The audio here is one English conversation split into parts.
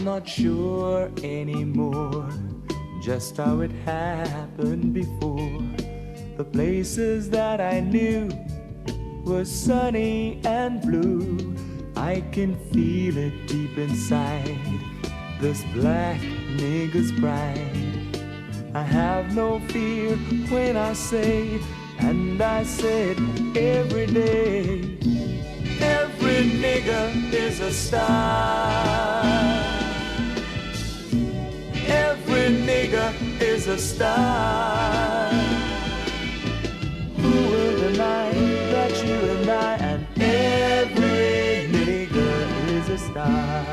not sure anymore just how it happened before. The places that I knew were sunny and blue. I can feel it deep inside, this black nigga's pride. I have no fear when I say, and I say it every day, every nigga is a star. Every nigga is a star. Who will deny that you and I and every nigga is a star?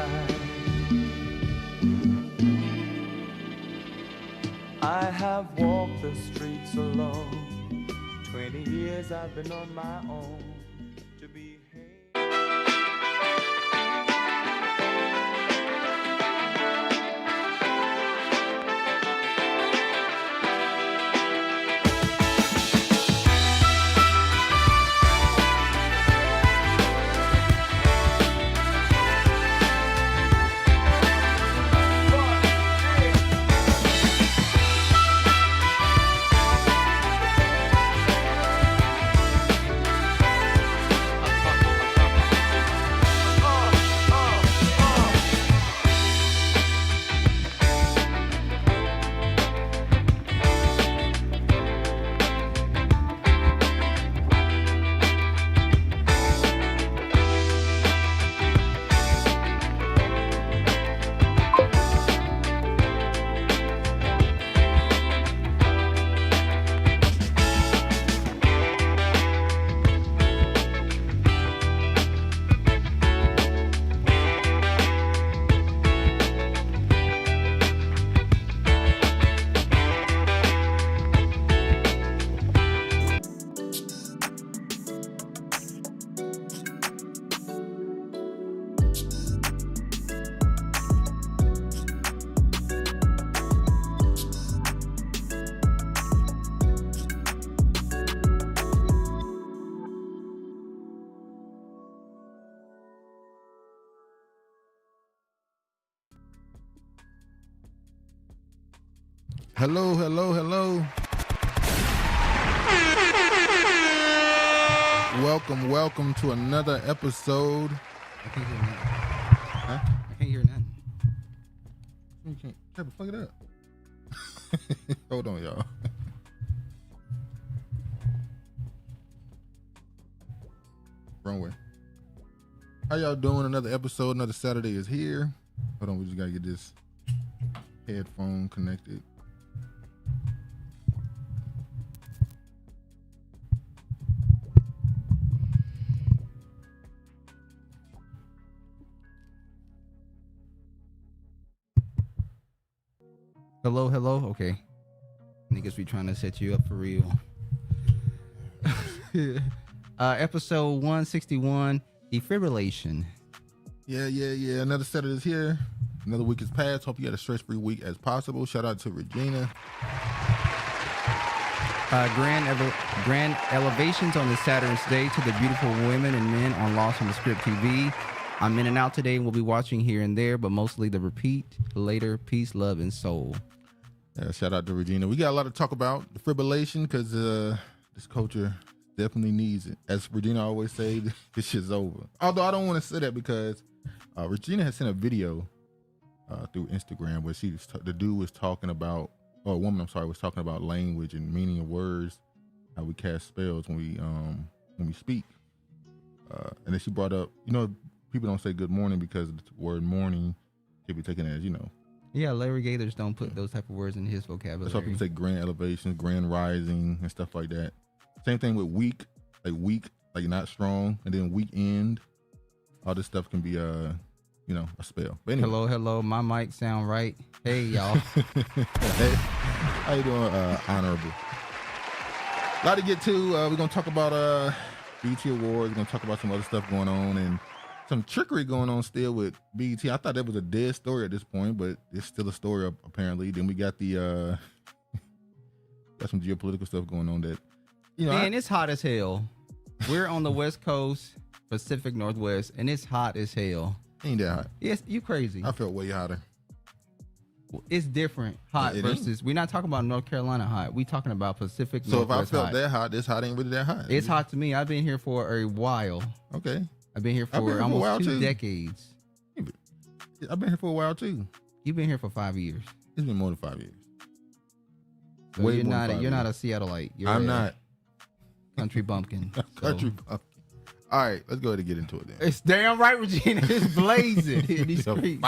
I have walked the streets alone. 20 years I've been on my own to behave. Hello, hello, hello. Welcome to another episode. I can't hear nothing. Huh? I can't hear nothing. You can't. Trevor, plug it up. Hold on, y'all. Wrong way. How y'all doing? Another episode, another Saturday is here. Hold on, we just gotta get this headphone connected. Hello, hello. Okay. Niggas be trying to set you up for real. Episode 161, Defibrillation. Yeah. Another Saturday is here. Another week is passed. Hope you had a stress-free week as possible. Shout out to Regina. Grand elevations on this Saturn's Day to the beautiful women and men on Lost on the Script TV. I'm in and out today and we'll be watching here and there, but mostly the repeat. Later, peace, love, and soul. Yeah, shout out to Regina. We got a lot to talk about. Defibrillation, because this culture definitely needs it. As Regina always say, this shit's over. Although I don't want to say that because Regina has sent a video through Instagram where the dude was talking about, or a woman, I'm sorry, was talking about language and meaning of words, how we cast spells when we speak. And then she brought up, people don't say good morning because the word morning can be taken as, Yeah, Larry Gathers don't put those type of words in his vocabulary. That's why people say grand elevation, grand rising, and stuff like that. Same thing with weak, like not strong, and then weekend. All this stuff can be a spell. But anyway. Hello, my mic sound right. Hey, y'all. Hey, how you doing, Honorable? A lot to get to. We're gonna talk about BET Awards. We're gonna talk about some other stuff going on and some trickery going on still with BET. I thought that was a dead story at this point, but it's still a story apparently. Then we got the got some geopolitical stuff going on that Man, it's hot as hell. We're on the West Coast, Pacific Northwest, and it's hot as hell. Ain't that hot. Yes, you crazy. I felt way hotter. It's different hot versus. We're not talking about North Carolina hot. We talking about Pacific. So if I Northwest felt hot. that hot, this hot ain't really that hot. It's hot to me. I've been here for a while. Okay. I've been here for almost 2 too. decades. I've been here for a while too. You've been here for 5 years. It's been more than 5 years. So Way you're more not. than 5 You're not a years. Seattleite. You're I'm a not. country bumpkin. Country bumpkin. All right, let's go ahead and get into it then. It's damn right, Regina. It's blazing in these Yeah, streets.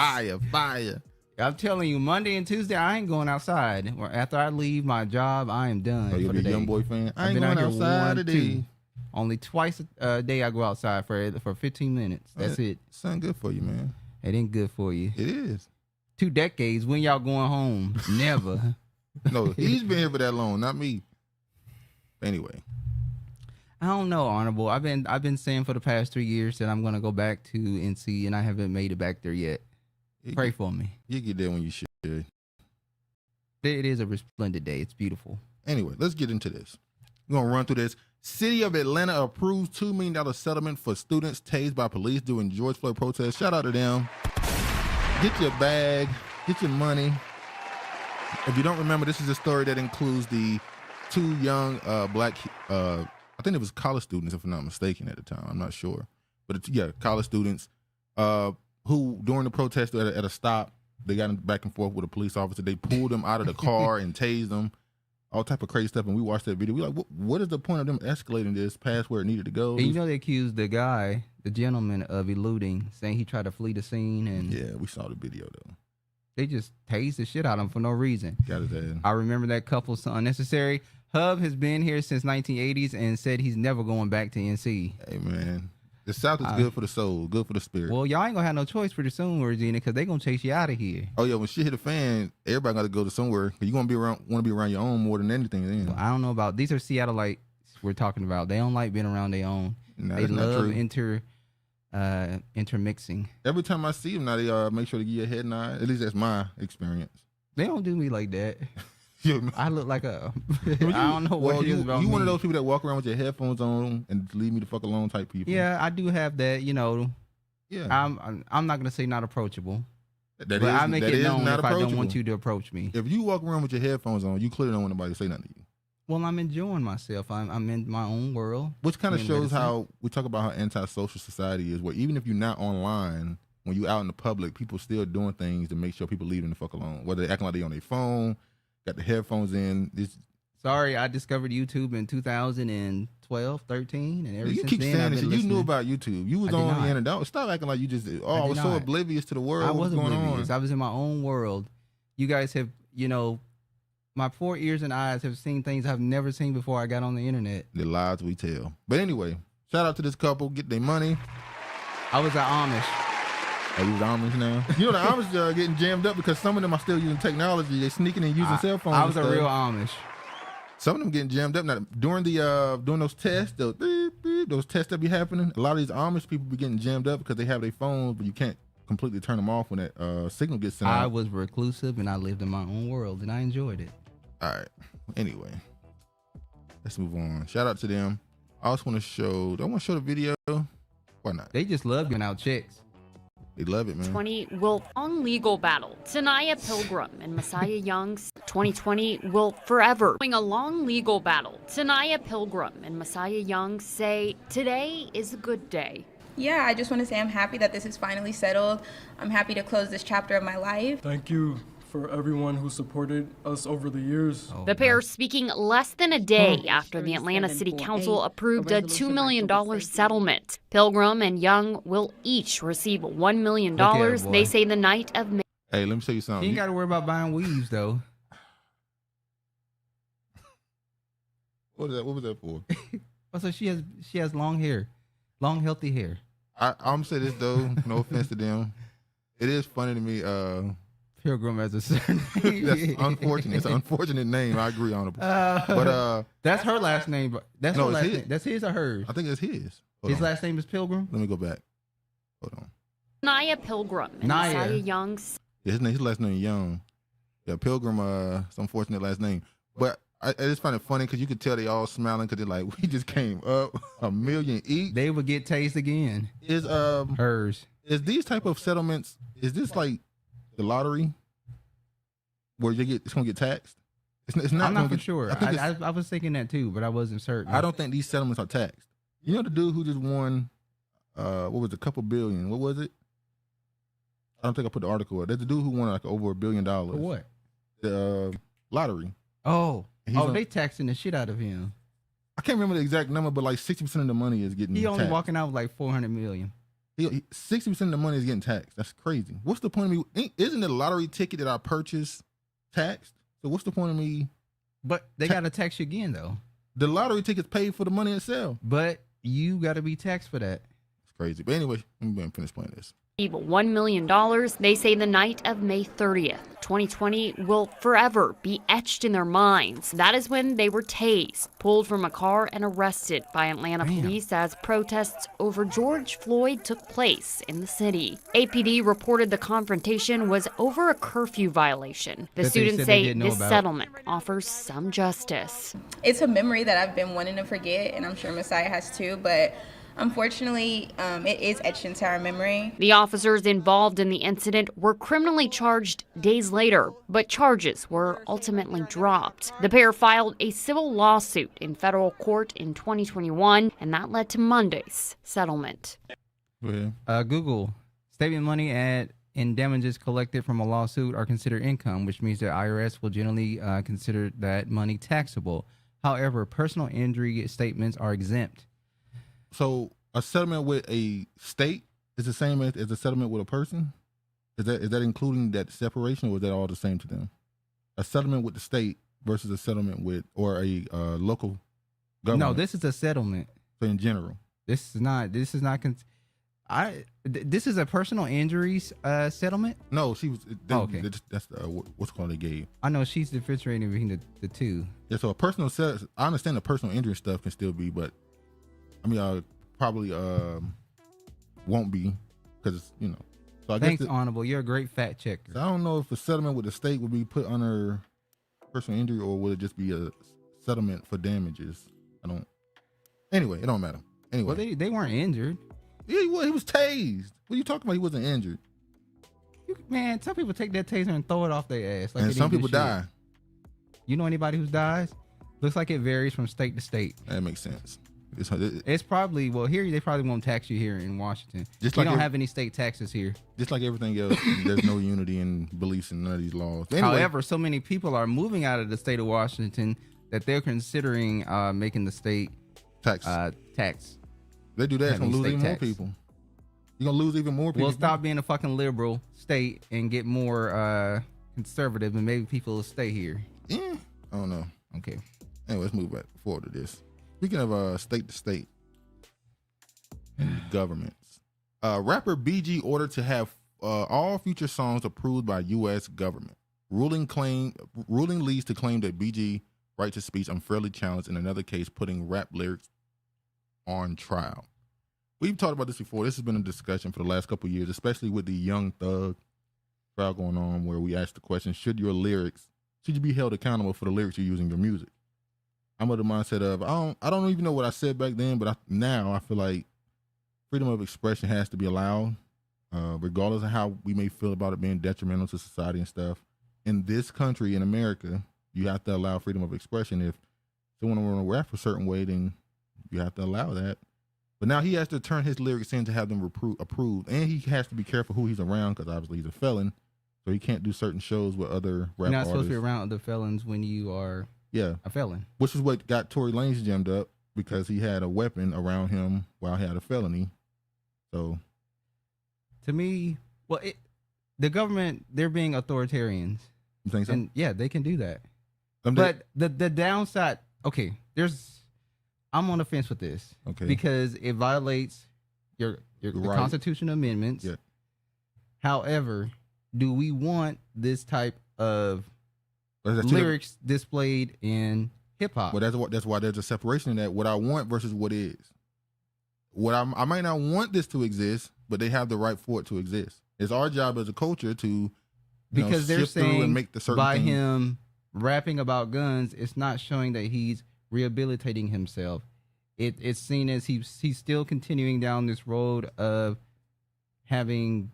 fire. I'm telling you, Monday and Tuesday, I ain't going outside. Or after I leave my job, I am done Oh, you'll for be the a day. young boy fan? I I've ain't been going out here outside 1, today. 2. Only twice a day I go outside for 15 minutes. That's it. Sound good for you, man. It ain't good for you. It is. 2 decades. When y'all going home? Never. No, he's been here for that long, not me. Anyway. I don't know, Honorable. I've been saying for the past 3 years that I'm gonna go back to NC, and I haven't made it back there yet. Pray for me. You get there when you should. It is a resplendent day. It's beautiful. Anyway, let's get into this. We're gonna run through this. City of Atlanta approves $2 million settlement for students tased by police during George Floyd protests. Shout out to them. Get your bag, get your money. If you don't remember, this is a story that includes the 2 young black, I think it was college students, if I'm not mistaken at the time. I'm not sure. But it's, yeah, college students who, during the protest at a stop, they got back and forth with a police officer. They pulled them out of the car and tased them. All type of crazy stuff. And we watched that video. We like, what is the point of them escalating this past where it needed to go? And you know they accused the gentleman of eluding, saying he tried to flee the scene, and Yeah, we saw the video though. they just tased the shit out of him for no reason. Got his ass. I remember that couple so unnecessary. Hub has been here since 1980s and said he's never going back to NC. Hey man, the South is good for the soul, good for the spirit. Well, y'all ain't gonna have no choice pretty soon, Regina, because they gonna chase you out of here. Oh yeah, when shit hit the fan, everybody got to go to somewhere. You gonna want to be around your own more than anything. Then Well, I don't know about these are Seattleites we're talking about. They don't like being around their own. Nah, They that's not love true. intermixing. Every time I see them now, they make sure to give you a head nod. At least that's my experience. They don't do me like that. Yeah, I look like a I don't know what it is about you me. one of those people that walk around with your headphones on and leave me the fuck alone type people. Yeah, I do have that. You know, yeah. I'm not gonna say not approachable, That but is- I make that it is known not if I don't approachable. want you to approach me. If you walk around with your headphones on, you clearly don't want nobody to say nothing to you. Well, I'm enjoying myself. I'm in my own world. Which kind of Me and shows medicine. how we talk about how antisocial society is, where even if you're not online, when you're out in the public, people still doing things to make sure people leaving the fuck alone. Whether they acting like they on their phone, got the headphones in. Sorry, I discovered YouTube in 2012, 13, and ever You since keep then saying I've this. been You listening. knew about YouTube. You was I did on not. the internet. Stop acting like you just. Oh, I did was so not. oblivious to the world. I What's was going oblivious. on? I was in my own world. You guys have, my 4 ears and eyes have seen things I've never seen before I got on the internet. The lies we tell. But anyway, shout out to this couple. Get their money. I was an Amish. Oh, you was Amish now? You know the Amish are getting jammed up because some of them are still using technology. They sneaking and using cell phones. I was and a stuff. real Amish. Some of them getting jammed up now. During those tests, those beep, beep, those tests that be happening, a lot of these Amish people be getting jammed up because they have their phones, but you can't completely turn them off when that signal gets sent I out. was reclusive and I lived in my own world and I enjoyed it. All right. Anyway, let's move on. Shout out to them. I also want to show. Do I want to show the video? Why not? They just love giving out checks. They love it, man. 2020 will long legal battle. Sanaya Pilgrim and Messiah Young's 2020 will forever win a long legal battle. Sanaya Pilgrim and Messiah Young say today is a good day. Yeah, I just want to say I'm happy that this is finally settled. I'm happy to close this chapter of my life. Thank you for everyone who supported us over the years. The pair speaking less than a day after the Atlanta City Council approved a $2 million settlement. Pilgrim and Young will each receive $1 million. Look at it, boy. They say the night of May. Hey, let me tell you You something. ain't got to worry about buying weaves though. What was that for? Oh, so she has long hair, long healthy hair. I'm gonna say this though. No offense to them. It is funny to me. Pilgrim as a surname. That's unfortunate. It's an unfortunate name. I agree on it. But that's her last name. That's No, her it's last his. name. That's his or hers. I think it's his. Hold His on. last name is Pilgrim. Let me go back. Hold on. Naya Pilgrim and Naya. Messiah Young. Yeah, his last name is Young. Yeah, Pilgrim. It's an unfortunate last name. But I just find it funny because you could tell they all smiling because they're like, we just came up $1 million each. They would get tased again. Is Hers. Is these type of settlements? Is this like the lottery where it's gonna get taxed? It's not. I'm not for sure. I I was thinking that too, but I wasn't certain. I don't think these settlements are taxed. You know the dude who just won, what was it, a couple billion? What was it? I don't think I put the article up. There's a dude who won like over $1 billion. For what? The lottery. Oh, they taxing the shit out of him. I can't remember the exact number, but like 60% of the money is getting He only taxed. walking out with like 400 million. 60% of the money is getting taxed. That's crazy. What's the point of me? Isn't the lottery ticket that I purchased taxed? So what's the point of me? But they got to tax you again though. The lottery ticket's paid for the money itself. But you got to be taxed for that. It's crazy. But anyway, I'm going to finish playing this. $1 million, they say the night of May 30th, 2020 will forever be etched in their minds. That is when they were tased, pulled from a car, and arrested by Atlanta police as protests over George Floyd took place in the city. APD reported the confrontation was over a curfew violation. The students say this settlement offers some justice. It's a memory that I've been wanting to forget, and I'm sure Messiah has too, but unfortunately, it is etched into our memory. The officers involved in the incident were criminally charged days later, but charges were ultimately dropped. The pair filed a civil lawsuit in federal court in 2021, and that led to Monday's settlement. Google, statement money and damages collected from a lawsuit are considered income, which means the IRS will generally consider that money taxable. However, personal injury statements are exempt. So a settlement with a state is the same as a settlement with a person? Is that including that separation, or is that all the same to them? A settlement with the state versus a settlement with or a local government? No, this is a settlement. So in general, this is not. This is a personal injuries settlement. No, she was. Okay, that's what's called they gave. I know she's differentiating between the two. Yeah, so a personal I understand the personal injury stuff can still be, but I mean, I probably won't be because you know. So I Thanks, guess Honorable. You're a great fact checker. So I don't know if a settlement with the state would be put under personal injury or would it just be a settlement for damages? I don't. Anyway, it don't matter. Anyway, well, they weren't injured. Yeah, he was tased. What are you talking about? He wasn't injured. Man, some people take that taser and throw it off their ass. Like and some people die. You know anybody who dies? Looks like it varies from state to state. That makes sense. It's probably, well, here they probably won't tax you here in Washington. Just we like don't have any state taxes here. Just like everything else, there's no unity in beliefs in none of these laws. Anyway, however, so many people are moving out of the state of Washington that they're considering making the state tax. They do that, it's gonna lose even more people. You're gonna lose even more people. We'll stop being a fucking liberal state and get more conservative, and maybe people will stay here. Yeah, I don't know. Okay. Anyway, let's move back forward to this. Speaking of state to state and governments, rapper BG ordered to have all future songs approved by U.S. government. Ruling leads to claim that BG right to speech unfairly challenged in another case, putting rap lyrics on trial. We've talked about this before. This has been a discussion for the last couple of years, especially with the Young Thug trial going on, where we asked the question: should you be held accountable for the lyrics you use in your music? I'm of the mindset of I don't even know what I said back then, but now I feel like freedom of expression has to be allowed, regardless of how we may feel about it being detrimental to society and stuff. In this country, in America, you have to allow freedom of expression. If someone want to rap a certain way, then you have to allow that. But now he has to turn his lyrics in to have them approved, and he has to be careful who he's around because obviously he's a felon, so he can't do certain shows with other rap artists. You're not supposed to be around other felons when you are. Yeah, a felon. Which is what got Tory Lanez jammed up because he had a weapon around him while he had a felony. So, to me, well, the government, they're being authoritarians. You think so? And yeah, they can do that. But the downside, okay, I'm on the fence with this. Okay. Because it violates the Constitutional amendments. Yeah. However, do we want this type of lyrics displayed in hip hop? Well, that's why there's a separation in that. What I want versus what is. What I might not want this to exist, but they have the right for it to exist. It's our job as a culture to because they're saying and make the certain by things. him rapping about guns, it's not showing that he's rehabilitating himself. It's seen as he's still continuing down this road of having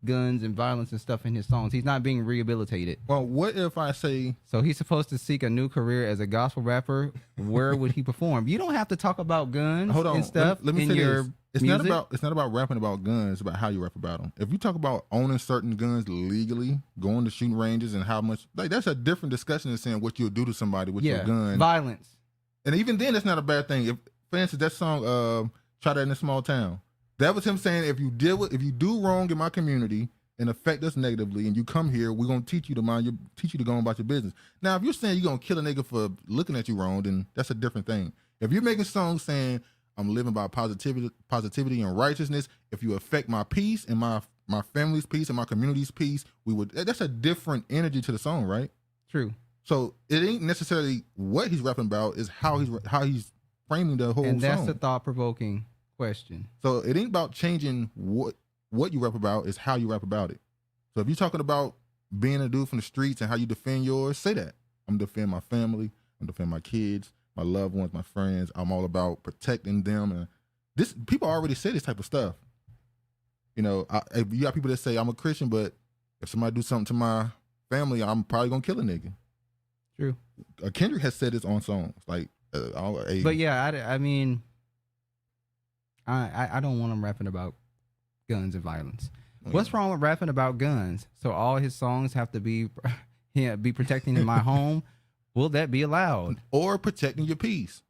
guns and violence and stuff in his songs. He's not being rehabilitated. Well, what if I say... So he's supposed to seek a new career as a gospel rapper. Where would he perform? You don't have to talk about guns and stuff let me in say your this. It's music. not about rapping about guns. It's about how you rap about them. If you talk about owning certain guns legally, going to shooting ranges, and how much... Like, that's a different discussion than saying what you'll do to somebody with your gun. Violence. And even then, that's not a bad thing. If, for instance, that song, Try That in a Small Town, that was him saying, if you do wrong in my community and affect us negatively, and you come here, we're gonna teach you to go on about your business. Now, if you're saying you're gonna kill a nigga for looking at you wrong, then that's a different thing. If you're making songs saying I'm living by positivity and righteousness, if you affect my peace and my family's peace and my community's peace, that's a different energy to the song, right? True. So it ain't necessarily what he's rapping about, is how he's framing the whole song. And that's the thought-provoking question. So it ain't about changing what you rap about, is how you rap about it. So if you're talking about being a dude from the streets and how you defend yours, say that. I'm defending my family, I'm defending my kids, my loved ones, my friends. I'm all about protecting them. And this, people already say this type of stuff. You know, you got people that say I'm a Christian, but if somebody do something to my family, I'm probably gonna kill a nigga. True. Kendrick has said this on songs, like. But yeah, I mean, I don't want him rapping about guns and violence. What's wrong with rapping about guns? So all his songs have to be protecting in my home. Will that be allowed? Or protecting your peace?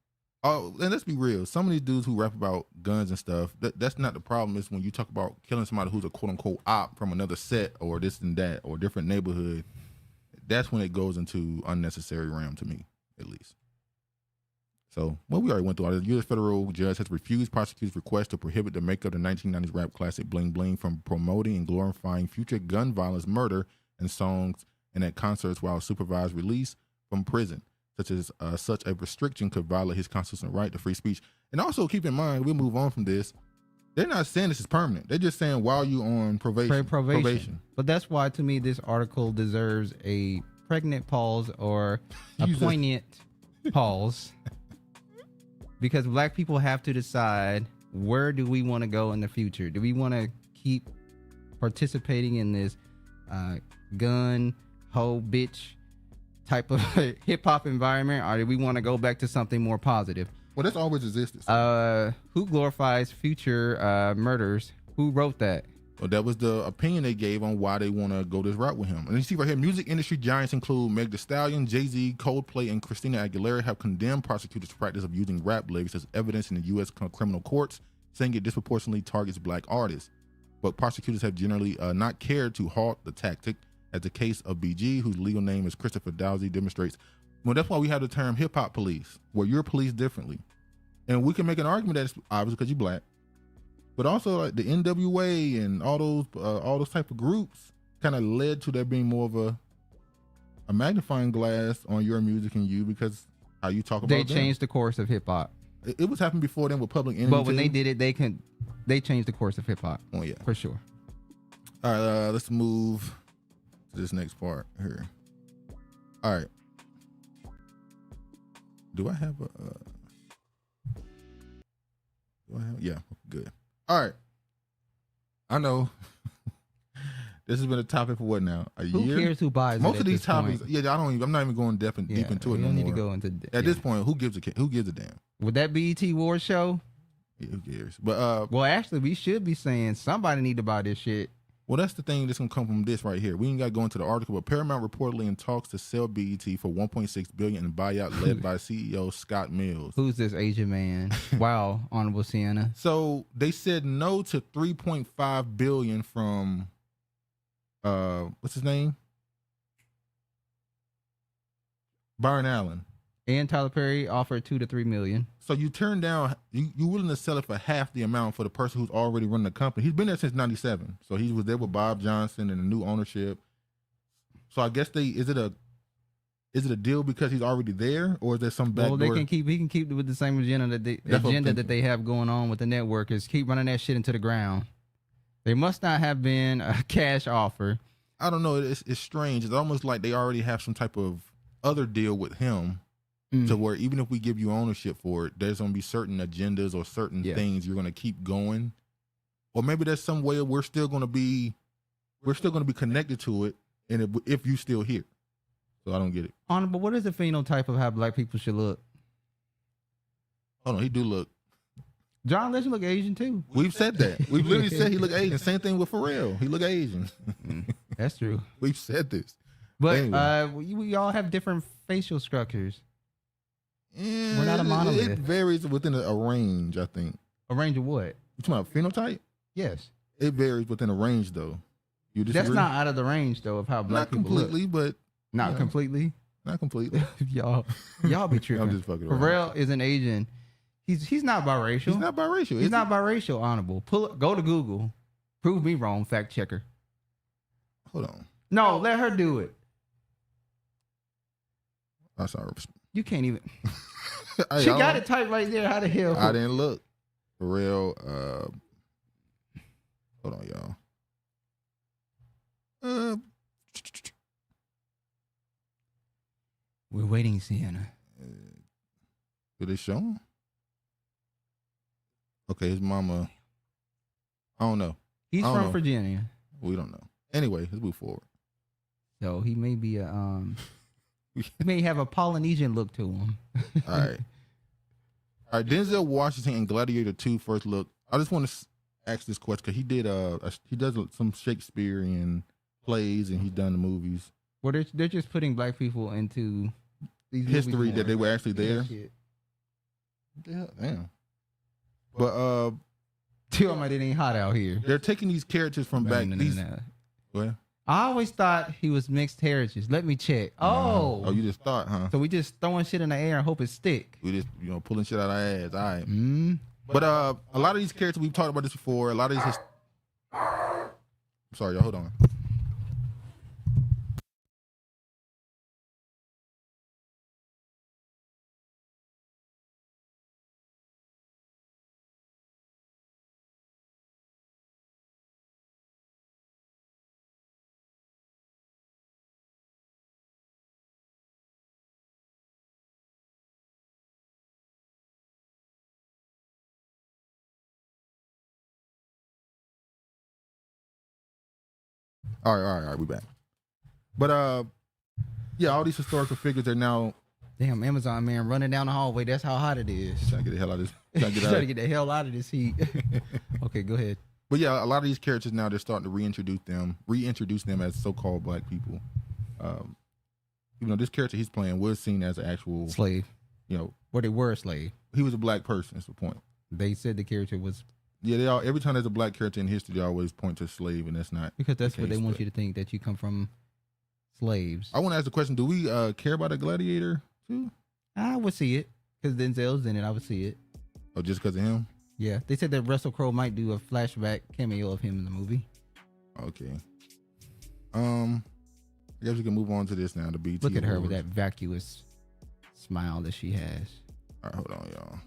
Oh, and let's be real. Some of these dudes who rap about guns and stuff, that's not the problem. It's when you talk about killing somebody who's a quote unquote op from another set or this and that or different neighborhood. That's when it goes into unnecessary realm to me, at least. So, well, we already went through all this. The U.S. federal judge has refused prosecutors' request to prohibit the maker of the 1990s rap classic Bling Bling from promoting and glorifying future gun violence, murder, and songs and at concerts while supervised release from prison, such a restriction could violate his constitutional right to free speech. And also keep in mind, we'll move on from this, they're not saying this is permanent. They're just saying while you on probation. But that's why, to me, this article deserves a pregnant pause or a poignant pause. Because black people have to decide, where do we want to go in the future? Do we want to keep participating in this gun, hoe, bitch type of hip hop environment, or do we want to go back to something more positive? Well, that's always existed. Who glorifies future murders? Who wrote that? Well, that was the opinion they gave on why they want to go this route with him. And you see right here, music industry giants include Meg Thee Stallion, Jay-Z, Coldplay, and Christina Aguilera have condemned prosecutors' practice of using rap lyrics as evidence in the U.S. criminal courts, saying it disproportionately targets black artists. But prosecutors have generally not cared to halt the tactic, as the case of BG, whose legal name is Christopher Dowsey, demonstrates. Well, that's why we have the term hip-hop police, where you're policed differently. And we can make an argument that it's obviously because you're black. But also, like, the NWA and all those type of groups kind of led to there being more of a magnifying glass on your music and you, because how you talk about they changed the course of hip hop. It was happening before then with Public Enemy. But when they did it, they changed the course of hip hop. Oh yeah, for sure. All right, let's move to this next part here. All right, do I have yeah, good. All right. I know this has been a topic for what now? A year? Who cares who buys most it of these topics? point? Yeah, I'm not even going deep into it no more. You don't need to go into at this point. Who gives a damn? Would that BET Award show? Yeah, who cares? But well, actually, we should be saying somebody need to buy this shit. Well, that's the thing that's gonna come from this right here. We ain't got to go into the article, but Paramount reportedly in talks to sell BET for $1.6 billion in buyout led by CEO Scott Mills. Who's this Asian man? Wow, Honorable Sienna. So they said no to $3.5 billion from what's his name? Byron Allen. And Tyler Perry offered $2 to $3 million. So you turn down, you willing to sell it for half the amount for the person who's already running the company. He's been there since '97, so he was there with Bob Johnson and the new ownership. So I guess is it a deal because he's already there, or is there some backdoor? Well, he can keep with the same agenda that they have going on with the network, is keep running that shit into the ground. There must not have been a cash offer. I don't know. It's strange. It's almost like they already have some type of other deal with him to where even if we give you ownership for it, there's going to be certain agendas or certain things you're going to keep going. Or maybe there's some way we're still going to be connected to it, and if you still here. So I don't get it. Honorable, what is the phenotype of how black people should look? Hold on, he do look. John Legend look Asian too. We've said that. We've literally said he look Asian. Same thing with Pharrell. He look Asian. That's true. We've said this. But anyway. we all have different facial structures. Yeah, We're not a monolith. It varies within a range, I think. A range of what? You talking about phenotype? Yes. It varies within a range, though. You disagree? That's not out of the range, though, of how black people look. Not completely, but... Not completely? Not completely. Y'all be tripping. I'm just fucking around. Pharrell is an Asian. He's not biracial. He's not biracial. He's not biracial, Honorable. Go to Google. Prove me wrong, fact checker. Hold on. No, let her do it. I'm sorry. You can't even... Hey, she got it typed right there. How the hell? I didn't look. Pharrell, hold on, y'all. We're waiting, Sienna. Did they show him? Okay, his mama. I don't know. He's from Virginia. We don't know. Anyway, let's move forward. So he may be a he may have a Polynesian look to him. All right. All right, Denzel Washington in Gladiator 2 first look. I just want to ask this question because he does some Shakespearean plays and he's done the movies. Well, they're just putting black people into these history that they were actually there. Yeah, damn. But tell me it ain't hot out here. They're taking these characters from back. What? I always thought he was mixed heritage. Let me check. Oh, you just thought, huh? So we just throwing shit in the air and hope it stick. We just pulling shit out our ass. All right. But a lot of these characters, we've talked about this before. A lot of these. I'm sorry, y'all. Hold on. All right, we back. But yeah, all these historical figures are now. Damn, Amazon man running down the hallway. That's how hot it is. Trying to get the hell out of this. Trying to get the hell out of this heat. Okay, go ahead. But yeah, a lot of these characters now they're starting to reintroduce them as so-called black people. Even though this character he's playing was seen as an actual slave. Well, they were a slave. He was a black person. That's the point. They said the character was. Yeah, every time there's a black character in history, they always point to a slave, and that's not because that's what they want you to think, that you come from slaves. I want to ask the question: do we care about a Gladiator too? I would see it because Denzel's in it. I would see it. Oh, just because of him? Yeah, they said that Russell Crowe might do a flashback cameo of him in the movie. Okay. I guess we can move on to this now. The BT. Look at her Awards. with that vacuous smile that she has. All right, hold on, y'all.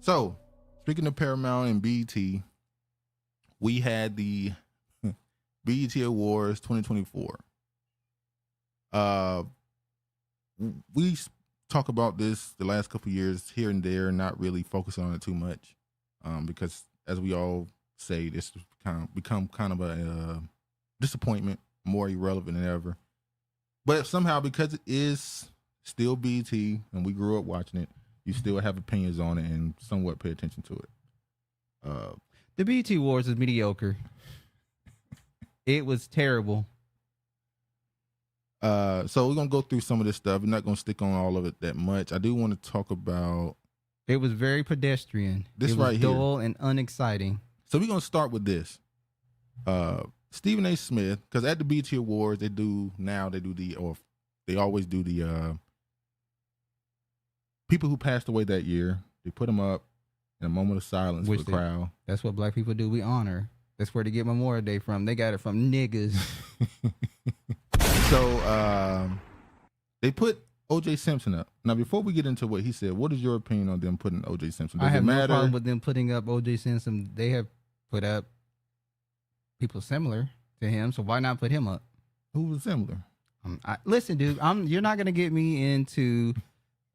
So, speaking of Paramount and BET, we had the BET Awards 2024. We talk about this the last couple of years here and there, not really focusing on it too much, because as we all say, this has become kind of a disappointment, more irrelevant than ever. But somehow, because it is still BET and we grew up watching it, you still have opinions on it and somewhat pay attention to it. The BET Awards is mediocre. It was terrible. So we're going to go through some of this stuff. We're not going to stick on all of it that much. I do want to talk about... It was very pedestrian. This it was right dull and unexciting. So we're going to start with this. Stephen A. Smith, because at the BET Awards, they always do the... people who passed away that year, they put them up in a moment of silence for the crowd. That's what black people do. We honor. That's where they get Memorial Day from. They got it from niggas. So they put O.J. Simpson up. Now, before we get into what he said, what is your opinion on them putting O.J. Simpson? I have no problem with them putting up O.J. Simpson. They have put up people similar to him, so why not put him up? Who was similar? Listen, dude, you're not gonna get me into.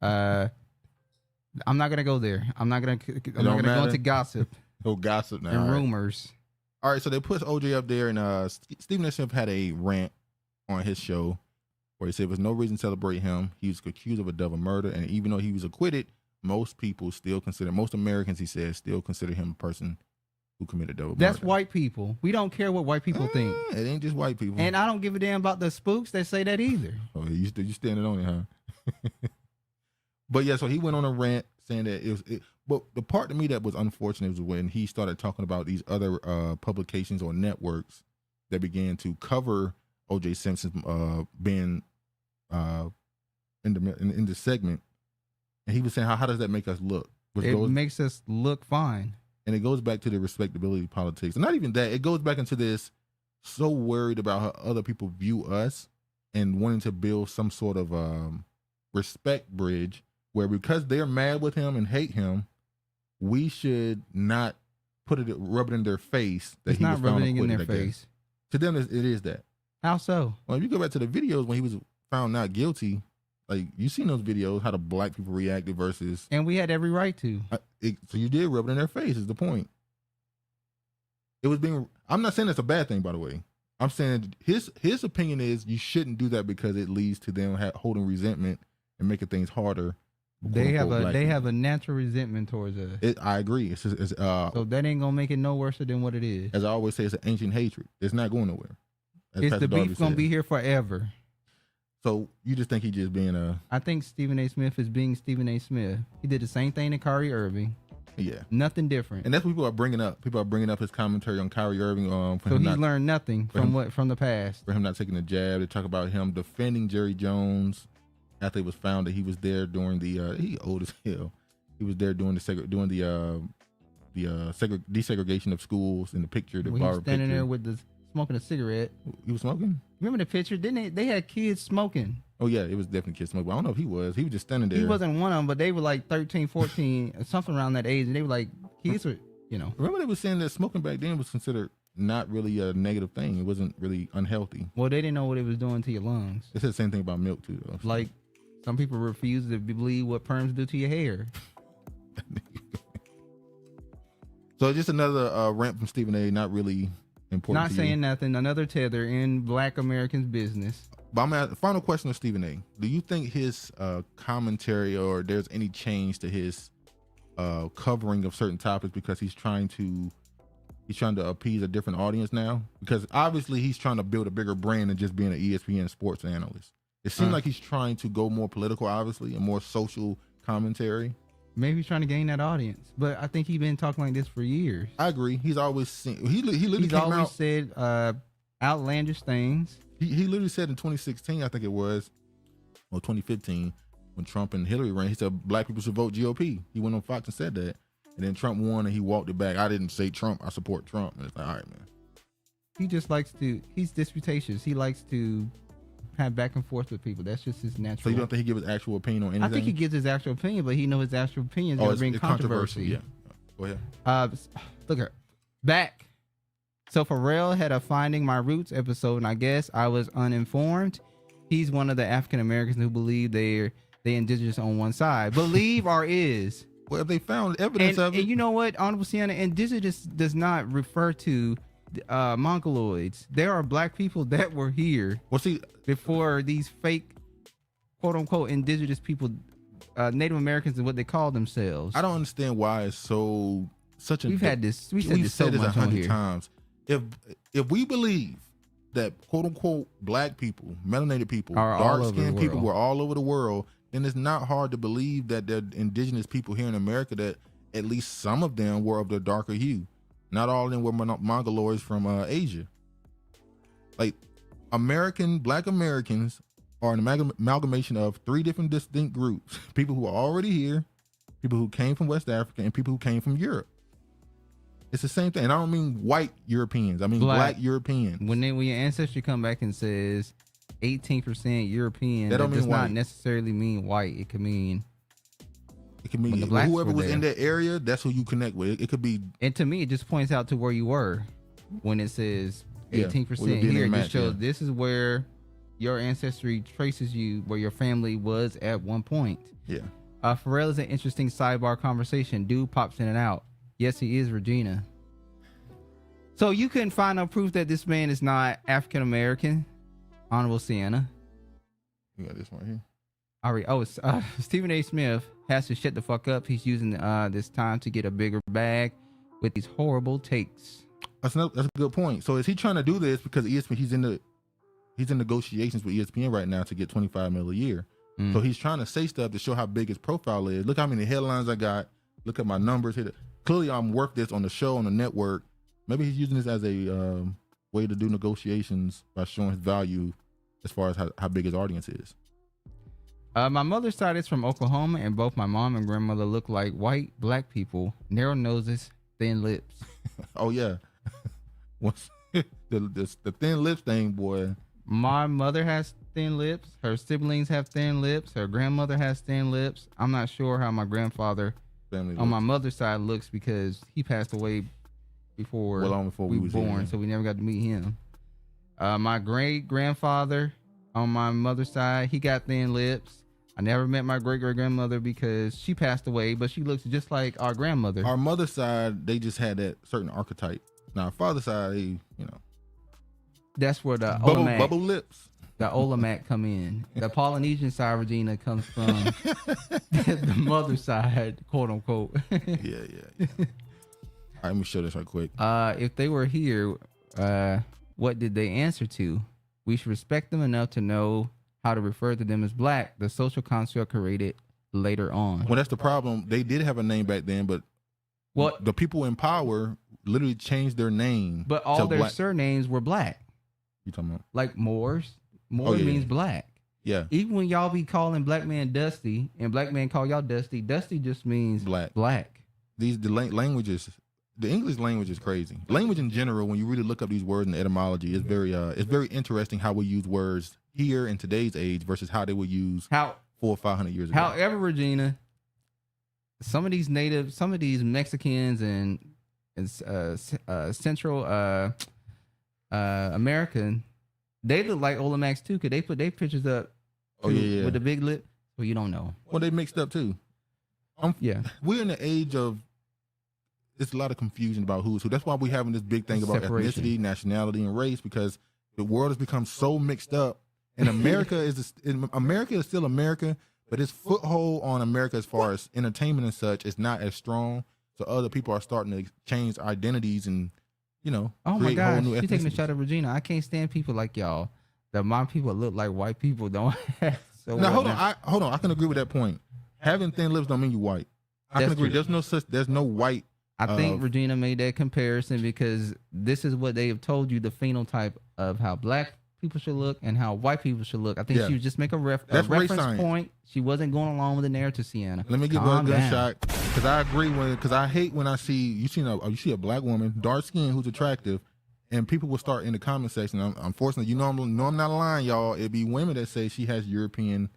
I'm not gonna go there. I'm not gonna go into gossip. Oh, gossip now. And rumors. All right, so they put OJ up there, and Stephen A. Smith had a rant on his show where he said there was no reason to celebrate him. He was accused of a double murder, and even though he was acquitted, most Americans, he said, still consider him a person who committed double murder. That's white people. We don't care what white people think. It ain't just white people. And I don't give a damn about the spooks that say that either. Oh, you standing on it, huh? But yeah, so he went on a rant saying that but the part to me that was unfortunate was when he started talking about these other publications or networks that began to cover O.J. Simpson being in the segment, and he was saying how does that make us look? It makes us look fine. And it goes back to the respectability politics. And not even that, it goes back into this so worried about how other people view us and wanting to build some sort of respect bridge where because they're mad with him and hate him, we should not rub it in their face. That it's not rubbing in their face. To them, it is that. How so? Well, if you go back to the videos when he was found not guilty, like you seen those videos, how the black people reacted versus. And we had every right to. So you did rub it in their face is the point. It was being. I'm not saying it's a bad thing, by the way. I'm saying his opinion is you shouldn't do that because it leads to them holding resentment and making things harder. They have a natural resentment towards us. I agree. So that ain't gonna make it no worse than what it is. As I always say, it's an ancient hatred. It's not going nowhere. The beef gonna be here forever. So you just think he just being I think Stephen A. Smith is being Stephen A. Smith. He did the same thing to Kyrie Irving. Yeah. Nothing different. And that's what people are bringing up. People are bringing up his commentary on Kyrie Irving. So he's learned nothing from the past. For him not taking the jab. They talk about him defending Jerry Jones after it was found that he was there during the he old as hell. He was there doing the desegregation of schools in the picture. He was standing there with smoking a cigarette. He was smoking? Remember the picture? Didn't they had kids smoking? Oh yeah, it was definitely kids smoking. I don't know if he was. He was just standing there. He wasn't one of them, but they were like 13, 14, something around that age, and they were like kids were, Remember they were saying that smoking back then was considered not really a negative thing. It wasn't really unhealthy. Well, they didn't know what it was doing to your lungs. They said the same thing about milk too, though. Like some people refuse to believe what perms do to your hair. So just another rant from Stephen A. Not really important. Not saying nothing. Another tether in Black Americans' business. But I'm at final question of Stephen A. Do you think his commentary or there's any change to his covering of certain topics because he's trying to appease a different audience now? Because obviously he's trying to build a bigger brand than just being an ESPN sports analyst. It seems like he's trying to go more political, obviously, and more social commentary. Maybe he's trying to gain that audience, but I think he's been talking like this for years. I agree. He's always said outlandish things. He literally said in 2016, I think it was, or 2015, when Trump and Hillary ran, he said black people should vote GOP. He went on Fox and said that, and then Trump won, and he walked it back. I didn't say Trump. I support Trump. And it's like, all right, man. He just likes to. He's disputatious. He likes to have back and forth with people. That's just his natural. So you don't think he gives his actual opinion on anything? I think he gives his actual opinion, but he knows his actual opinion is going to bring controversy. Yeah. Go ahead. Look at back. So Pharrell had a Finding My Roots episode, and I guess I was uninformed. He's one of the African Americans who believe they indigenous on one side. Believe or is. Well, if they found evidence of it. And you know what, Honorable Sienna, indigenous does not refer to Mongoloids. There are black people that were here before these fake quote unquote indigenous people, Native Americans is what they call themselves. I don't understand why it's such a. We said this so much 100 times. If we believe that quote unquote black people, melanated people, dark skinned people were all over the world, then it's not hard to believe that the indigenous people here in America, that at least some of them were of the darker hue. Not all of them were Mongoloids from Asia. Like black Americans are an amalgamation of three different distinct groups: people who are already here, people who came from West Africa, and people who came from Europe. It's the same thing. And I don't mean white Europeans. I mean black Europeans. When your ancestry come back and says 18% European, that does not necessarily mean white. It could mean whoever was in that area, that's who you connect with. It could be. And to me, it just points out to where you were. when it says Yeah, 18% where your DNA here, it match, just shows yeah. this is where your ancestry traces you, where your family was at one point. Yeah. Pharrell is an interesting sidebar conversation. Dude pops in and out. Yes, he is Regina. So you couldn't find no proof that this man is not African American? Honorable Sienna. You got this one here. All right. Oh, it's, Stephen A. Smith has to shut the fuck up. He's using this time to get a bigger bag with these horrible takes. That's a good point. So is he trying to do this because ESPN? He's in negotiations with ESPN right now to get $25 million a year. So he's trying to say stuff to show how big his profile is. Look how many headlines I got. Look at my numbers here. Clearly, I'm worth this on the show, on the network. Maybe he's using this as a way to do negotiations by showing his value as far as how big his audience is. My mother's side is from Oklahoma, and both my mom and grandmother look like white black people. Narrow noses, thin lips. Oh yeah, what's the thin lips thing, boy? My mother has thin lips. Her siblings have thin lips. Her grandmother has thin lips. I'm not sure how my grandfather on my mother's side looks because he passed away before we were born, here. So we never got to meet him. My great grandfather on my mother's side, he got thin lips. I never met my great great grandmother because she passed away, but she looks just like our grandmother. Our mother's side, they just had that certain archetype. Now, our father's side, they, that's where the bubble lips. The Olamac come in. The Polynesian side, Regina, comes from the mother side, quote unquote. Yeah. All right, let me show this right quick. If they were here, what did they answer to? We should respect them enough to know how to refer to them as black, the social construct created later on. Well, that's the problem. They did have a name back then, but the people in power literally changed their name. But all their surnames were black. You talking about? Like Moors. Moore means black. Yeah. Even when y'all be calling black man Dusty and black man call y'all Dusty, Dusty just means black. The languages, the English language is crazy. Language in general, when you really look up these words and the etymology, it's very interesting how we use words here in today's age versus how they were used 400 or 500 years ago. However, Regina, some of these Mexicans and Central American, they look like Olamacs too, because they put their pictures up with the big lip. Well, you don't know. Well, they mixed up too. We're in the age of, it's a lot of confusion about who's who. That's why we're having this big thing about ethnicity, nationality, and race, because the world has become so mixed up. And America is still America, but its foothold on America as far as entertainment and such is not as strong. So other people are starting to change identities and, oh my gosh, you're taking a shot at Regina. I can't stand people like y'all. That my people look like white people don't have. Now hold on. I can agree with that point. Having thin lips don't mean you white. I can agree. There's no white. I think Regina made that comparison because this is what they have told you, the phenotype of how black people should look and how white people should look. I think she was just making a reference point. She wasn't going along with the narrative, Sienna. Let me give her a gun shot, because I agree because I hate when I see you see a black woman, dark skin, who's attractive, and people will start in the comment section. Unfortunately, I'm not lying, y'all. It'd be women that say she has European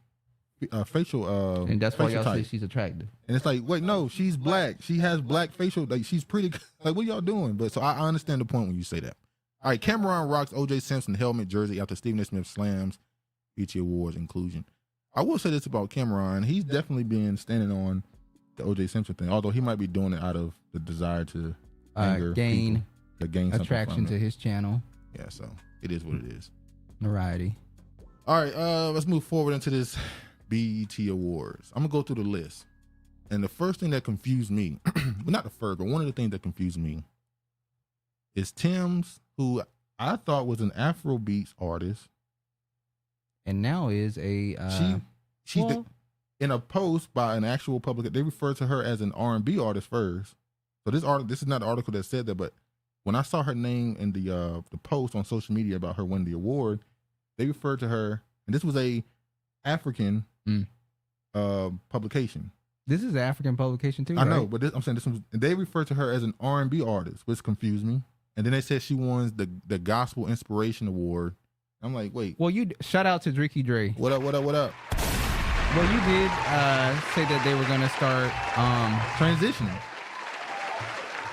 facial and that's why y'all type. say she's attractive. And it's like, wait, no, she's black. She has black facial. Like, she's pretty. Like, what y'all doing? But so I understand the point when you say that. All right, Cameron rocks O.J. Simpson helmet jersey after Stephen A. Smith slams BET Awards inclusion. I will say this about Cameron. He's definitely been standing on the O.J. Simpson thing, although he might be doing it out of the desire to gain attraction to his channel. Yeah, so it is what it is. Notoriety. All right, let's move forward into this BET Awards. I'm going to go through the list. And the first thing that confused me, well, not the first, but one of the things that confused me is Tim's, who I thought was an Afrobeats artist, and now is a in a post by an actual public. They referred to her as an R&B artist first. So this is not an article that said that, but when I saw her name in the post on social media about her winning the award, they referred to her, and this was a African publication. This is an African publication too. I know, but I'm saying this one. They referred to her as an R&B artist, which confused me. And then they said she won the Gospel Inspiration Award. I'm like, wait. Well, shout out to Dricky Dre. What up? Well, you did say that they were gonna start transitioning.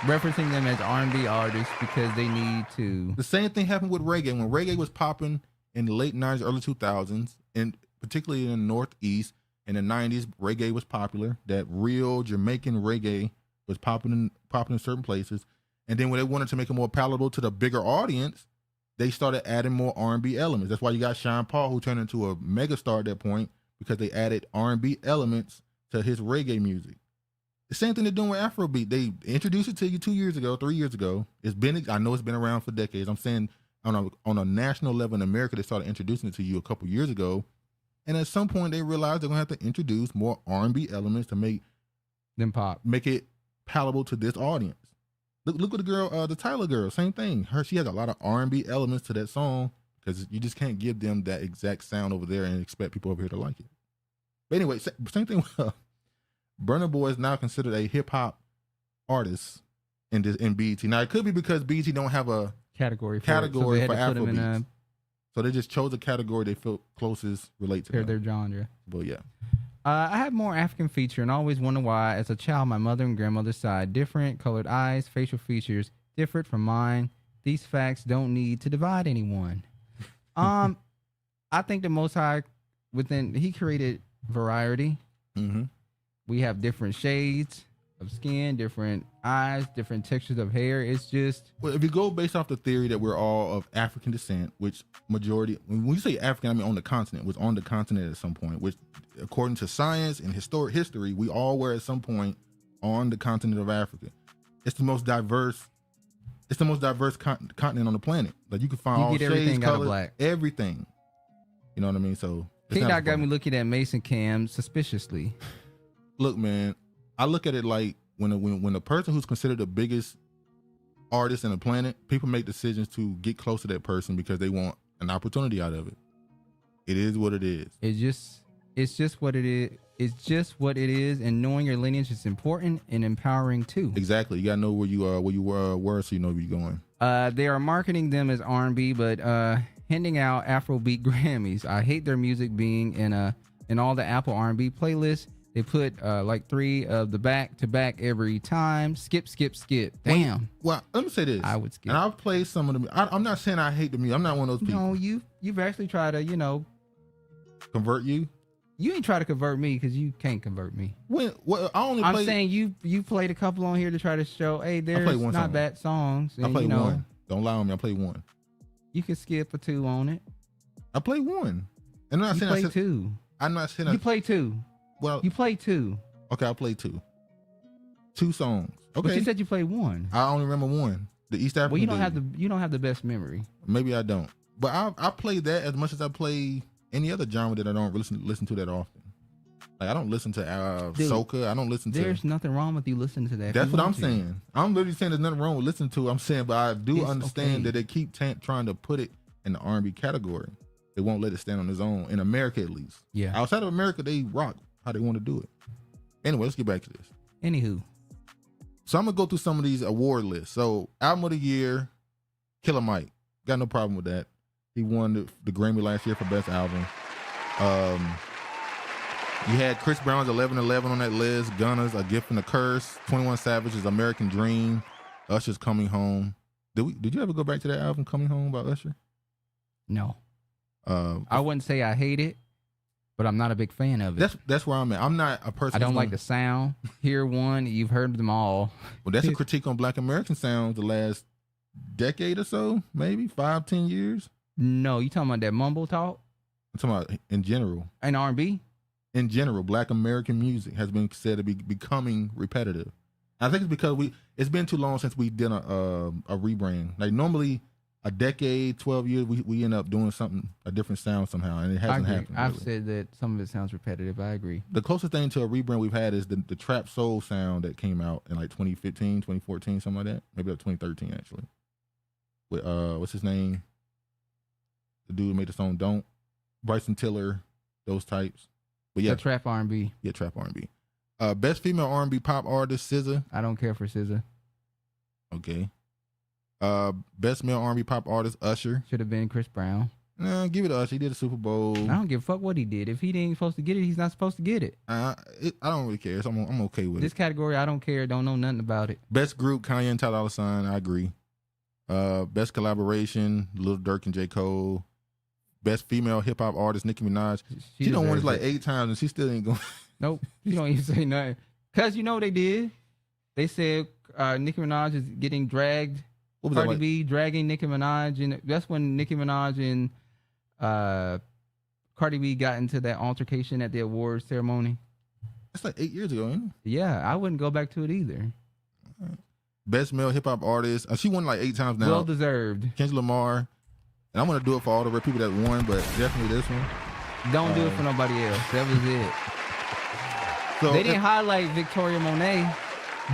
referencing them as R&B artists because they need to. The same thing happened with reggae. When reggae was popping in the late 90s, early 2000s, and particularly in the Northeast, in the 90s, reggae was popular. That real Jamaican reggae was popping in certain places. And then when they wanted to make it more palatable to the bigger audience, they started adding more R&B elements. That's why you got Sean Paul, who turned into a megastar at that point, because they added R&B elements to his reggae music. The same thing they're doing with Afrobeat. They introduced it to you 2 years ago, 3 years ago. I know it's been around for decades. I'm saying on a national level in America, they started introducing it to you a couple years ago. And at some point, they realized they're going to have to introduce more R&B elements to make it palatable to this audience. Look at the girl, the Tyler girl, same thing. She has a lot of R&B elements to that song because you just can't give them that exact sound over there and expect people over here to like it. But anyway, same thing with Burna Boy is now considered a hip hop artist in BET. Now it could be because BET don't have a category for Afrobeats. So they just chose a category they feel closest relate to their genre. But yeah. I have more African feature and I always wonder why, as a child, my mother and grandmother's side, different colored eyes, facial features, different from mine. These facts don't need to divide anyone. I think the Most High, he created variety. Mm-hmm. We have different shades of skin, different eyes, different textures of hair. It's just... Well, if you go based off the theory that we're all of African descent, which majority... When you say African, I mean on the continent. Was on the continent at some point, which according to science and history, we all were at some point on the continent of Africa. It's the most diverse... It's the most diverse continent on the planet. Like you can find all shades, colors, black. Everything. You know what I mean? So... K-Dot got me looking at Mason Cam suspiciously. Look, man, I look at it like when a person who's considered the biggest artist on the planet, people make decisions to get close to that person because they want an opportunity out of it. It is what it is. It's just what it is. It's just what it is, and knowing your lineage is important and empowering too. Exactly. You gotta know where you were, so you know where you're going. They are marketing them as R&B, but handing out Afrobeat Grammys. I hate their music being in all the Apple R&B playlists. They put like 3 of the back to back every time. Skip. Damn. Well, let me say this. I would skip. And I've played some of them. I'm not saying I hate the music. I'm not one of those people. No, you've actually tried to, convert you. You ain't try to convert me because you can't convert me. I'm saying you played a couple on here to try to show, hey, there's not bad songs. And, I played one. Don't lie on me. I played one. You can skip a 2 on it. I played one. And I'm not saying I played 2. I'm not saying you played 2. Well, you played 2. Okay, I played 2. 2 songs. Okay. But you said you played 1. I only remember 1. The East African. Well, you don't have the best memory. Maybe I don't. But I play that as much as I play any other genre that I don't listen to that often. Like I don't listen to soca. I don't listen to. There's nothing wrong with you listening to that. That's what I'm saying. I'm literally saying there's nothing wrong with listening to it. I'm saying, but I do understand that they keep trying to put it in the R&B category. They won't let it stand on its own in America, at least. Yeah. Outside of America, they rock how they want to do it. Anyway, let's get back to this. Anywho, so I'm gonna go through some of these award lists. So album of the year, Killer Mike. Got no problem with that. He won the Grammy last year for best album. You had Chris Brown's 11:11 on that list. Gunna's A Gift and a Curse. 21 Savage's American Dream. Usher's Coming Home. Did you ever go back to that album Coming Home by Usher? No. I wouldn't say I hate it, but I'm not a big fan of it. That's where I'm at. I'm not a person. I don't like the sound. Hear one, you've heard them all. Well, that's a critique on Black American sounds the last decade or so, maybe 5-10 years. No, you talking about that mumble talk? I'm talking about in general. And R&B? In general, Black American music has been said to be becoming repetitive. I think it's because it's been too long since we did a rebrand. Like normally a decade, 12 years, we end up doing a different sound somehow, and it hasn't happened. I've said that some of it sounds repetitive. I agree. The closest thing to a rebrand we've had is the trap soul sound that came out in like 2015, 2014, something like that. Maybe like 2013 actually. With what's his name? The dude who made the song Don't. Bryson Tiller, those types. But yeah, the trap R&B. Yeah, trap R&B. Best female R&B pop artist, SZA. I don't care for SZA. Okay. Best male R&B pop artist, Usher. Should have been Chris Brown. Nah, give it to Usher. He did the Super Bowl. I don't give a fuck what he did. If he ain't supposed to get it, he's not supposed to get it. I don't really care. So I'm okay with This it. category, I don't care. Don't know nothing about it. Best group, Kanye and Ty Dolla $ign. I agree. Best collaboration, Lil Durk and J. Cole. Best female hip hop artist, Nicki Minaj. She done won it like 8 times and she still ain't going. Nope. You don't even say nothing. Cause you know what they did. They said Nicki Minaj is getting dragged. What was that, Cardi like? B dragging Nicki Minaj, and that's when Nicki Minaj and Cardi B got into that altercation at the awards ceremony. That's like 8 years ago, ain't it? Yeah, I wouldn't go back to it either. Best male hip hop artist. She won like 8 times now. Well deserved. Kendrick Lamar. And I'm gonna do it for all the people that won, but definitely this one. Don't do it for nobody else. That was it. So They didn't highlight Victoria Monet.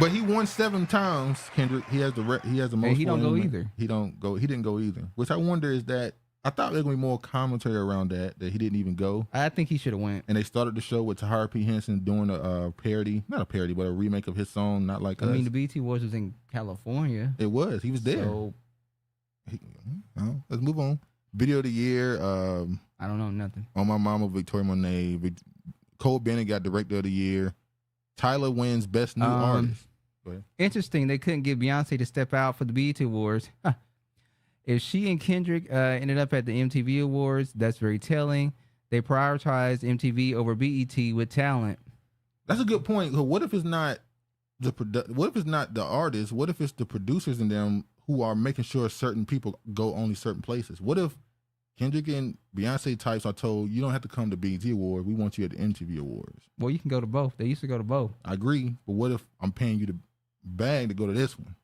but he won 7 times. Kendrick. He has the most. And he don't go wins. either. He didn't go either. Which I wonder is that I thought there was gonna be more commentary around that he didn't even go. I think he should have went. And they started the show with Tahara P. Henson doing a parody, not a parody, but a remake of his song, Not Like I Us. mean, the BT Awards was in California. It was. He was there. So Let's move on. Video of the year. I don't know nothing. On My Mama, Victoria Monet. Cole Bennett got Director of the Year. Tyler wins Best New Artist. Go ahead. Interesting. They couldn't get Beyonce to step out for the BET Awards. If she and Kendrick ended up at the MTV Awards, that's very telling. They prioritized MTV over BET with talent. That's a good point. What if it's not what if it's not the artists? What if it's the producers and them who are making sure certain people go only certain places? What if Kendrick and Beyonce types are told, you don't have to come to BET Award. We want you at the MTV Awards. Well, you can go to both. They used to go to both. I agree. But what if I'm paying you the bag to go to this one?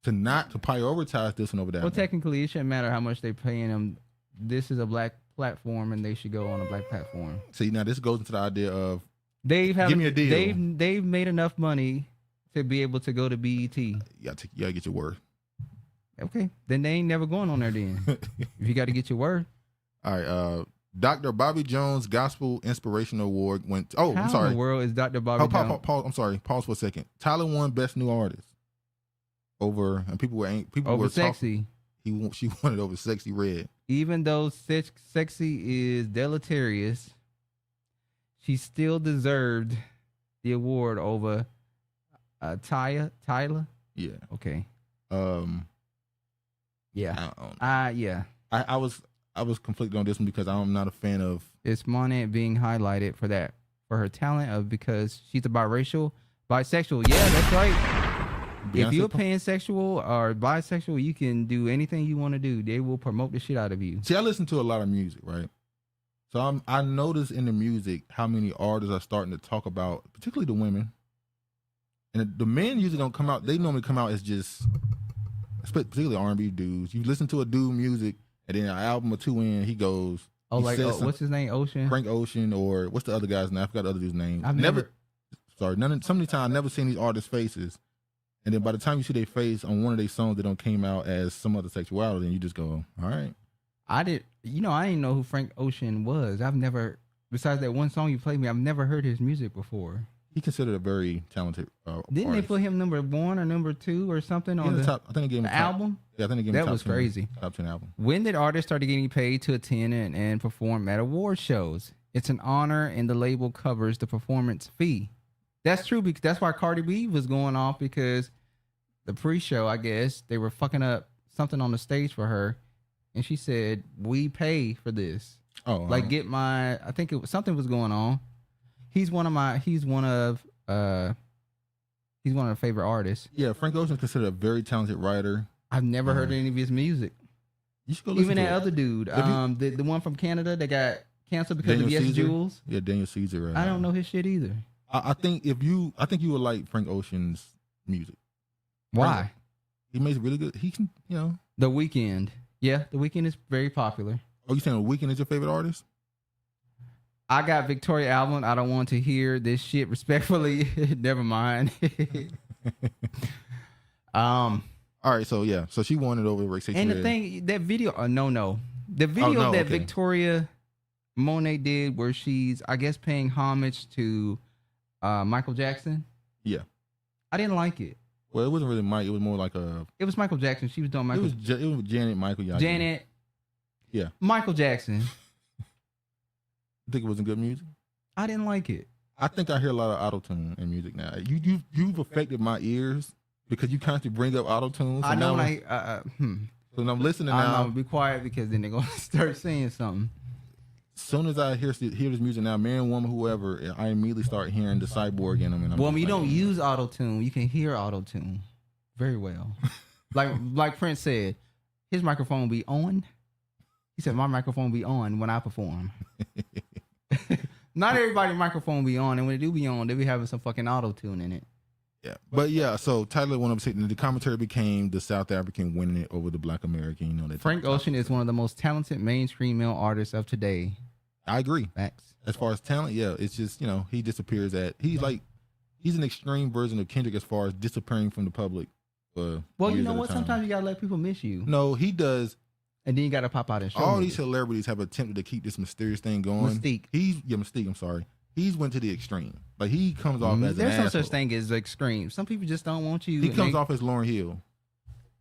To prioritize this one over that Well, one? technically, it shouldn't matter how much they're paying them. This is a black platform, and they should go on a black platform. See, now this goes into the idea of Give me a deal. They've made enough money to be able to go to BET. you gotta get your worth. Okay, then they ain't never going on there then. If you got to get your word. All right. Dr. Bobby Jones Gospel Inspirational Award went. How I'm sorry. in the world is Dr. Bobby Jones? Pause. I'm sorry. Pause for a second. Tyler won Best New Artist and people were Sexyy. She won it over Sexyy Red. Even though Sexyy is deleterious, she still deserved the award over Tyler. Yeah. Okay. Yeah. Yeah. I was conflicted on this one because I'm not a fan of. It's Monet being highlighted for that, for her talent because she's a bisexual. Yeah, that's right. If you're pansexual or bisexual, you can do anything you want to do. They will promote the shit out of you. See, I listen to a lot of music, right? So I notice in the music how many artists are starting to talk about, particularly the women. And the men usually don't come out. They normally come out as just, particularly R&B dudes. You listen to a dude music, and then an album or two in, he goes. Oh, what's his name? Ocean? Frank Ocean, or what's the other guy's name? I forgot the other dude's name. I've never. Sorry, so many times I've never seen these artists' faces. And then by the time you see their face on one of their songs that don't came out as some other sexuality, and you just go, all right. I didn't know who Frank Ocean was. I've never, besides that one song you played me, I've never heard his music before. He considered a very talented Didn't artist. they put him number 1 or number 2 or something on the top? I think they gave him the album? Yeah, I think they gave him that top was 10, crazy. Top 10 album. When did artists start getting paid to attend and perform at award shows? It's an honor, and the label covers the performance fee. That's true because that's why Cardi B was going off because the pre-show, I guess, they were fucking up something on the stage for her, and she said, "We pay for this." Oh, like I think something was going on. He's one of the favorite artists. Yeah, Frank Ocean is considered a very talented writer. I've never heard any of his music. You should go listen Even to that it. other dude, the one from Canada that got canceled because Daniel of Yes Caesar? Jules. Yeah, Daniel Caesar. I don't know his shit either. I think you would like Frank Ocean's music. Why? He makes really good. He can, The Weeknd. Yeah, The Weeknd is very popular. Oh, you saying The Weeknd is your favorite artist? I got Victoria album. I don't want to hear this shit respectfully. Never mind. All right, so yeah, so she won it over Rick. And the thing, that video, the video that Victoria Monet did, where she's, I guess, paying homage to Michael Jackson. Yeah, I didn't like it. Well, it wasn't really Mike. It was more like It was Michael Jackson. She was doing Michael. It was Janet, Michael. Yeah, Janet. Yeah. Michael Jackson. I think it wasn't good music. I didn't like it. I think I hear a lot of auto-tune in music now. You've affected my ears because you constantly bring up auto-tune. So I know now when so when I'm listening I'm now. gonna be quiet because then they're gonna start saying something. As soon as I hear this music now, man, woman, whoever, I immediately start hearing the cyborg in them. And Well, when you don't use auto-tune, you can hear auto-tune very well. like Prince said, his microphone be on. He said, my microphone be on when I perform. Not everybody's microphone be on, and when it do be on, they be having some fucking auto-tune in it. Yeah. But yeah, so Tyler went up saying the commentary became the South African winning it over the Black American. You know, that Frank Ocean is one of the most talented mainstream male artists of today. I agree. Facts. As far as talent, yeah, it's just, you know, he disappears he's an extreme version of Kendrick as far as disappearing from the public. Well, you know what? Sometimes you gotta let people miss you. No, he does. And then you gotta pop out and show all me these celebrities have attempted to keep this mysterious thing going. Mystique. Mystique, I'm sorry. He's went to the extreme. Like, he comes off as there's an no such asshole. thing as extreme. Some people just don't want you. He comes off as Lauryn Hill.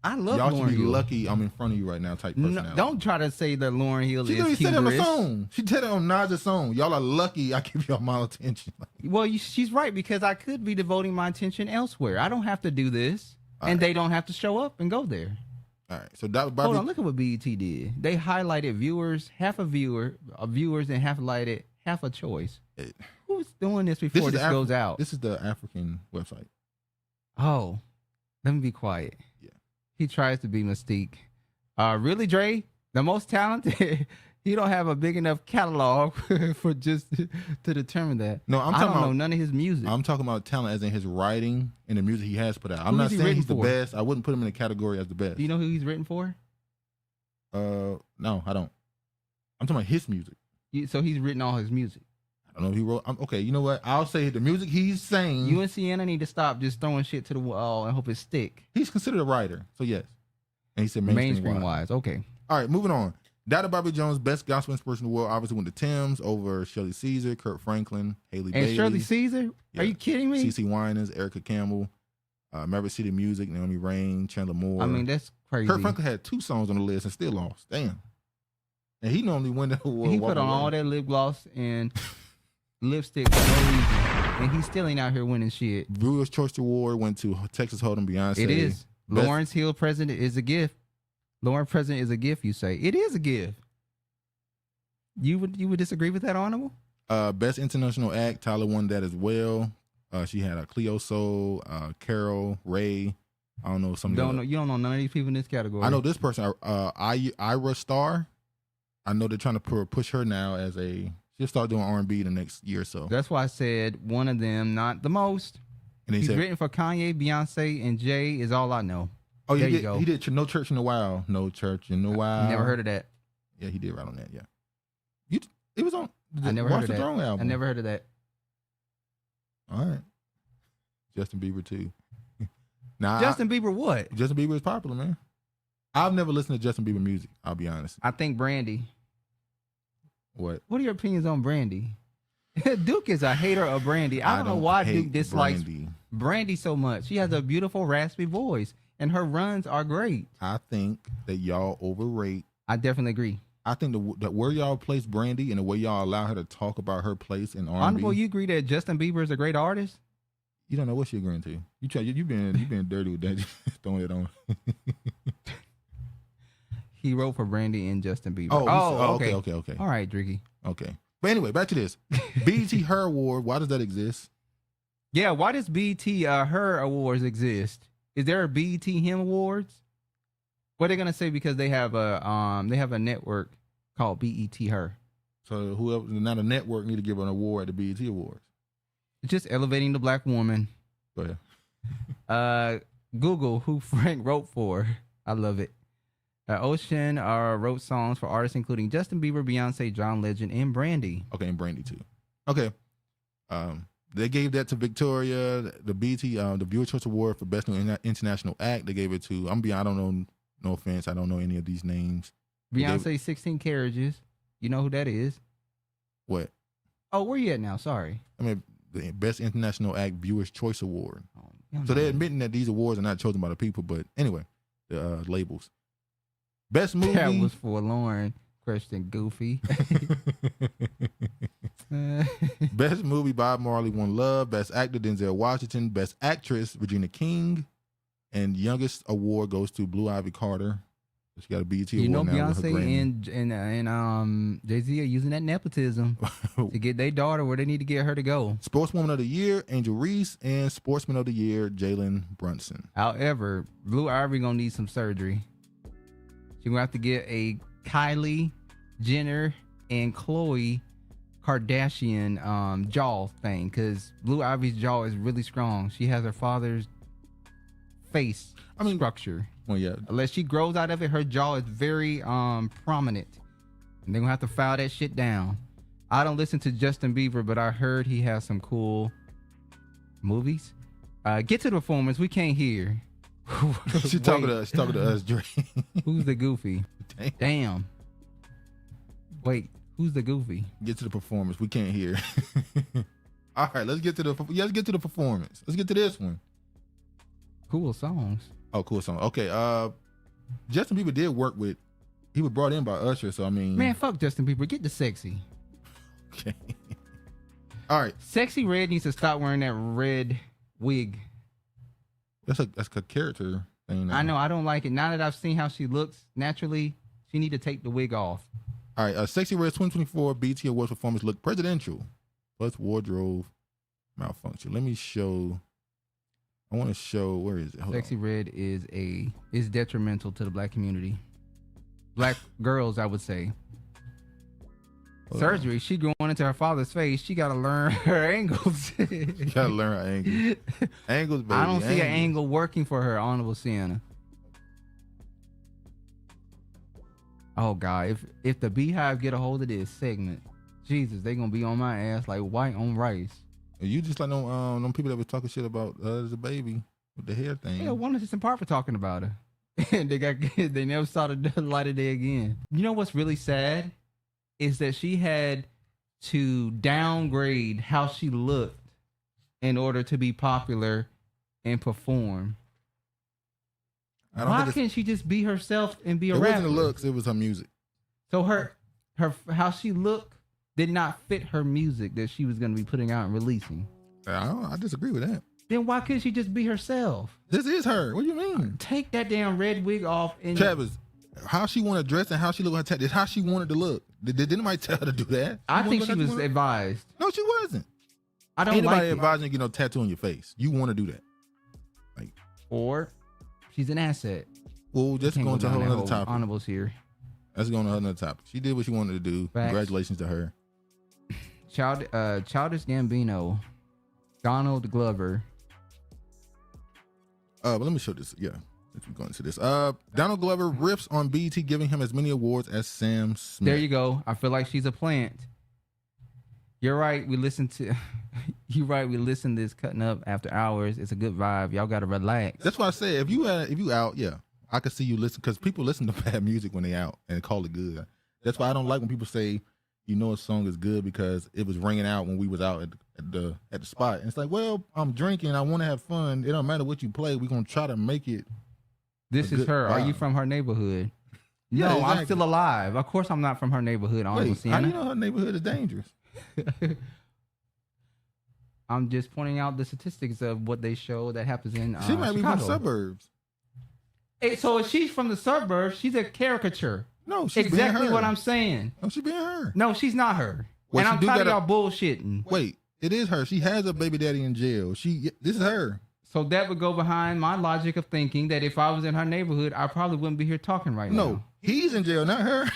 I love Y'all Lauryn should be Hill. lucky I'm in front of you right now type personality. No, don't try to say that Lauryn Hill She is literally said it on the hubris. song. She said it on Naja's song. Y'all are lucky I give y'all my attention. Well, she's right, because I could be devoting my attention elsewhere. I don't have to do this, and they don't have to show up and go there. All right, so that Hold on, look at what BET did. They highlighted viewers, half a viewers, and highlighted half a choice. Who's doing this before this goes out? This is the African website. Oh, let me be quiet. Yeah. He tries to be Mystique. Really, Dre? The most talented? He don't have a big enough catalog for just to determine that. No, I don't know none of his music. I'm talking about talent as in his writing and the music he has put out. I'm Who not is he saying written he's the for? best. I wouldn't put him in the category as the best. Do you know who he's written for? No, I don't. I'm talking about his music. So he's written all his music. I don't know if he wrote. Okay, you know what? I'll say the music he's saying. You and Sienna need to stop just throwing shit to the wall and hope it stick. He's considered a writer, so yes. And he said mainstream wise. Okay. All right, moving on. Dada Bobby Jones, best gospel inspiration in the world, obviously went to Tim's over Shirley Caesar, Kurt Franklin, Haley Bailey. And Shirley Caesar? Yeah. Are you kidding me? CeCe Winans, Erica Campbell, Maverick City Music, Naomi Rain, Chandler Moore. I mean, that's crazy. Kurt Franklin had 2 songs on the list and still lost. Damn. And he normally win the award. He put on all that lip gloss and lipstick for no reason, and he's still ain't out here winning shit. Viewers' Choice Award went to Texas Hold'em Beyonce. It is. Lawrence Hill president is a gift. Lauren president is a gift, you say. It is a gift. You would disagree with that, Honorable? Best International Act, Tyler won that as well. She had a Cleo Soul, Carol, Ray. I don't know some. You don't know none of these people in this category. I know this person, Ira Star. I know they're trying to push her now as she'll start doing R&B the next year or so. That's why I said one of them, not the most. And he's written for Kanye, Beyonce, and Jay is all I know. Oh, yeah, he did No Church in a While. No Church in a While. Never heard of that. Yeah, he did right on that. Yeah, it was on. I never heard of that. Album. I never heard of that. All right, Justin Bieber too. Now Justin Bieber what? Justin Bieber is popular, man. I've never listened to Justin Bieber music. I'll be honest. I think Brandy. What are your opinions on Brandy? Duke is a hater of Brandy. I don't know why Duke dislikes Brandy so much. She has a beautiful raspy voice, and her runs are great. I think that y'all overrate. I definitely agree. I think that where y'all place Brandy and the way y'all allow her to talk about her place in R&B. Honorable, you agree that Justin Bieber is a great artist? You don't know what she agreeing to. You've been dirty with that. Throwing it on. He wrote for Brandy and Justin Bieber. Okay. All right, Dricky. Okay. But anyway, back to this. BET Her Award, why does that exist? Yeah, why does BET Her Awards exist? Is there a BET Him Awards? What are they gonna say because they have a network called BET Her. So whoever, now the network need to give an award at the BET Awards. It's just elevating the black woman. Go ahead. Google who Frank wrote for. I love it. Ocean wrote songs for artists including Justin Bieber, Beyonce, John Legend, and Brandy. Okay, and Brandy too. Okay. They gave that to Victoria, the BET, the Viewer Choice Award for Best New International Act. They gave it to, I don't know, no offense, I don't know any of these names. Beyonce, 16 Carriages. You know who that is? What? Oh, where you at now? Sorry. I mean, the Best International Act Viewers Choice Award. Oh, so they're admitting that these awards are not chosen by the people, but anyway, the labels. Best movie. That was for Lauren Question, Goofy. Best movie, Bob Marley won Love. Best actor, Denzel Washington. Best actress, Regina King. And youngest award goes to Blue Ivy Carter. She got a BET You know, award now with her Beyonce Grammy. and Jay-Z are using that nepotism to get their daughter where they need to get her to go. Sportswoman of the Year, Angel Reese, and Sportsman of the Year, Jalen Brunson. However, Blue Ivy gonna need some surgery. She's gonna have to get a Kylie Jenner and Khloe Kardashian jaw thing, because Blue Ivy's jaw is really strong. She has her father's face structure. Well, yeah. Unless she grows out of it, her jaw is very prominent. And they're gonna have to file that shit down. I don't listen to Justin Bieber, but I heard he has some cool movies. Get to the performance. We can't hear. She's talking to us, Dre. Who's the Goofy? Damn. Wait, who's the Goofy? Get to the performance. We can't hear. All right, let's get to the performance. Let's get to this one. Cool songs. Oh, cool song. Okay, Justin Bieber did work with. He was brought in by Usher, so I mean. Man, fuck Justin Bieber. Get the Sexy. Okay. All right. Sexy Red needs to stop wearing that red wig. That's a character thing. I know. I don't like it. Now that I've seen how she looks naturally, she need to take the wig off. All right. Sexyy Red's 2024 BET Awards performance looked presidential, plus wardrobe malfunction. Let me show. I want to show, where is it? Hold Sexy on. Red is detrimental to the black community. Black girls, I would say. Hold Surgery. on. She going into her father's face. She got to learn her angles. You gotta learn her angles. Angles, baby. I don't see an angle working for her, Honorable Sienna. Oh God, if the Beehive get a hold of this segment, Jesus, they gonna be on my ass like white on rice. You just like them people that was talking shit about as a baby with the hair thing. Yeah, one is in part for talking about her. And they never saw the light of day again. You know what's really sad is that she had to downgrade how she looked in order to be popular and perform. Why can't she just be herself and be a rapper? It wasn't the looks, it was her music. So her how she looked did not fit her music that she was going to be putting out and releasing. I disagree with that. Then why couldn't she just be herself? This is her. What do you mean? Take that damn red wig off. And Travis, how she wanted to dress and how she looked at her tattoo, how she wanted to look. Did anybody tell her to do that? I think she was advised. No, she wasn't. I don't Anybody like advising you to get no tattoo on your face. You want to do that. Or she's an asset. Well, just going to a whole other topic. Honorables here. Let's go on to another topic. She did what she wanted to do. Facts. Congratulations to her. Childish Gambino, Donald Glover. But let me show this. Yeah, since we're going to this. Donald Glover riffs on BET, giving him as many awards as Sam Smith. There you go. I feel like she's a plant. You're right. We listen to. You're right. We listen to this cutting up after hours. It's a good vibe. Y'all gotta relax. That's why I said if you out, yeah, I could see you listen because people listen to bad music when they out and call it good. That's why I don't like when people say, you know, a song is good because it was ringing out when we was out at the spot. And it's like, well, I'm drinking. I want to have fun. It don't matter what you play. We're gonna try to make it. This is her. Are you from her neighborhood? Yeah, no, exactly. I'm still alive. Of course, I'm not from her neighborhood. Wait, how do you know her neighborhood is dangerous? I'm just pointing out the statistics of what they show that happens in She might Chicago. be from the suburbs. So if she's from the suburbs, she's a caricature. No, she's exactly being her. what I'm saying. No, she's being her. No, she's not her. Well, and I'm she do tired of gotta- y'all bullshitting. Wait, it is her. She has a baby daddy in jail. This is her. So that would go behind my logic of thinking that if I was in her neighborhood, I probably wouldn't be here talking right now. No, he's in jail, not her.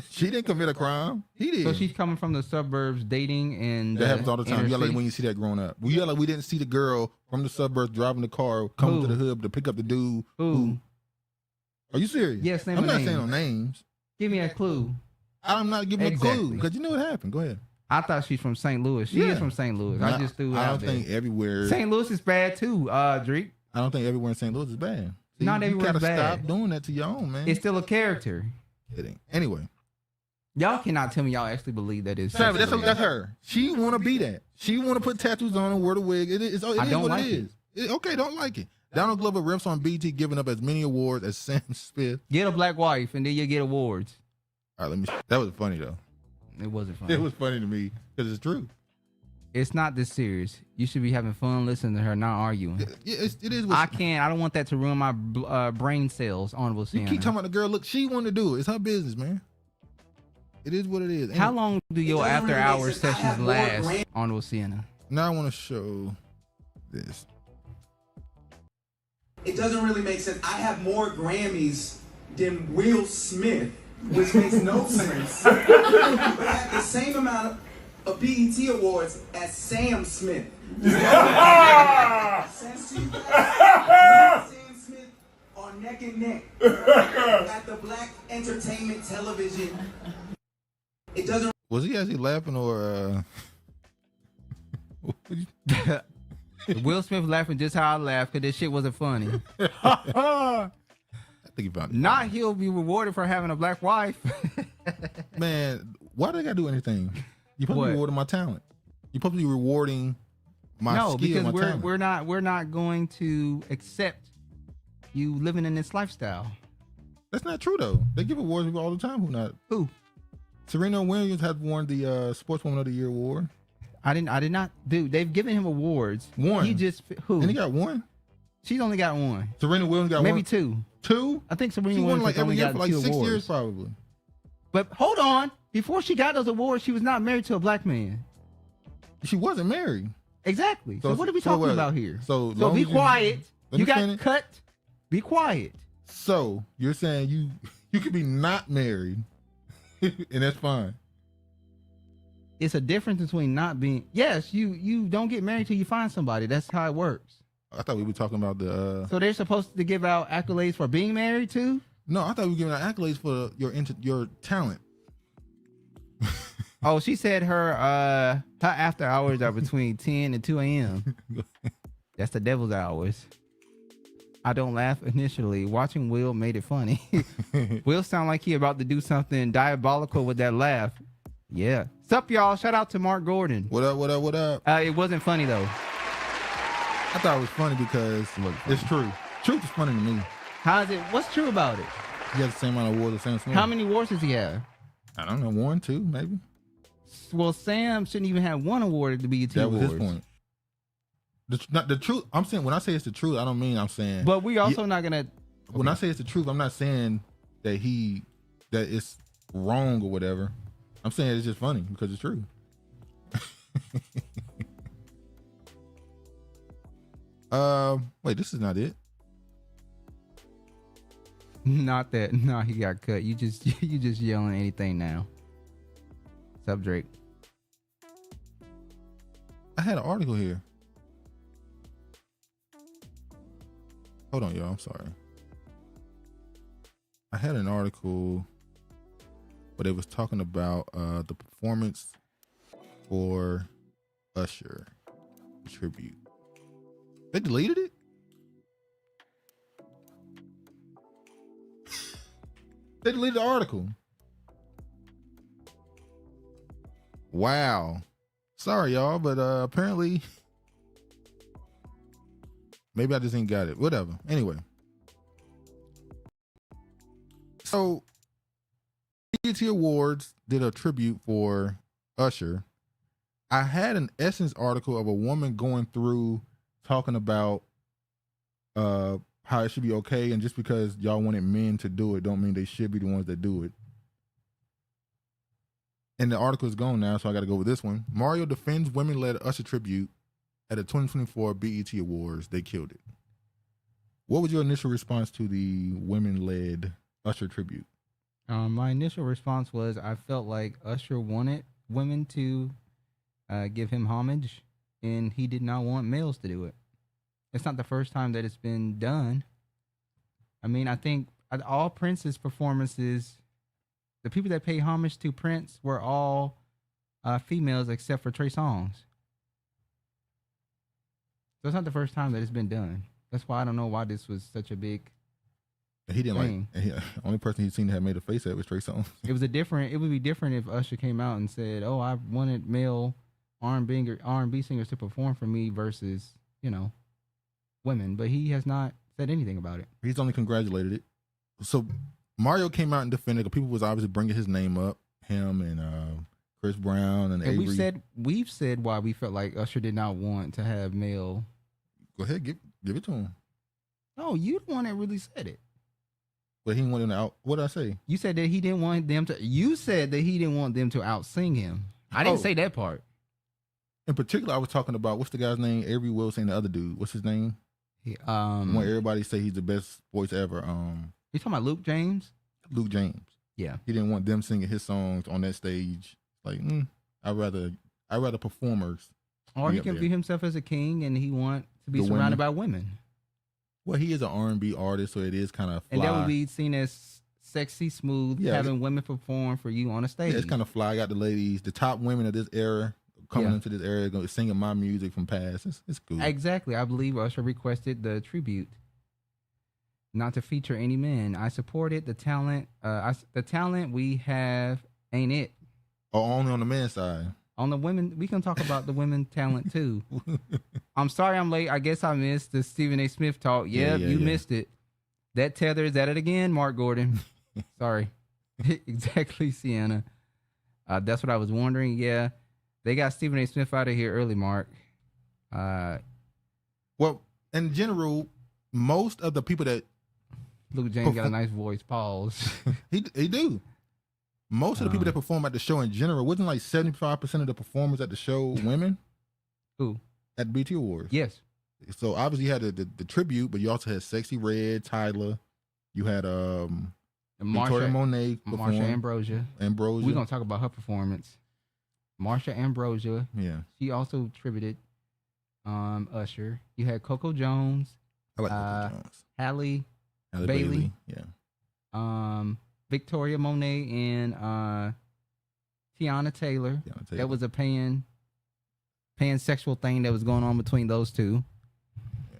She didn't commit a crime. He did. So she's coming from the suburbs, dating, and That happens all the time. inner You like city? when you see that growing up. We yell like we didn't see the girl from the suburbs driving the car, coming to the hood to pick up the dude. Who? Are you serious? Yes, name I'm a not name. saying no names. Give me a clue. I'm not giving a clue Exactly. because you know what happened. Go ahead. I thought she's from St. Louis. She is from St. Louis. I just threw it I out don't there. think everywhere. St. Louis is bad too, Drake. I don't think everywhere in St. Louis is bad. See, Not everywhere You is gotta bad. stop doing that to your own, man. It's still a character. It ain't. Anyway, Y'all cannot tell me y'all actually believe that is. Travis, that's her. She want to be that. She want to put tattoos on and wear the wig. It is what like it is. Okay, don't like it. Donald Glover riffs on BET, giving up as many awards as Sam Smith. Get a black wife and then you get awards. All right, that was funny though. It wasn't funny. It was funny to me because it's true. It's not this serious. You should be having fun listening to her, not arguing. Yeah, it is. I can't. I don't want that to ruin my brain cells. Honorable You Sienna. keep talking about the girl. Look, she wanted to do it. It's her business, man. It is what it is. How long do your after-hours sessions last, Honorable Sienna? Now I want to show this. It doesn't really make sense. I have more Grammys than Will Smith, which makes no sense. But I have the same amount of BET awards as Sam Smith. Sense to you guys? Sam Smith are neck and neck at the Black Entertainment Television. It doesn't. Was he actually laughing or? Will Smith laughing just how I laughed because this shit wasn't funny. I think he found it. Not he'll be rewarded for having a black wife. Man, why do they gotta do anything? You're supposed to What? be rewarding my talent. You're supposed to be rewarding my skill, because my talent. we're not going to accept you living in this lifestyle. That's not true though. They give awards all the time. Who? Serena Williams has won the Sportswoman of the Year award. I did not. Dude, they've given him awards. One. He just who? And he got one. She's only got one. Serena Williams got Maybe one. two. Two? I think Serena She won Williams like has every only year got for like 2 6 awards. years probably. But hold on. Before she got those awards, she was not married to a black man. She wasn't married. Exactly. So what are we so talking what? about here? So So long be as quiet. Let You me got finish. cut. Be quiet. So you're saying you could be not married, and that's fine. It's a difference between not being. Yes, you don't get married till you find somebody. That's how it works. I thought we were talking about the. So they're supposed to give out accolades for being married too? No, I thought we were giving out accolades for your talent. Oh, she said her after hours are between 10 and 2 a.m. That's the devil's hours. I don't laugh initially. Watching Will made it funny. Will sound like he about to do something diabolical with that laugh. Yeah. Sup, y'all? Shout out to Mark Gordon. What up? What up? What up? It wasn't funny though. I thought it was funny because it's true. Truth is funny to me. How is it? What's true about it? He has the same amount of awards as Sam Smith. How many awards does he have? I don't know, 1, 2, maybe. Well, Sam shouldn't even have one award at the BET That Awards. was his point. The truth. I'm saying when I say it's the truth, I don't mean I'm saying. But we also not gonna. When I say it's the truth, I'm not saying that it's wrong or whatever. I'm saying it's just funny because it's true. Wait, this is not it. Not that. No, he got cut. You just yelling anything now. Sup, Drake? I had an article here. Hold on, y'all. I'm sorry. I had an article, but it was talking about the performance for Usher tribute. They deleted it? They deleted the article. Wow. Sorry, y'all, but apparently maybe I just ain't got it. Whatever. Anyway. So BET Awards did a tribute for Usher. I had an Essence article of a woman going through talking about how it should be okay, and just because y'all wanted men to do it don't mean they should be the ones that do it. And the article is gone now, so I got to go with this one. Mario defends women-led Usher tribute at the 2024 BET Awards. They killed it. What was your initial response to the women-led Usher tribute? My initial response was I felt like Usher wanted women to give him homage, and he did not want males to do it. It's not the first time that it's been done. I mean, I think all Prince's performances, the people that pay homage to Prince were all females except for Trey Songz. So it's not the first time that it's been done. That's why I don't know why this was such a big He didn't thing. like. Only person he'd seen that had made a face at was Trey Songz. It would be different if Usher came out and said, "Oh, I wanted male R&B singers to perform for me versus, women." But he has not said anything about it. He's only congratulated it. So Mario came out and defended it. People was obviously bringing his name up. Him and Chris Brown and Avery. We've said why we felt like Usher did not want to have male. Go ahead, give it to him. No, you the one that really said it. But he wanted out. What did I say? You said that he didn't want them to. You said that he didn't want them to out sing him. I didn't say that part. In particular, I was talking about what's the guy's name? Avery Wilson, the other dude. What's his name? When everybody say he's the best voice ever. You talking about Luke James? Luke James. Yeah. He didn't want them singing his songs on that stage. Like, I'd rather performers. Or he can view himself as a king and he want to be surrounded by women. Well, he is an R&B artist, so it is kind of fly. And that would be seen as sexy, smooth, having women perform for you on a stage. Yeah, it's kind of fly. I got the ladies, the top women of this era coming into this era, singing my music from past. It's cool. Exactly. I believe Usher requested the tribute not to feature any men. I supported the talent. The talent we have ain't it. Oh, only on the men's side. On the women, we can talk about the women talent too. I'm sorry I'm late. I guess I missed the Stephen A. Smith talk. You missed it. That tether is at it again, Mark Gordon. Sorry. Exactly, Sienna. That's what I was wondering. Yeah. They got Stephen A. Smith out of here early, Mark. Well, in general, most of the people that Luke James got a nice voice. Pause. he do. Most of the people that perform at the show in general, wasn't like 75% of the performers at the show women? Who? At BT Awards. Yes. So obviously you had the tribute, but you also had Sexyy Red, Tyler. You had Victoria Monet perform. Marsha Ambrosia. We're going to talk about her performance. Marsha Ambrosia. Yeah. She also tributed Usher. You had Coco Jones. I like Coco Jones. Halle Bailey. Yeah. Victoria Monet and Tiana Taylor. That was a pansexual thing that was going on between those two. Yeah.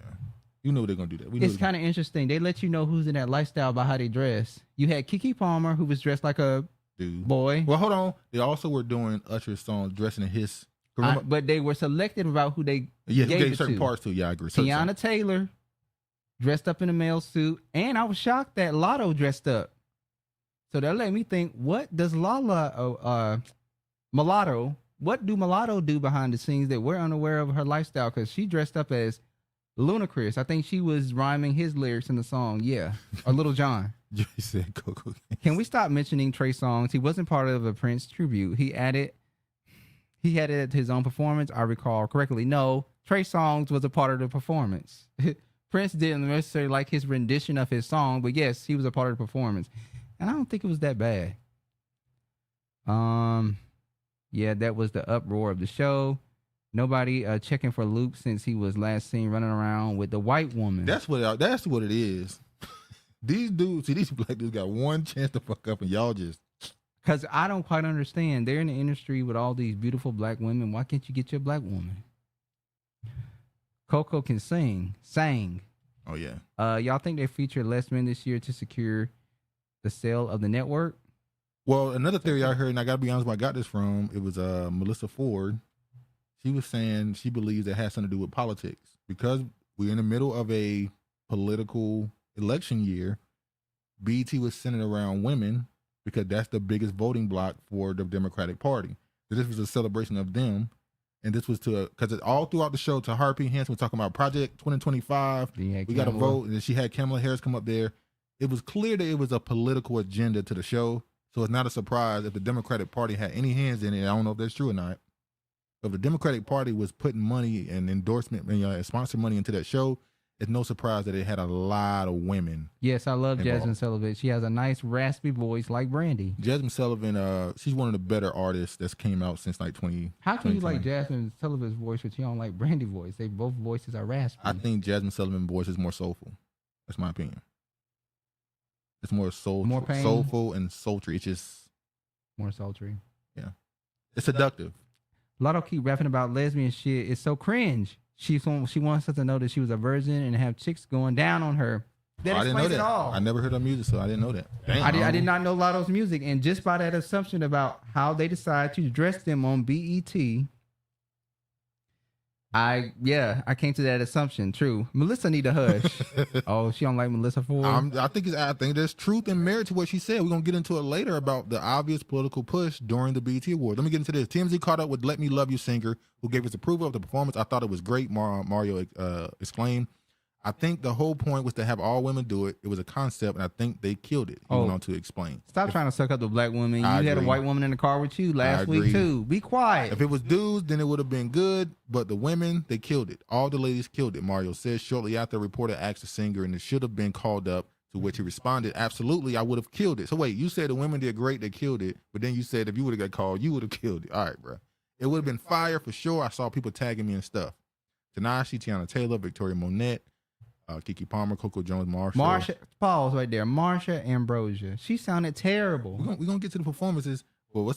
You know they're going to do that. It's kind of interesting. They let you know who's in that lifestyle by how they dress. You had Keke Palmer, who was dressed like a boy. Well, hold on. They also were doing Usher's songs, dressing in his... but they were selective about who they gave certain parts to. Yeah, I agree. Tiana Taylor dressed up in a male suit. And I was shocked that Lotto dressed up. So that let me think, what does Mulatto, what do Mulatto do behind the scenes that we're unaware of her lifestyle? Because she dressed up as Ludacris. I think she was rhyming his lyrics in the song. Yeah. Or Little John. You said Coco. Can we stop mentioning Trey Songz? He wasn't part of a Prince tribute. He added to his own performance, I recall correctly. No, Trey Songz was a part of the performance. Prince didn't necessarily like his rendition of his song, but yes, he was a part of the performance. And I don't think it was that bad. Yeah, that was the uproar of the show. Nobody checking for Luke since he was last seen running around with the white woman. That's what it is. These black dudes got one chance to fuck up and y'all just... Because I don't quite understand. They're in the industry with all these beautiful black women. Why can't you get your black woman? Coco can sang. Oh, yeah. Y'all think they featured less men this year to secure the sale of the network? Well, another theory I heard, and I got to be honest where I got this from, it was Melissa Ford. She was saying she believes it has something to do with politics. Because we're in the middle of a political election year, BET was centered around women because that's the biggest voting block for the Democratic Party. So this was a celebration of them. And this was because all throughout the show, Taraji V Henson was talking about Project 2025. We got to vote. And then she had Kamala Harris come up there. It was clear that it was a political agenda to the show. So it's not a surprise if the Democratic Party had any hands in it. I don't know if that's true or not. If the Democratic Party was putting money and endorsement and sponsor money into that show, it's no surprise that it had a lot of women. Yes, I love Jasmine Sullivan. She has a nice raspy voice like Brandy. Jasmine Sullivan, she's one of the better artists that's came out since like 20. How can you like Jasmine Sullivan's voice but you don't like Brandy's voice? They both voices are raspy. I think Jasmine Sullivan's voice is more soulful. That's my opinion. It's more soulful and sultry. It's just more sultry. Yeah, it's seductive. Lotto keep rapping about lesbian shit. It's so cringe. She wants us to know that she was a virgin and have chicks going down on her. I didn't know that. I never heard her music, so I didn't know that. I did not know Lotto's music, and just by that assumption about how they decide to dress them on BET, I came to that assumption. True. Melissa need a hush. Oh, she don't like Melissa Ford. I think there's truth and merit to what she said. We're gonna get into it later about the obvious political push during the BET Awards. Let me get into this. TMZ caught up with "Let Me Love You" singer who gave his approval of the performance. I thought it was great. Mario exclaimed. I think the whole point was to have all women do it. It was a concept, and I think they killed it. He went on to explain. Stop trying to suck up the black woman. You had a white woman in the car with you last week, too. Be quiet. If it was dudes, then it would have been good, but the women, they killed it. All the ladies killed it, Mario said. Shortly after, a reporter asked the singer, and it should have been called up, to which he responded, absolutely, I would have killed it. So wait, you said the women did great, they killed it, but then you said if you would have got called, you would have killed it. All right, bro. It would have been fire for sure. I saw people tagging me and stuff. Tanashi, Tiana Taylor, Victoria Monette, Kiki Palmer, Coco Jones, Marsha, pause right there. Marsha Ambrosia. She sounded terrible. We're gonna get to the performances. Well,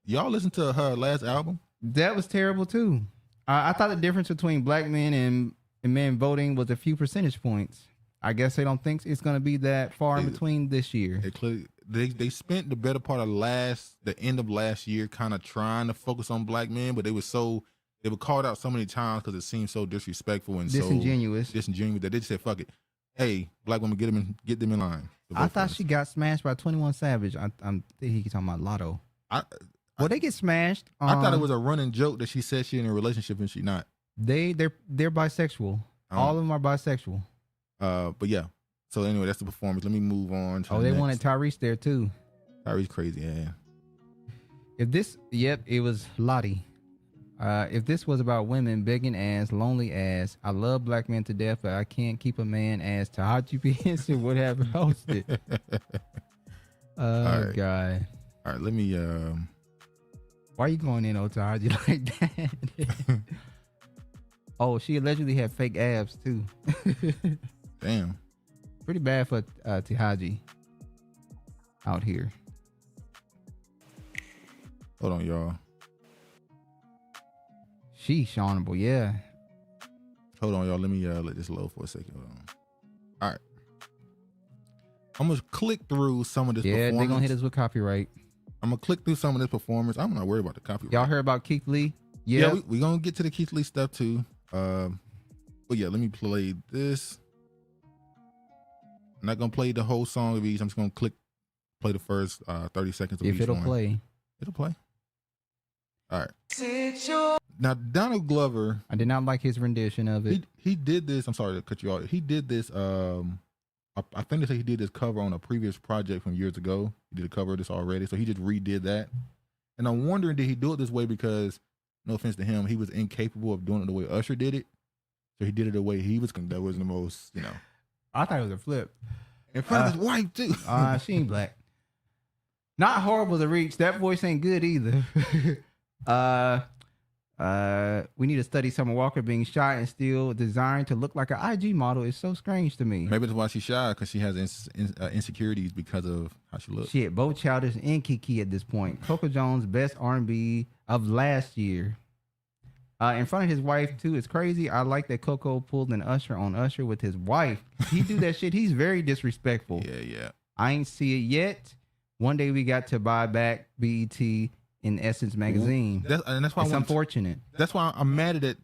y'all listen to her last album? That was terrible too. I thought the difference between black men and men voting was a few percentage points. I guess they don't think it's gonna be that far in between this year. They spent the better part of the end of last year kind of trying to focus on black men, but they were called out so many times because it seemed so disrespectful and disingenuous that they just said, fuck it. Hey, black women, get them in line. I thought she got smashed by 21 Savage. I think he's talking about Lotto. They get smashed. I thought it was a running joke that she said she in a relationship and she not. They're bisexual. All of them are bisexual. But yeah. So anyway, that's the performance. Let me move on to they wanted Tyrese there too. Tyrese crazy, yeah. It was Lottie. If this was about women begging ass, lonely ass, I love black men to death, but I can't keep a man ass. Taraji V Henson would have hosted. Right. God. All right, let me. Why are you going in on Taraji like that? Oh, she allegedly had fake abs too. Damn. Pretty bad for Taraji out here. Hold on, y'all. Sheesh, honorable, yeah. Hold on, y'all. Let me let this load for a second. Hold on. All right. I'm gonna click through some of this performance. Yeah, they're gonna hit us with copyright. I'm gonna click through some of this performance. I'm not worried about the copyright. Y'all heard about Keith Lee? Yeah, we gonna get to the Keith Lee stuff too. But yeah, let me play this. I'm not gonna play the whole song of each. I'm just gonna play the first 30 seconds of each one. If it'll play. It'll play. All right. Now, Donald Glover. I did not like his rendition of it. He did this. I'm sorry to cut you off. He did this. I think they say he did this cover on a previous project from years ago. He did a cover of this already. So he just redid that. And I'm wondering, did he do it this way because, no offense to him, he was incapable of doing it the way Usher did it? So he did it the way he was. That was the most, I thought it was a flip. In front of his wife, too. She ain't black. Not horrible to reach. That voice ain't good either. We need to study Summer Walker being shy and still designed to look like an IG model is so strange to me. Maybe that's why she's shy, because she has insecurities because of how she looks. Shit, both Childish and Kiki at this point. Coco Jones, best R&B of last year. In front of his wife too. It's crazy. I like that Coco pulled an Usher on Usher with his wife. He do that shit. He's very disrespectful. Yeah. I ain't see it yet. One day we got to buy back BET in Essence magazine. That's why it's unfortunate. That's why I'm mad at it.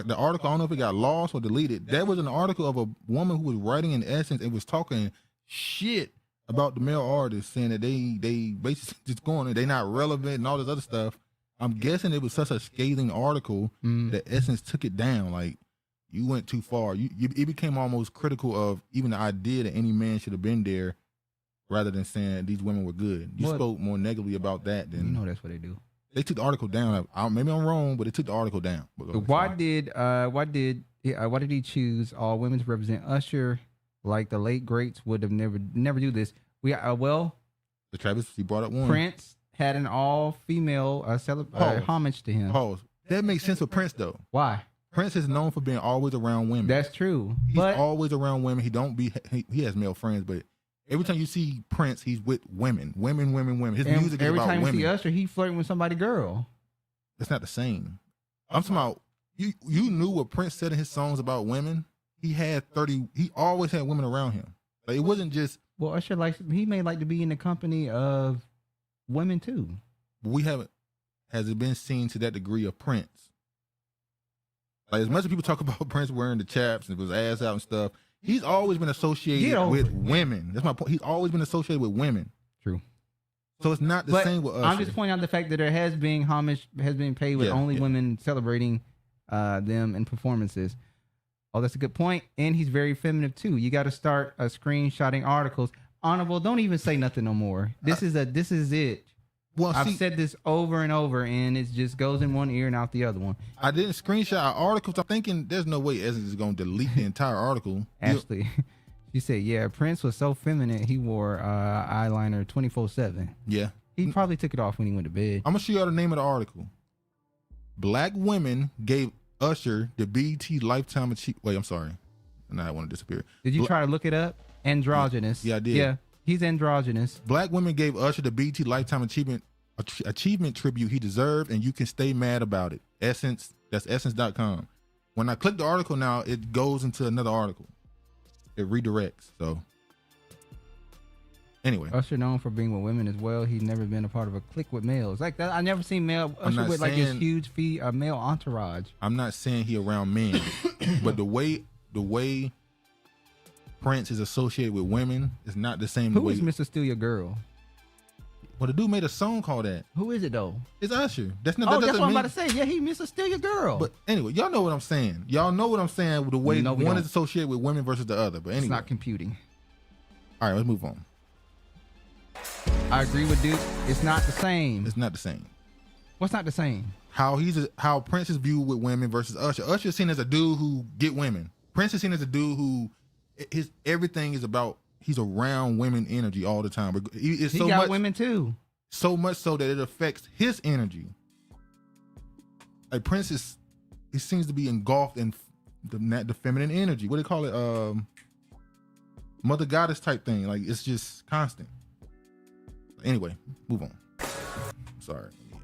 The article, I don't know if it got lost or deleted. That was an article of a woman who was writing in Essence and was talking shit about the male artists, saying that they basically just going, they not relevant and all this other stuff. I'm guessing it was such a scathing article that Essence took it down. Like, you went too far. It became almost critical of even the idea that any man should have been there, rather than saying these women were good. You spoke more negatively about that than... that's what they do. They took the article down. Maybe I'm wrong, but they took the article down. Why did he choose all women to represent Usher? Like the late greats would have never do this. The Travis, he brought up one. Prince had an all-female homage to him. Pause. That makes sense with Prince though. Why? Prince is known for being always around women. That's true. He's always around women. He has male friends, but every time you see Prince, he's with women. His music is about women. Every time you see Usher, he flirting with somebody girl. That's not the same. I'm talking about, you knew what Prince said in his songs about women. He always had women around him. Like, it wasn't just... Well, Usher he may like to be in the company of women too. We haven't... Has it been seen to that degree of Prince? Like as much as people talk about Prince wearing the chaps and his ass out and stuff, he's always been associated with women. That's my point. He's always been associated with women. True. So it's not the same with Usher. I'm just pointing out the fact that there has been homage has been paid with only women celebrating them in performances. Oh, that's a good point. And he's very feminine too. You got to start screenshotting articles. Honorable, don't even say nothing no more. This is it. Well, I've said this over and over, and it just goes in one ear and out the other one. I didn't screenshot articles. I'm thinking there's no way Essence is going to delete the entire article. Ashley, she said, yeah, Prince was so feminine, he wore eyeliner 24/7. Yeah. He probably took it off when he went to bed. I'm going to show you the name of the article. Black women gave Usher the BET Lifetime Achievement. Wait, I'm sorry. Now I want to disappear. Did you try to look it up? Androgynous. Yeah, I did. Yeah, he's androgynous. Black women gave Usher the BET Lifetime Achievement tribute he deserved, and you can stay mad about it. Essence, that's essence.com. When I click the article now, it goes into another article. It redirects. So anyway, Usher known for being with women as well. He's never been a part of a clique with males like that. I never seen Usher with like his huge male entourage. I'm not saying he around men, but the way Prince is associated with women is not the same. Who is Mr. Steal Your Girl? Well, the dude made a song called that. Who is it though? It's Usher. That's not. That's what I'm about to say. Yeah, he Mr. Steal Your Girl. But anyway, y'all know what I'm saying. Y'all know what I'm saying with the way one is associated with women versus the other. But anyway, it's not computing. All right, let's move on. I agree with Duke. It's not the same. It's not the same. What's not the same? How Prince is viewed with women versus Usher. Usher is seen as a dude who get women. Prince is seen as a dude who his everything is about. He's around women energy all the time. He got women too. So much so that it affects his energy. Like Prince he seems to be engulfed in the feminine energy. What do they call it? Mother goddess type thing. Like it's just constant. Anyway, move on. Sorry. Yeah.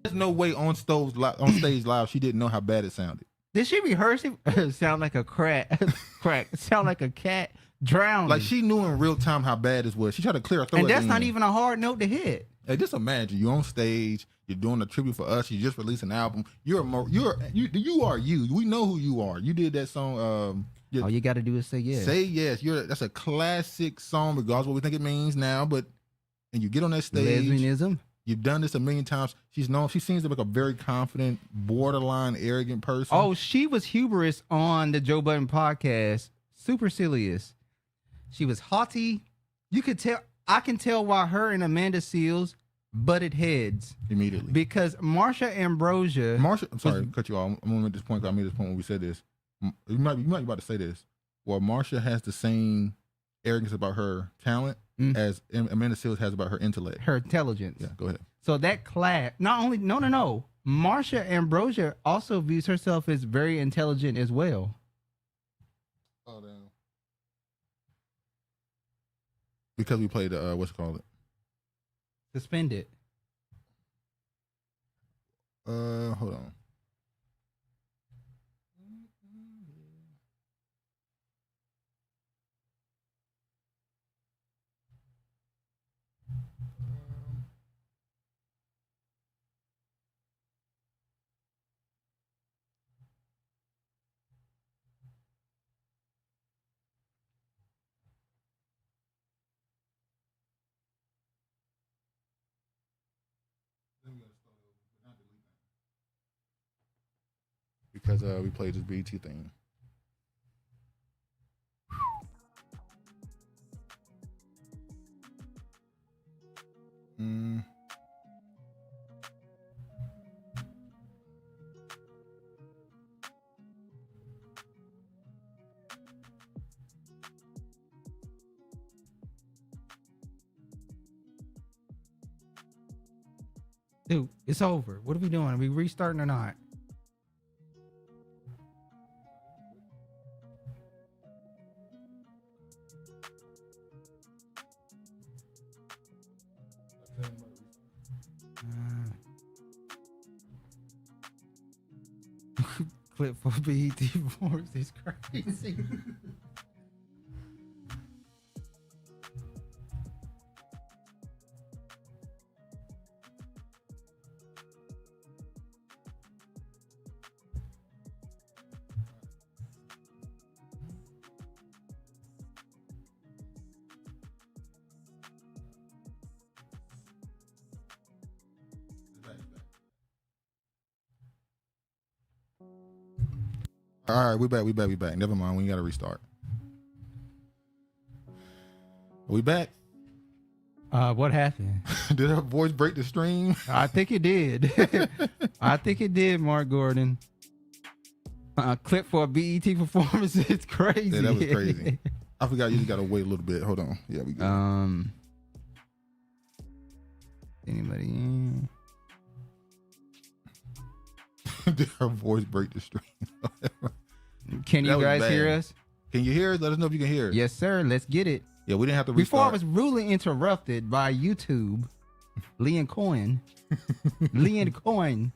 There's no way on stage live she didn't know how bad it sounded. Did she rehearse it? Sound like a crack. Sound like a cat drowning. Like she knew in real time how bad this was. She tried to clear her throat. And that's not even a hard note to hit. Hey, just imagine you're on stage, you're doing a tribute for us, you just released an album. You are you. We know who you are. You did that song. All you got to do is say yes. Say yes. That's a classic song, regardless of what we think it means now. And you get on that stage. Lesbianism. You've done this a million times. She seems to be like a very confident, borderline arrogant person. Oh, she was hubris on the Joe Budden podcast. Supercilious. She was haughty. You could tell. I can tell why her and Amanda Seales butted heads immediately because Marsha Ambrosia. I'm sorry, cut you off. I'm gonna make this point. I made this point when we said this. You might be about to say this. Well, Marsha has the same arrogance about her talent as Amanda Seales has about her intellect. Her intelligence. Yeah, go ahead. So that class, not only, no. Marsha Ambrosia also views herself as very intelligent as well. Oh, damn. Because we played, what's it called? Suspended. Hold on. Because we played this BET thing. Dude, it's over. What are we doing? Are we restarting or not? Clip for BET Awards is crazy. All right, we back. Never mind, we got to restart. Are we back? What happened? Did her voice break the stream? I think it did. I think it did, Mark Gordon. Clip for a BET performance. It's crazy. Yeah, that was crazy. I forgot you just got to wait a little bit. Hold on. Yeah, we go. Anybody in? Did her voice break the stream? Can you guys hear us? Can you hear us? Let us know if you can hear us. Yes, sir. Let's get it. Yeah, we didn't have to Before I restart. was rudely interrupted by YouTube, Leon Cohen. Leonard Cohen.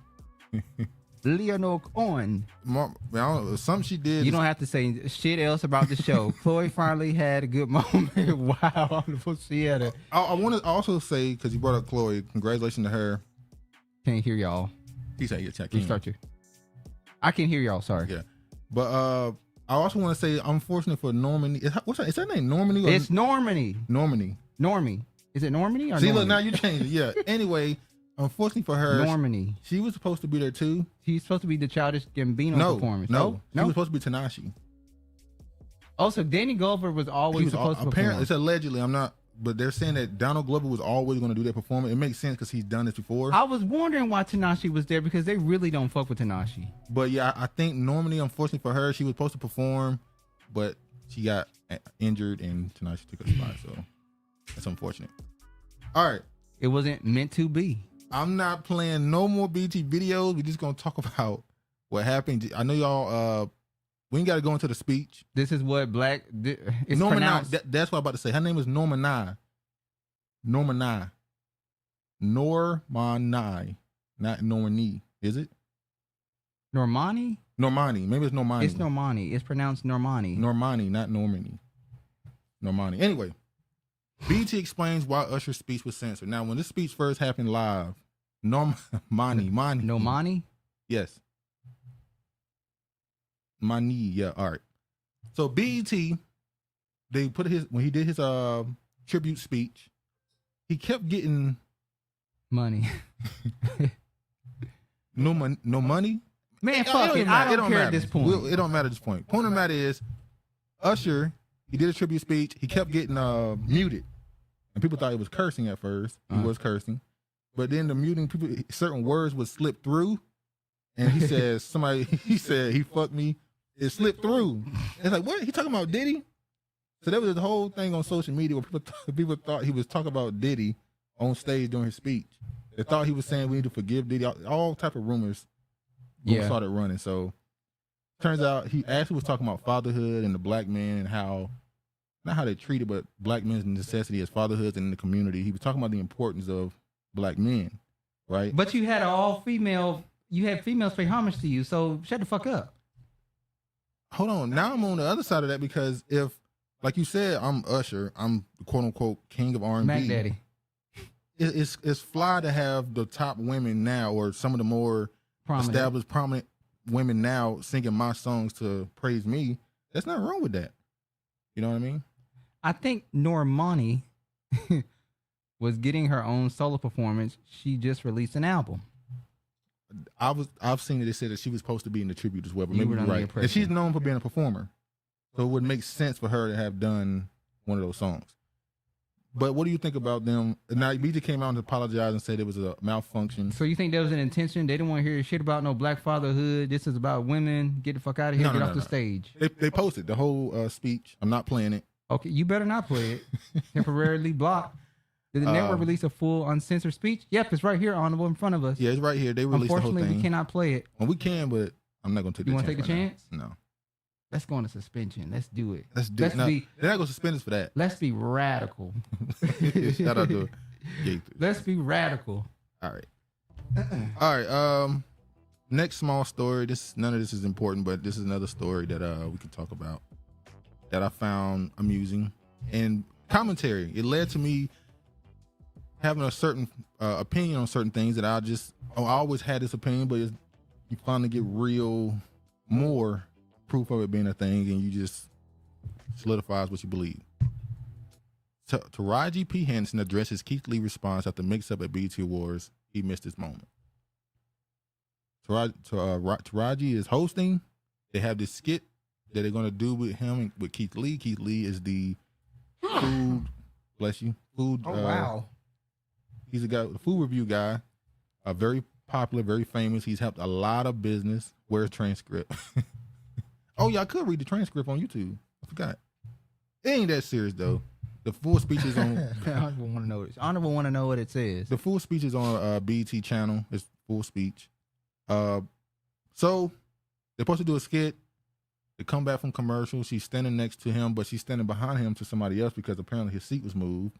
Something she did. You don't have to say shit else about the show. Chloe finally had a good moment. Wow, she had a. I want to also say, because you brought up Chloe, congratulations to her. Can't hear y'all. He said, "Yeah, check." Restart you. I can hear y'all. Sorry. Yeah, but I also want to say, unfortunate for Normani. Is that name Normani? It's Normani. Normie. Is it Normani or See, Normani? look, now you changed it. Yeah. Anyway, unfortunately for her, Normani. she was supposed to be there too. She's supposed to be the Childish Gambino performance. No. She was supposed to be Tanashi. Oh, so Danny Glover was always supposed to perform. Apparently, it's allegedly. I'm not. But they're saying that Donald Glover was always going to do that performance. It makes sense because he's done this before. I was wondering why Tanashi was there because they really don't fuck with Tanashi. But yeah, I think normally, unfortunately for her, she was supposed to perform, but she got injured and Tanashi took her spot. So that's unfortunate. All right. It wasn't meant to be. I'm not playing no more BT videos. We're just going to talk about what happened. I know y'all, we ain't got to go into the speech. This is what it's Norma pronounced. that's what I'm about to say. Her name is Norma Nye. Norma Nye. Norma Nye. Not Normani. Is it? Normani? Normani. Maybe it's Normani. It's Normani. It's pronounced Normani. Normani, not Normani. Normani. Anyway, BT explains why Usher's speech was censored. Now, when this speech first happened live, Normani? Yes. Mani, yeah, all right. So BET, they put when he did his tribute speech, he kept getting money. no money. Man, fuck it. I don't care at this point. It don't matter at this point. Point of the matter is, Usher, he did a tribute speech. He kept getting muted, and people thought he was cursing at first. He was cursing, but then the muting people, certain words would slip through, and he said he said he fucked me. It slipped through. It's like, what? He talking about Diddy? So that was the whole thing on social media where people thought he was talking about Diddy on stage during his speech. They thought he was saying we need to forgive Diddy. All type of rumors started running. So turns out he actually was talking about fatherhood and the black man and how, not how they treated, but black men's necessity as fatherhoods and in the community. He was talking about the importance of black men, right? But you had you had females pay homage to you, so shut the fuck up. Hold on. Now I'm on the other side of that because if, like you said, I'm Usher, I'm the quote unquote king of R&B. Mac Daddy. It's fly to have the top women now, or some of the more established, prominent women now singing my songs to praise me. There's nothing wrong with that. You know what I mean? I think Normani was getting her own solo performance. She just released an album. I've seen it. They said that she was supposed to be in the tribute as well, but maybe you're right. And she's known for being a performer, so it would make sense for her to have done one of those songs. But what do you think about them? Now, BJ came out and apologized and said it was a malfunction. So you think there was an intention? They didn't want to hear shit about no black fatherhood. This is about women. Get the fuck out of here. Get off the stage. They posted the whole speech. I'm not playing it. Okay, you better not play it. Temporarily blocked. Did the network release a full uncensored speech? Yep, it's right here, Honorable, in front of us. Yeah, it's right here. They released the whole thing. Unfortunately, we cannot play it. Well, we can, but I'm not going to take the chance. You want to take a chance? No. Let's go into suspension. Let's do it. They're not going to suspend us for that. Let's be radical. Shout out to Gaither. Let's be radical. All right. All right. Next small story. None of this is important, but this is another story that we can talk about that I found amusing and commentary. It led to me having a certain opinion on certain things that I always had this opinion, but you finally get more proof of it being a thing, and you just solidifies what you believe. Taraji P. Henson addresses Keith Lee response after Mixup at BET Awards. He missed his moment. Taraji is hosting they have this skit that they're gonna do with him and with Keith Lee. Keith Lee is the food, bless you, food. Oh wow. He's the food review guy. Very popular, very famous. He's helped a lot of business. Where's transcript? Oh, y'all could read the transcript on YouTube. I forgot. It ain't that serious though. The full speech is on. Honorable want to know what it says. The full speech is on BET channel. It's full speech. So they're supposed to do a skit. They come back from commercial. She's standing next to him, but she's standing behind him to somebody else because apparently his seat was moved.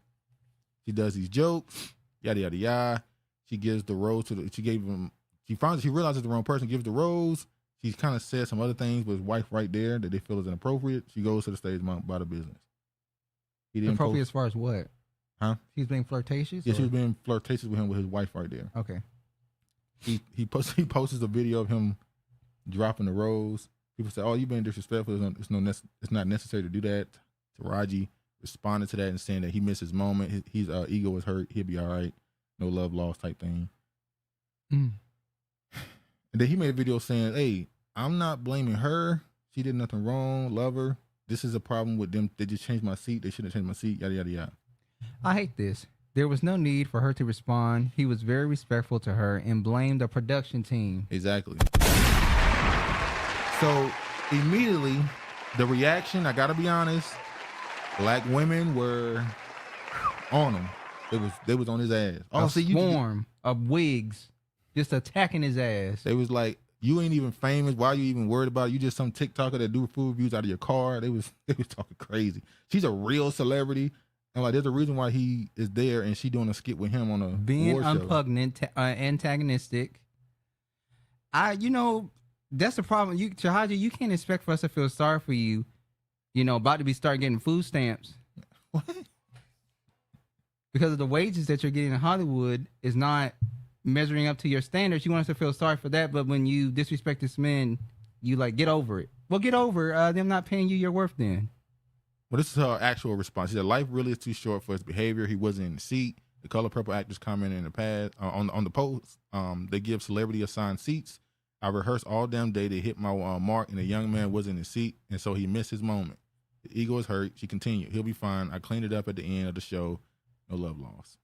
She does these jokes, yada yada yada. She gives the rose to she realizes the wrong person, gives the rose. She kind of says some other things with his wife right there that they feel is inappropriate. She goes to the stage about the business. He didn't Appropriate as far as what? Huh? She's being flirtatious? Yeah, she was being flirtatious with him with his wife right there. Okay. He posts a video of him dropping the rose. People say, "Oh, you've been disrespectful. It's not necessary to do that." Taraji responded to that and saying that he missed his moment. His ego was hurt. He'll be all right. No love lost type thing. And then he made a video saying, "Hey, I'm not blaming her. She did nothing wrong. Love her. This is a problem with them. They just changed my seat. They shouldn't have changed my seat. Yada yada yada." I hate this. There was no need for her to respond. He was very respectful to her and blamed the production team. Exactly. So immediately, the reaction, I gotta be honest, black women were on him. They was on his ass. A swarm of wigs just attacking his ass. They was like, "You ain't even famous. Why are you even worried about it? You just some TikToker that do food reviews out of your car." They was talking crazy. She's a real celebrity. And like, there's a reason why he is there, and she doing a skit with him on a being award show. Unpugnant, antagonistic. That's the problem. Taraji, you can't expect for us to feel sorry for you. About to start getting food stamps. What? Because of the wages that you're getting in Hollywood is not measuring up to your standards. You want us to feel sorry for that, but when you disrespect this man, you get over it. Well, get over them not paying you your worth then. Well, this is her actual response. She said, "Life really is too short for his behavior. He wasn't in the seat." The Color Purple actors commented in the past on the post. They give celebrity assigned seats. I rehearsed all damn day to hit my mark, and the young man wasn't in the seat, and so he missed his moment. The ego is hurt. She continued, "He'll be fine. I cleaned it up at the end of the show. No love lost."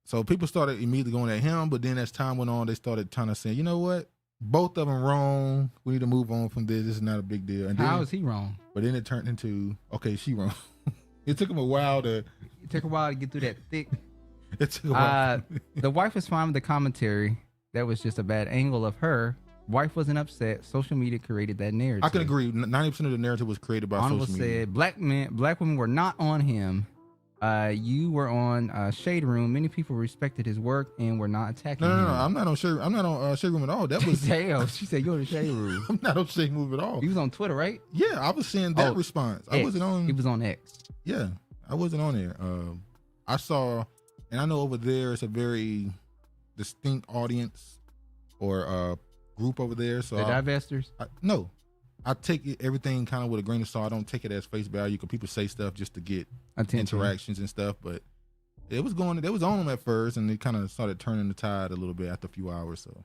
So people started immediately going at him, but then as time went on, they started trying to say, "You know what? Both of them wrong. We need to move on from this. This is not a big deal." And how is he wrong? But then it turned into, okay, she wrong. It took him a while to get through that thick. It took a while. The wife was fine with the commentary. That was just a bad angle of her. Wife wasn't upset. Social media created that narrative. I can agree. 90% of the narrative was created by social media. Said black women were not on him. You were on Shade Room. Many people respected his work and were not attacking him. No. I'm not on Shade Room at all. That was damn. She said you're on the Shade Room. I'm not on Shade Room at all. He was on Twitter, right? Yeah, I was seeing that response. X. I wasn't on. He was on X. Yeah, I wasn't on there. I saw, and I know over there it's a very distinct audience or group over there. So the divestors? No. I take everything kind of with a grain of salt. I don't take it as face value because people say stuff just to get attention, interactions and stuff. But it was on them at first, and it kind of started turning the tide a little bit after a few hours. So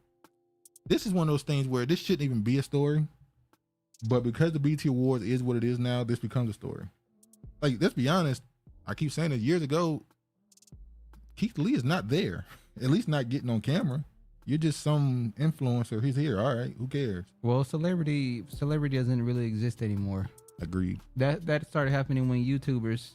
this is one of those things where this shouldn't even be a story, but because the BET Awards is what it is now, this becomes a story. Like, let's be honest. I keep saying it. Years ago, Keith Lee is not there, at least not getting on camera. You're just some influencer. He's here. All right. Who cares? Well, celebrity doesn't really exist anymore. Agreed. That started happening when YouTubers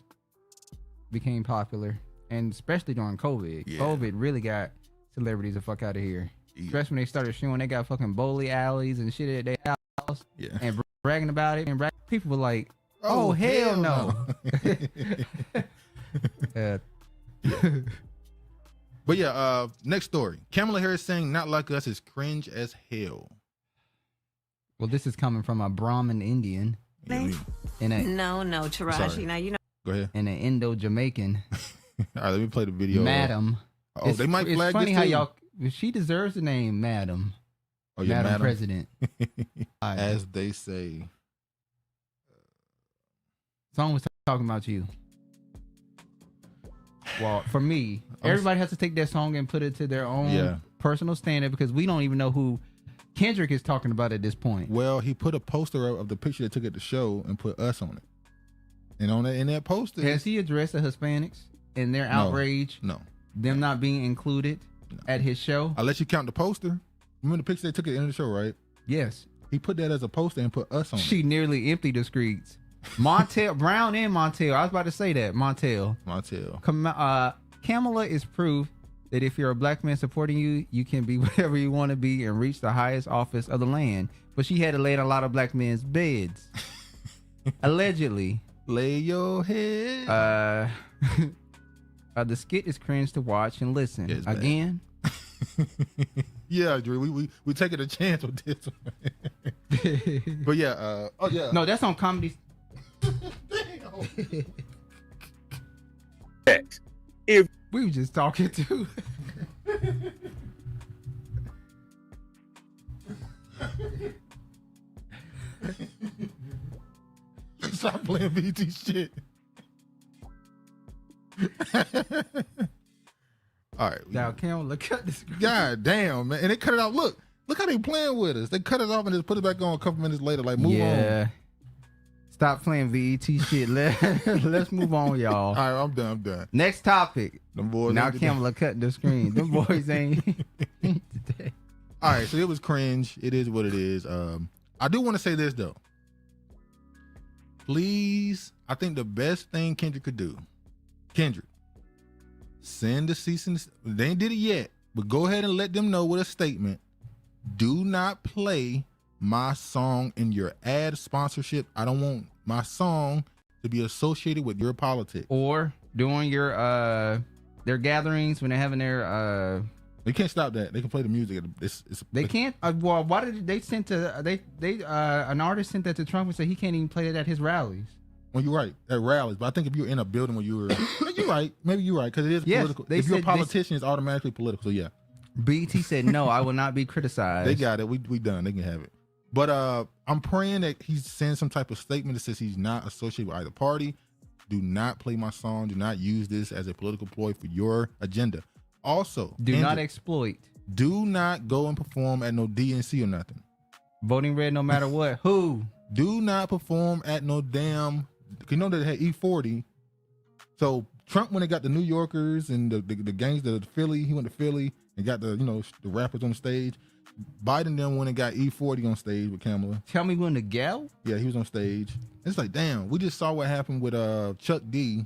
became popular, and especially during COVID. Yeah. COVID really got celebrities the fuck out of here. Yeah. Especially when they started showing they got fucking bowling alleys and shit at their house. Yeah. And bragging about it. And people were like, oh hell no. But yeah, next story. Kamala Harris saying "Not Like Us" is cringe as hell. Well, this is coming from a Brahmin Indian. No, Taraji. Now you know. Go ahead. And an Indo-Jamaican. All right, let me play the video. Madam. They might flag this. It's funny how y'all. She deserves the name Madam. Oh yeah, Madam President. As they say. Song was talking about you. Well, for me, everybody has to take that song and put it to their own personal standard because we don't even know who Kendrick is talking about at this point. Well, he put a poster of the picture they took at the show and put us on it. And on that, in that poster, has he addressed the Hispanics and their outrage? No. Them not being included at his show? I'll let you count the poster. Remember the picture they took at the end of the show, right? Yes. He put that as a poster and put us on it. She nearly emptied the streets. Montel, Brown and Montel. I was about to say that. Montel. Kamala is proof that if you're a black man supporting you, you can be whatever you want to be and reach the highest office of the land. But she had to lay in a lot of black men's beds. Allegedly. Lay your head. The skit is cringe to watch and listen. Yes, again. Yeah, Drew. We taking a chance with this one. But yeah. Oh yeah. No, that's on comedy. If we were just talking too. Stop playing BT shit. All right. Now, Kamala, cut this. God damn, man. And they cut it out. Look how they playing with us. They cut it off and just put it back on a couple minutes later. Like, move on. Stop playing VET shit. Let's move on, y'all. All right, I'm done. Next topic. Them boys now Kamala cutting the screen. Them boys ain't today. All right, so it was cringe. It is what it is. I do want to say this though. Please, I think the best thing Kendrick could do, send a cease and desist. They ain't did it yet, but go ahead and let them know with a statement. Do not play my song in your ad sponsorship. I don't want my song to be associated with your politics. Or during your their gatherings when they're having their they can't stop that. They can play the music. They can't. Well, why did they send to an artist sent that to Trump and said he can't even play that at his rallies. Well, you're right at rallies, but I think if you're in a building where you're right, maybe you're right because it is political. If you're a politician, it's automatically political. So yeah. BT said no, I will not be criticized. They got it. We done. They can have it. But I'm praying that he sends some type of statement that says he's not associated with either party. Do not play my song. Do not use this as a political ploy for your agenda. Also, do not exploit. Do not go and perform at no DNC or nothing. Voting red no matter what. Who? Do not perform at no damn. You know they had E40. So Trump, when they got the New Yorkers and the gangs of Philly, he went to Philly and got the the rappers on the stage. Biden then went and got E40 on stage with Kamala. Tell me when the gal? Yeah, he was on stage. It's like, damn, we just saw what happened with Chuck D.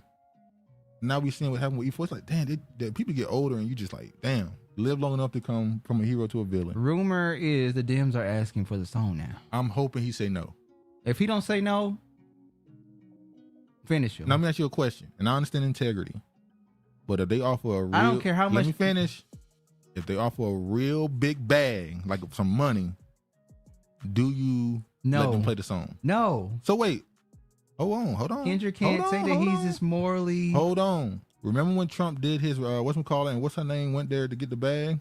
Now we seeing what happened with E4. It's like, damn, people get older and you just like, damn, live long enough to come from a hero to a villain. Rumor is the Dems are asking for the song now. I'm hoping he say no. If he don't say no, finish him. Now let me ask you a question, and I understand integrity, but if they offer a real, I don't care how much. Let me finish. If they offer a real big bag, like some money, do you let them play the song? No. So wait. Hold on. Kendrick can't say that he's just morally. Hold on. Remember when Trump did his whatchamacallit and what's her name went there to get the bag?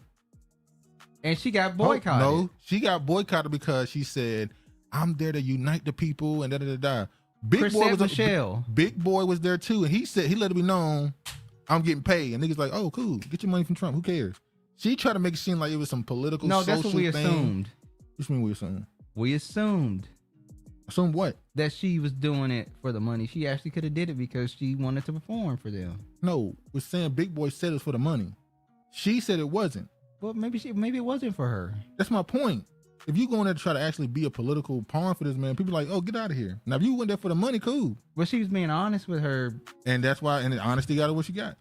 And she got boycotted. No, she got boycotted because she said, I'm there to unite the people and da-da-da-da. Big Boy was there too, and he said he let it be known, I'm getting paid. And niggas like, oh, cool, get your money from Trump. Who cares? She tried to make it seem like it was some political. No, social that's what we thing. assumed. What you mean we assumed? We assumed. Assumed what? That she was doing it for the money. She actually could have did it because she wanted to perform for them. No, we're saying Big Boy said it was for the money. She said it wasn't. Well, maybe it wasn't for her. That's my point. If you go in there to try to actually be a political pawn for this man, people are like, oh, get out of here. Now, if you went there for the money, cool. Well, she was being honest with her. And that's why, and the honesty got her what she got.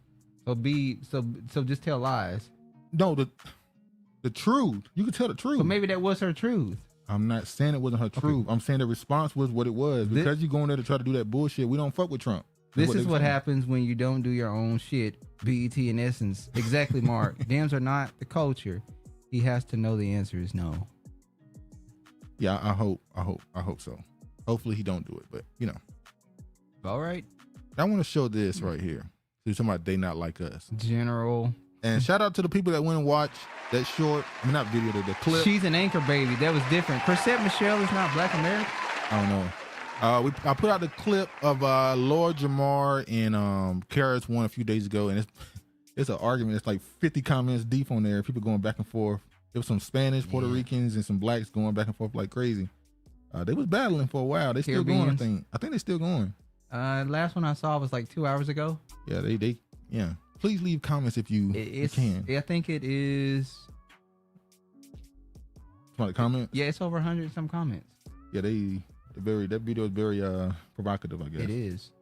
So just tell lies. No, the truth. You can tell the truth. But maybe that was her truth. I'm not saying it wasn't her truth. I'm saying the response was what it was. Because you going there to try to do that bullshit, we don't fuck with Trump. This is what happens when you don't do your own shit. BET in essence. Exactly, Mark. Dems are not the culture. He has to know the answer is no. Yeah, I hope so. Hopefully he don't do it, but you know. All right. I want to show this right here. There's somebody they not like us. General. And shout out to the people that went and watched that short, not video, the clip. She's an anchor baby. That was different. Chrisette Michelle is not Black American. I don't know. I put out the clip of Lord Jamar and Karis one a few days ago, and it's an argument. It's like 50 comments deep on there. People going back and forth. There was some Spanish, Puerto Ricans, and some blacks going back and forth like crazy. They was battling for a while. They still going, I think. I think they still going. Last one I saw was like 2 hours ago. Yeah, they Please leave comments if you can. I think it is. Somebody comment? Yeah, it's over 100 some comments. Yeah, that video is very provocative, I guess. It is.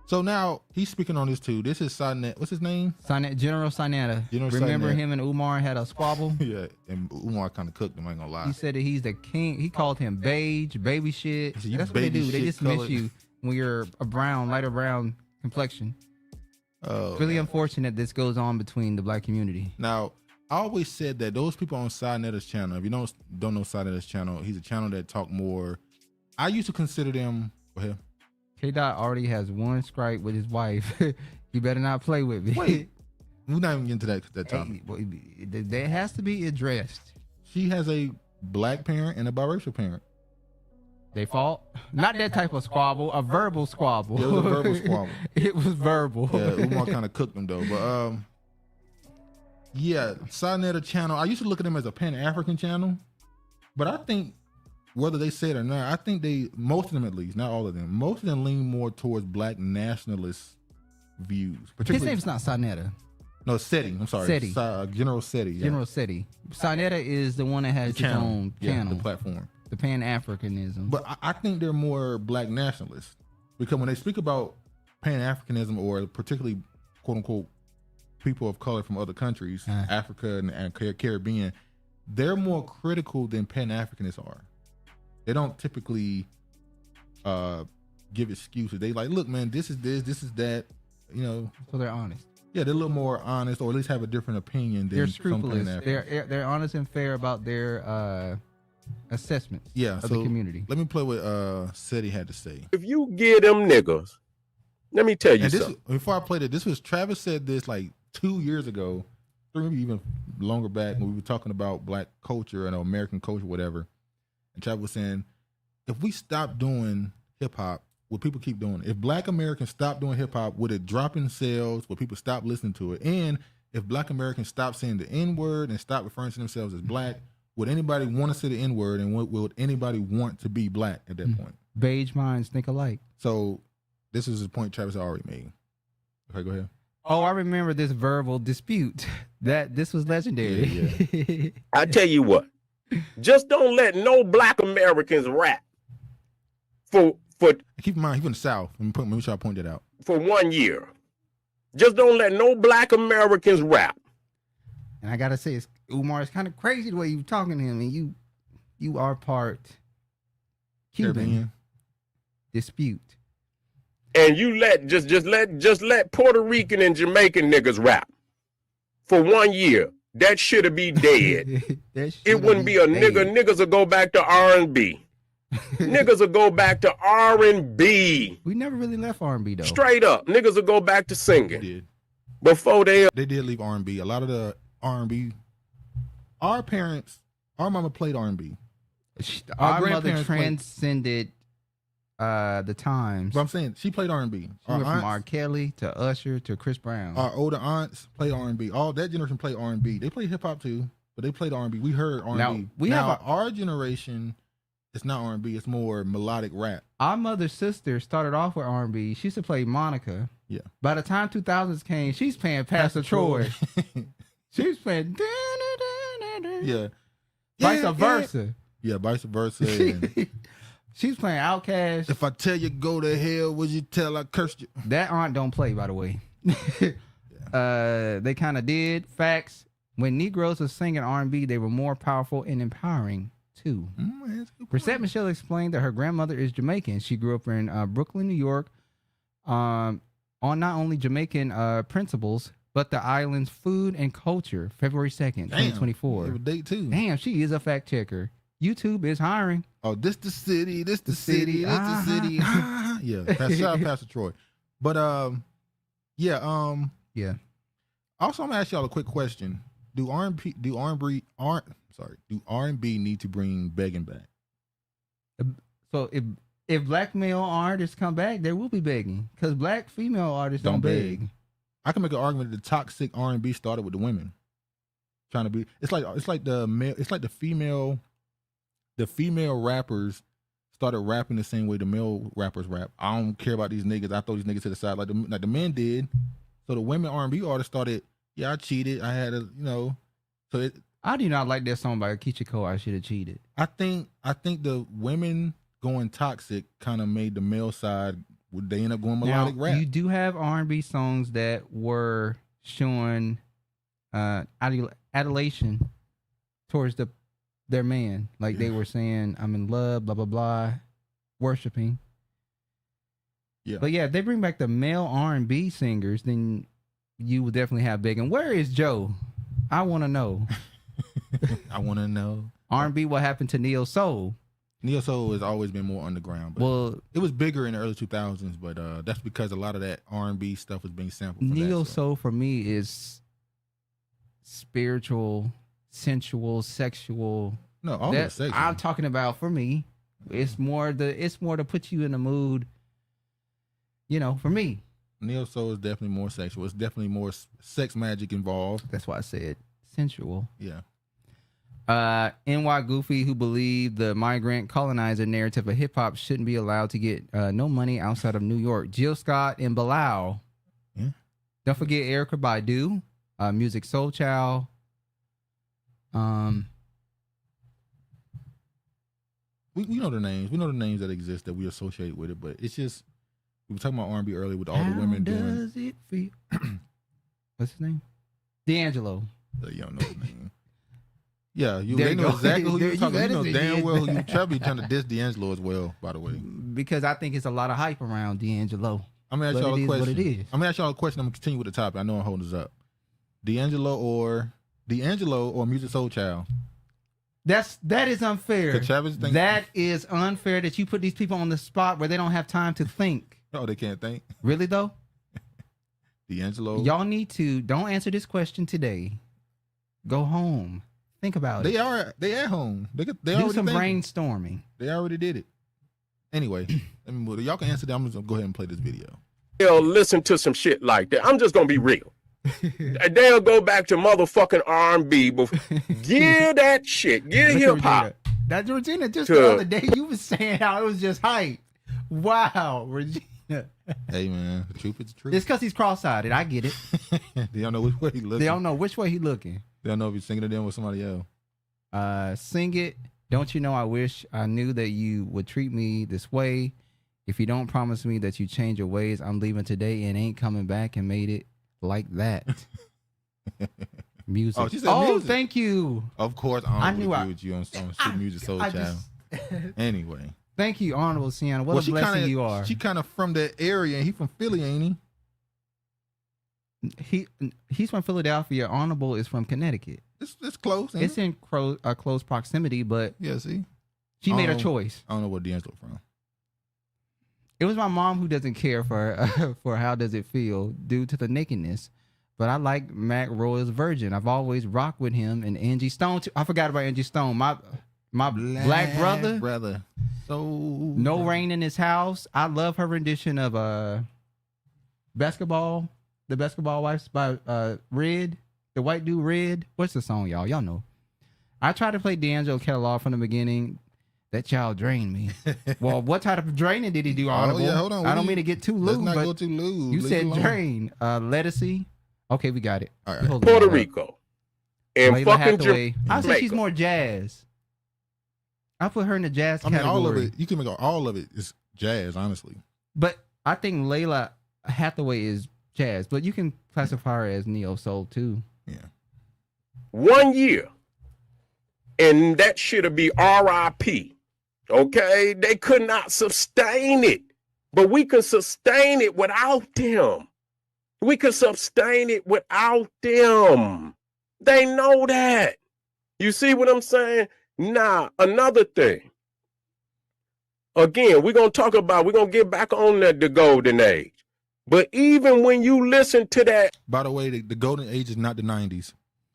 So now he's speaking on this too. This is Sinet. What's his name? General Sinetta. Remember him and Umar had a squabble? Yeah, and Umar kind of cooked him, I ain't gonna lie. He said that he's the king. He called him beige, baby shit. That's what they do. They just miss you when you're a lighter brown complexion. It's really unfortunate this goes on between the black community. Now, I always said that those people on Sinetta's channel, if you don't know Sinetta's channel, he's a channel that talk more. I used to consider them. Go ahead. K-Dot already has one strike with his wife. You better not play with me. Wait, we're not even getting to that topic. That has to be addressed. She has a black parent and a biracial parent. They fought? Not that type of squabble, a verbal squabble. Yeah, it was a verbal squabble. It was verbal. Yeah, Umar kind of cooked them though. But yeah, Sinetta channel, I used to look at them as a Pan-African channel. But I think whether they say it or not, I think most of them at least, not all of them, most of them lean more towards black nationalist views. His name's not Sinetta. No, Sexyy. I'm sorry. Sexyy. General Sexyy. Yeah. General Sexyy. Sinetta is the one that has his own channel. The platform. The Pan-Africanism. But I think they're more black nationalists. Because when they speak about Pan-Africanism or particularly, quote unquote, people of color from other countries, Africa and Caribbean, they're more critical than Pan-Africanists are. They don't typically give excuses. They like, look, man, this is that, you know. So they're honest. Yeah, they're a little more honest, or at least have a different opinion than they're scrupulous. Some they're honest and fair about their assessments of the community. Let me play what Sexyy had to say. If you give them niggas, let me tell you something. Before I played it, this was Travis said this like 2 years ago, maybe even longer back, when we were talking about black culture and American culture, whatever. And Travis was saying, if we stop doing hip hop, will people keep doing it? If black Americans stop doing hip hop, would it drop in sales? Will people stop listening to it? And if black Americans stop saying the N-word and stop referring to themselves as black, would anybody want to say the N-word, and would anybody want to be black at that point? Beige minds think alike. So this is the point Travis already made. Okay, go ahead. Oh, I remember this verbal dispute. This was legendary. Yeah. I tell you what, just don't let no black Americans rap for keep in mind, he's from the South. Let me try to point that out. For 1 year. Just don't let no black Americans rap. And I gotta say, Umar, it's kind of crazy the way you talking to him, and you are part Cuban. Caribbean. Dispute. And you just let Puerto Rican and Jamaican niggas rap for 1 year. That should be dead. It wouldn't be a nigga. Niggas will go back to R&B. Niggas will go back to R&B. We never really left R&B though. Straight up, niggas will go back to singing. They did. Before they did leave R&B. A lot of the R&B. Our mama played R&B. Our mother transcended the times. But I'm saying she played R&B. She went from R. Kelly to Usher to Chris Brown. Our older aunts played R&B. All that generation played R&B. They played hip hop too, but they played R&B. We heard R&B. Now our generation, it's not R&B. It's more melodic rap. Our mother's sister started off with R&B. She used to play Monica. Yeah. By the time 2000s came, she's playing Pastor Troy. She's playing. Yeah. Vice versa. Yeah, vice versa. She's playing Outkast. If I tell you go to hell, would you tell I cursed you? That aunt don't play, by the way. They kind of did. Facts. When Negroes were singing R&B, they were more powerful and empowering too. Brissette Michelle explained that her grandmother is Jamaican. She grew up in Brooklyn, New York, on not only Jamaican principles, but the island's food and culture. February 2nd, 2024. Have a date too. Damn, she is a fact checker. YouTube is hiring. Oh, this the city, this the city, this the city. Yeah, shout out Pastor Troy. But yeah. Also, I'm gonna ask y'all a quick question. Do R&B need to bring begging back? So if black male artists come back, there will be begging, because black female artists don't beg. I can make an argument that the toxic R&B started with the women. trying to be. It's like the female rappers started rapping the same way the male rappers rap. I don't care about these niggas. I throw these niggas to the side like the men did. So the women R&B artists started. Yeah, I cheated. I had I do not like that song by Keisha Cole. I should have cheated. I think the women going toxic kind of made the male side. They end up going melodic rap. You do have R&B songs that were showing adulation towards their man. Like they were saying, I'm in love, blah, blah, blah, worshiping. Yeah. But yeah, if they bring back the male R&B singers, then you will definitely have big. And where is Joe? I want to know. I want to know. R&B, what happened to Neo Soul? Neo Soul has always been more underground. But it was bigger in the early 2000s, but that's because a lot of that R&B stuff was being sampled. Neo Soul for me is spiritual, sensual, sexual. No, all that sexual. I'm talking about for me. It's more to put you in the mood. You know, for me. Neo Soul is definitely more sexual. It's definitely more sex magic involved. That's why I said sensual. Yeah. NY Goofy, who believed the migrant colonizer narrative of hip hop shouldn't be allowed to get no money outside of New York. Jill Scott and Bilal. Yeah. Don't forget Erykah Badu, Music Soul Child. We know the names. We know the names that exist that we associate with it, but it's just we were talking about R&B earlier with all the women doing. How does it feel? What's his name? D'Angelo. You don't know his name. Yeah, they know exactly who you're talking about. You know damn well who you be trying to diss D'Angelo as well, by the way. Because I think it's a lot of hype around D'Angelo. I'm going to ask y'all a question. I'm going to ask y'all a question. I'm going to continue with the topic. I know I'm holding this up. D'Angelo or Music Soul Child? That is unfair. That is unfair that you put these people on the spot where they don't have time to think. Oh, they can't think? Really, though? D'Angelo? Y'all need to, don't answer this question today. Go home. Think about it. They at home. They do some brainstorming. They already did it. Anyway, let me move. Y'all can answer that. I'm just going to go ahead and play this video. They'll listen to some shit like that. I'm just going to be real. They'll go back to motherfucking R&B. Give that shit. Give hip hop. That's Regina. Just the other day, you was saying how it was just hype. Wow, Regina. Hey man, the truth is the truth. It's because he's cross-eyed. I get it. They don't know which way he looking. They don't know which way he looking. They don't know if he's singing to them with somebody else. Sing it. Don't you know I wish I knew that you would treat me this way. If you don't promise me that you change your ways, I'm leaving today and ain't coming back, and made it like that. Music. Oh, she said music. Thank you. Of course, I knew I with you on Music Soul Child. Anyway. Thank you, Honorable Sienna. What a blessing you are. She kind of from that area, and he from Philly, ain't he? He's from Philadelphia. Honorable is from Connecticut. It's close. It's in close proximity, but yeah, see, she made a choice. I don't know where D'Angelo from. It was my mom who doesn't care for how does it feel due to the nakedness. But I like Mac Roy's Virgin. I've always rocked with him and Angie Stone too. I forgot about Angie Stone. My black brother. So No Rain in His House. I love her rendition of Basketball. The Basketball Wives by Red. The white dude Red. What's the song, y'all? Y'all know. I tried to play D'Angelo catalog from the beginning. That child drained me. Well, what type of draining did he do, Honorable? Oh, yeah, hold on. I don't mean to get too loose. Let's not go too loose. You said drain. Lettucey. Okay, we got it. All right. Puerto Rico. And Layla fucking Hathaway. I say she's more jazz. I put her in the jazz category. All of it. You can make all of it is jazz, honestly. But I think Layla Hathaway is jazz, but you can classify her as neo soul too. Yeah. 1 year, and that shit'll be R.I.P. Okay, they could not sustain it, but we can sustain it without them. We can sustain it without them. They know that. You see what I'm saying? Now, another thing. Again, we're going to get back on the golden age. But even when you listen to that. By the way, the golden age is not the 90s.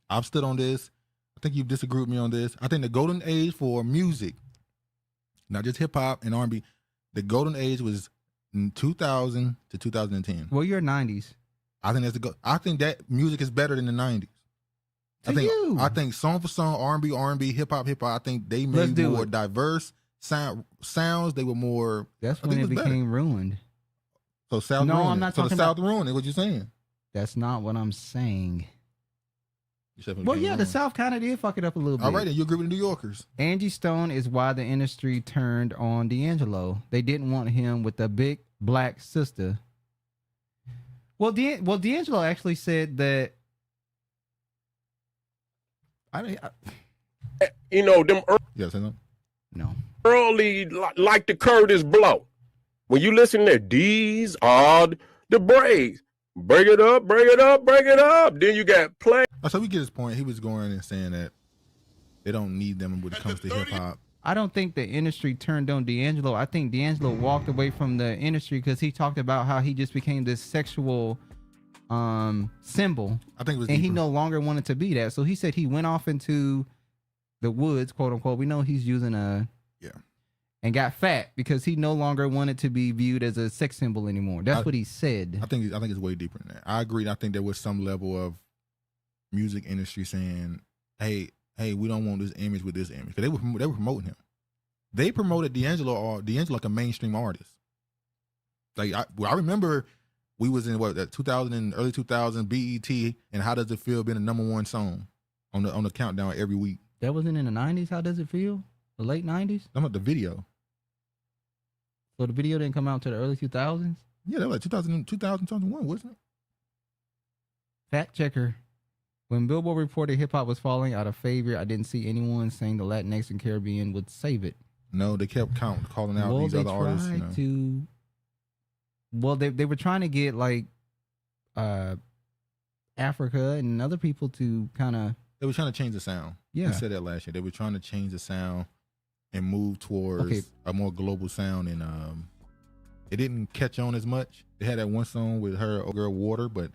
I've stood on this. I think you've disagreed with me on this. I think the golden age for music, not just hip hop and R&B, the golden age was in 2000 to 2010. Well, you're 90s. I think I think that music is better than the 90s. I think song for song, R&B, hip hop. I think they made more diverse sounds. They were more. That's when it became ruined. So South ruined. I'm not talking about South ruined it. What you saying? That's not what I'm saying. Well, yeah, the South kind of did fuck it up a little bit. All right, and you agree with the New Yorkers. Angie Stone is why the industry turned on D'Angelo. They didn't want him with the big black sister. Well, D'Angelo actually said that. You know them. No. Early like the Curtis Blow. When you listen to these are the braids. Break it up. Then you got play. So we get his point. He was going and saying that they don't need them when it comes to hip hop. I don't think the industry turned on D'Angelo. I think D'Angelo walked away from the industry because he talked about how he just became this sexual symbol. I think it was and he no longer wanted to be that. So he said he went off into the woods, quote unquote. We know he's using and got fat because he no longer wanted to be viewed as a sex symbol anymore. That's what he said. I think it's way deeper than that. I agree. I think there was some level of music industry saying, hey, we don't want this image with this image. Because they were promoting him. They promoted D'Angelo like a mainstream artist. Like I remember we was in that 2000 early 2000 BET and How Does It Feel being the #1 song on the countdown every week. That wasn't in the 90s. How Does It Feel? The late 90s? I'm about the video. So the video didn't come out until the early 2000s? Yeah, that was like 2001, wasn't it? Fact checker. When Billboard reported hip-hop was falling out of favor, I didn't see anyone saying the Latinx and Caribbean would save it. No, they kept calling out these other artists. They were trying to get like Africa and other people to kind of... They were trying to change the sound. Yeah. I said that last year. They were trying to change the sound and move towards a more global sound, and it didn't catch on as much. They had that one song with her girl Water, but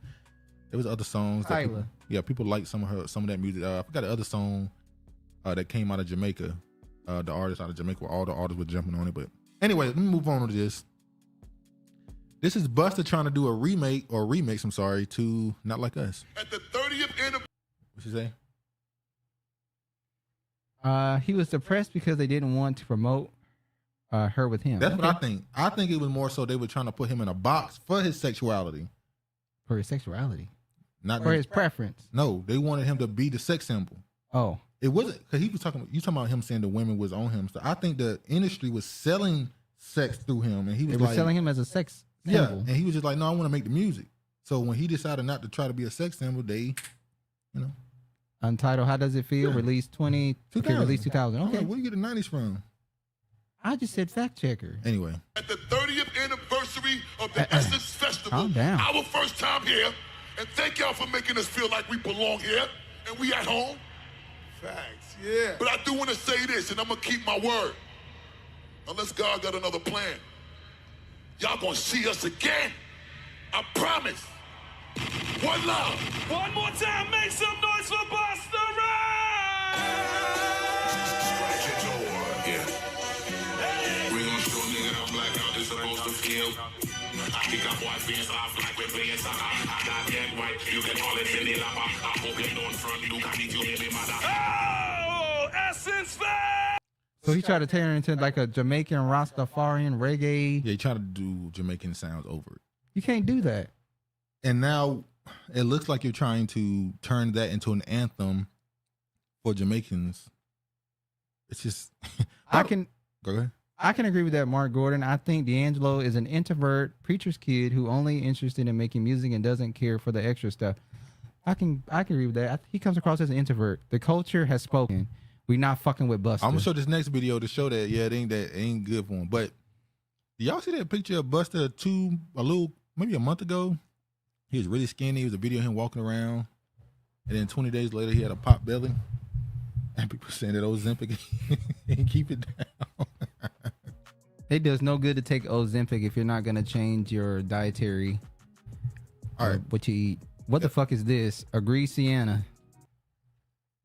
there was other songs that people liked some of that music. I forgot the other song that came out of Jamaica. The artist out of Jamaica, where all the artists were jumping on it. But anyway, let me move on to this. This is Busta trying to do a remake to Not Like Us. At the 30th anniversary. What you say? He was depressed because they didn't want to promote her with him. That's what I think. I think it was more so they were trying to put him in a box for his sexuality. For his sexuality? Not for his preference? No, they wanted him to be the sex symbol. Oh. It wasn't, because you talking about him saying the women was on him. So I think the industry was selling sex through him. And he was selling him as a sex symbol. Yeah, and he was just like, no, I want to make the music. So when he decided not to try to be a sex symbol, they, Untitled, How Does It Feel? Released 2000. Released 2000. Okay. Where you get the 90s from? I just said fact checker. Anyway. At the 30th anniversary of the Essence Festival, calm down. Our first time here, and thank y'all for making us feel like we belong here and we at home. Facts, yeah. But I do want to say this, and I'm going to keep my word. Unless God got another plan. Y'all going to see us again. I promise. One love. One more time, make some noise for Busta Rhymes. Right your door, yeah. Hey. We gonna show nigga how blackout is supposed to feel. I kick up white face off like we're playing soccer. I got that white, you can call it Cindy Lapper. I hope you don't front, you can eat your baby mother. Oh, Essence Fan! So he tried to turn into like a Jamaican Rastafarian reggae. Yeah, he tried to do Jamaican sounds over it. You can't do that. And now it looks like you're trying to turn that into an anthem for Jamaicans. It's just I can go ahead. I can agree with that, Mark Gordon. I think D'Angelo is an introvert preacher's kid who only interested in making music and doesn't care for the extra stuff. I can agree with that. He comes across as an introvert. The culture has spoken. We not fucking with Busta. I'm gonna show this next video to show that it ain't good for him. But do y'all see that picture of Busta maybe a month ago? He was really skinny. It was a video of him walking around. And then 20 days later, he had a pop belly. And people saying that Ozempic and keep it down. It does no good to take Ozempic if you're not going to change your dietary, what you eat. What the fuck is this? Agree, Sienna.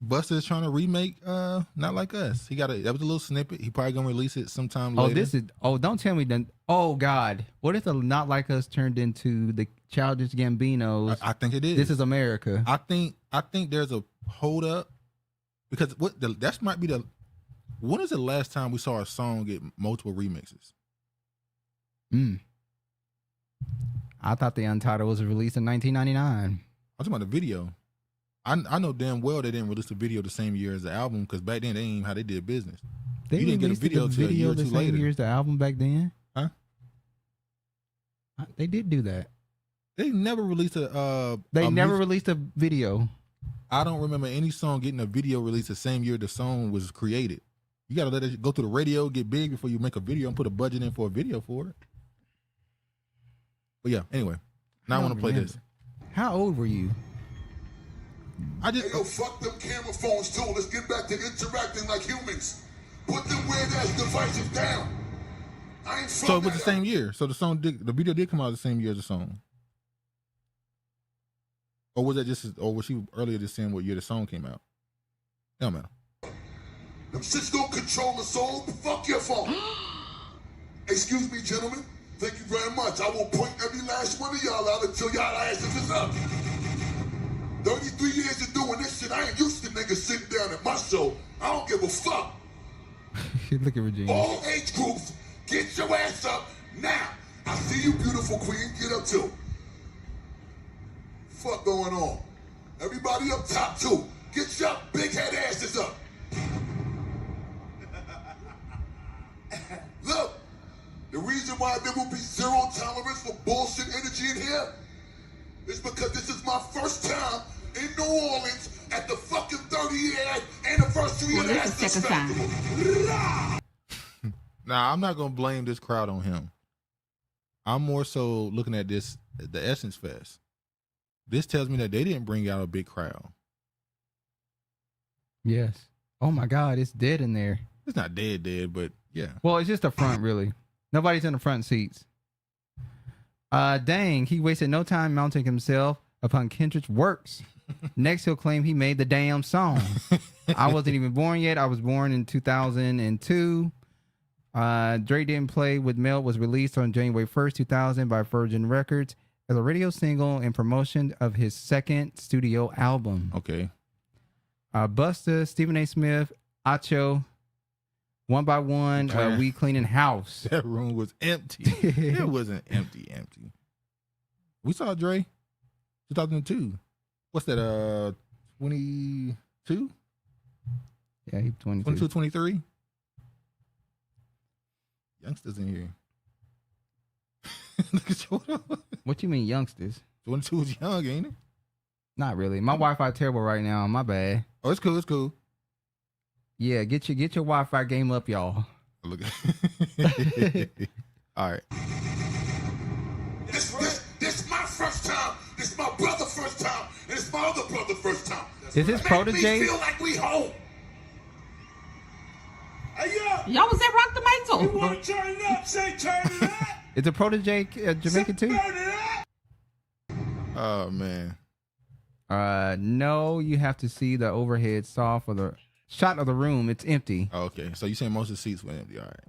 Busta is trying to remake Not Like Us. That was a little snippet. He probably going to release it sometime later. Don't tell me then. Oh, God. What if the Not Like Us turned into the Childish Gambinos? I think it is. This Is America. I think there's hold up, because that might be the. When is the last time we saw a song get multiple remixes? I thought the Untitled was released in 1999. I'm talking about the video. I know damn well they didn't release the video the same year as the album, because back then they ain't even how they did business. They you didn't get a video till a year or two later. The same year as the album back then? Huh? They did do that. They never released a. They never released a video. I don't remember any song getting a video released the same year the song was created. You gotta let it go through the radio, get big before you make a video and put a budget in for a video for it. But yeah, anyway, now I want to play this. How old were you? Hey, yo, fuck them camera phones too. Let's get back to interacting like humans. Put them weird ass devices down. I ain't So it was the same year. So the video did come out the same year as the song. Or was that or was she earlier just saying what year the song came out? No, man. Them shits don't control the soul. Fuck your phone. Excuse me, gentlemen. Thank you very much. I will point every last one of y'all out until y'all asses is up. 33 years of doing this shit, I ain't used to niggas sitting down at my show. I don't give a fuck. Look at Regina. All age groups, get your ass up now. I see you, beautiful queen. Get up too. Fuck going on? Everybody up top too. Get your big head asses up. Look, the reason why there will be zero tolerance for bullshit energy in here is because this is my first time in New Orleans at the fucking 30-year anniversary of the Essence Festival. Nah, I'm not gonna blame this crowd on him. I'm more so looking at this, the Essence Fest. This tells me that they didn't bring out a big crowd. Yes. Oh my God, it's dead in there. It's not dead, but yeah. Well, it's just the front, really. Nobody's in the front seats. Dang, he wasted no time mounting himself upon Kendrick's works. Next, he'll claim he made the damn song. I wasn't even born yet. I was born in 2002. Dre Didn't Play With Mel was released on January 1st, 2000 by Virgin Records as a radio single in promotion of his second studio album. Okay. Busta, Stephen A. Smith, Acho, One by One, We Cleaning House. That room was empty. It wasn't empty. We saw Dre 2002. What's that, 22? Yeah, he's 22. 22, 23? Youngsters in here. Look at your. What you mean, youngsters? 22 is young, ain't it? Not really. My Wi-Fi terrible right now. My bad. Oh, it's cool. Yeah, get your Wi-Fi game up, y'all. Look at. All right. This my first time. This my brother's first time. And it's my other brother's first time. Is this Protege? Me feel like we home. Hey, y'all was at Rock the Mantle. You want to turn it up? Say turn it up. Is the Protege Jamaican too? Oh man. No, you have to see the overhead saw for the shot of the room. It's empty. Oh, okay, so you saying most of the seats were empty? All right.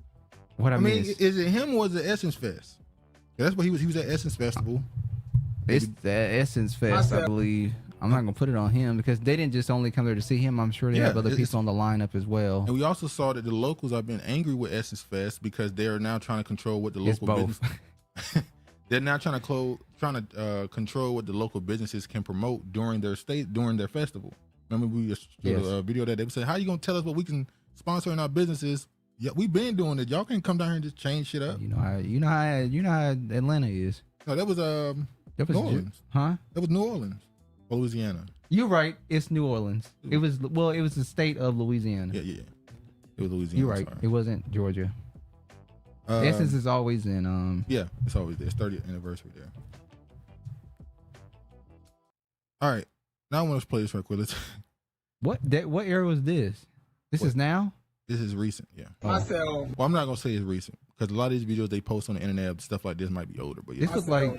What I mean is it him or is it Essence Fest? Yeah, that's what he was. He was at Essence Festival. It's the Essence Fest, I believe. I'm not gonna put it on him because they didn't just only come there to see him. I'm sure they have other people on the lineup as well. And we also saw that the locals have been angry with Essence Fest because they're now trying to control what the local business. They're now trying to control what the local businesses can promote during their festival. Remember we just showed a video that they said, "How you gonna tell us what we can sponsor in our businesses? Yeah, we've been doing it. Y'all can't come down here and just change shit up." You know how Atlanta is. No, that was New Orleans. Huh? That was New Orleans, Louisiana. You're right. It's New Orleans. It was the state of Louisiana. Yeah. It was Louisiana. You're right. It wasn't Georgia. Essence is always in. Yeah, it's always there. It's 30th anniversary there. All right, now I want to play this right quick. What era was this? This is now. This is recent. Yeah. Myself. Well, I'm not gonna say it's recent because a lot of these videos they post on the internet, stuff like this might be older. But yeah. This looks like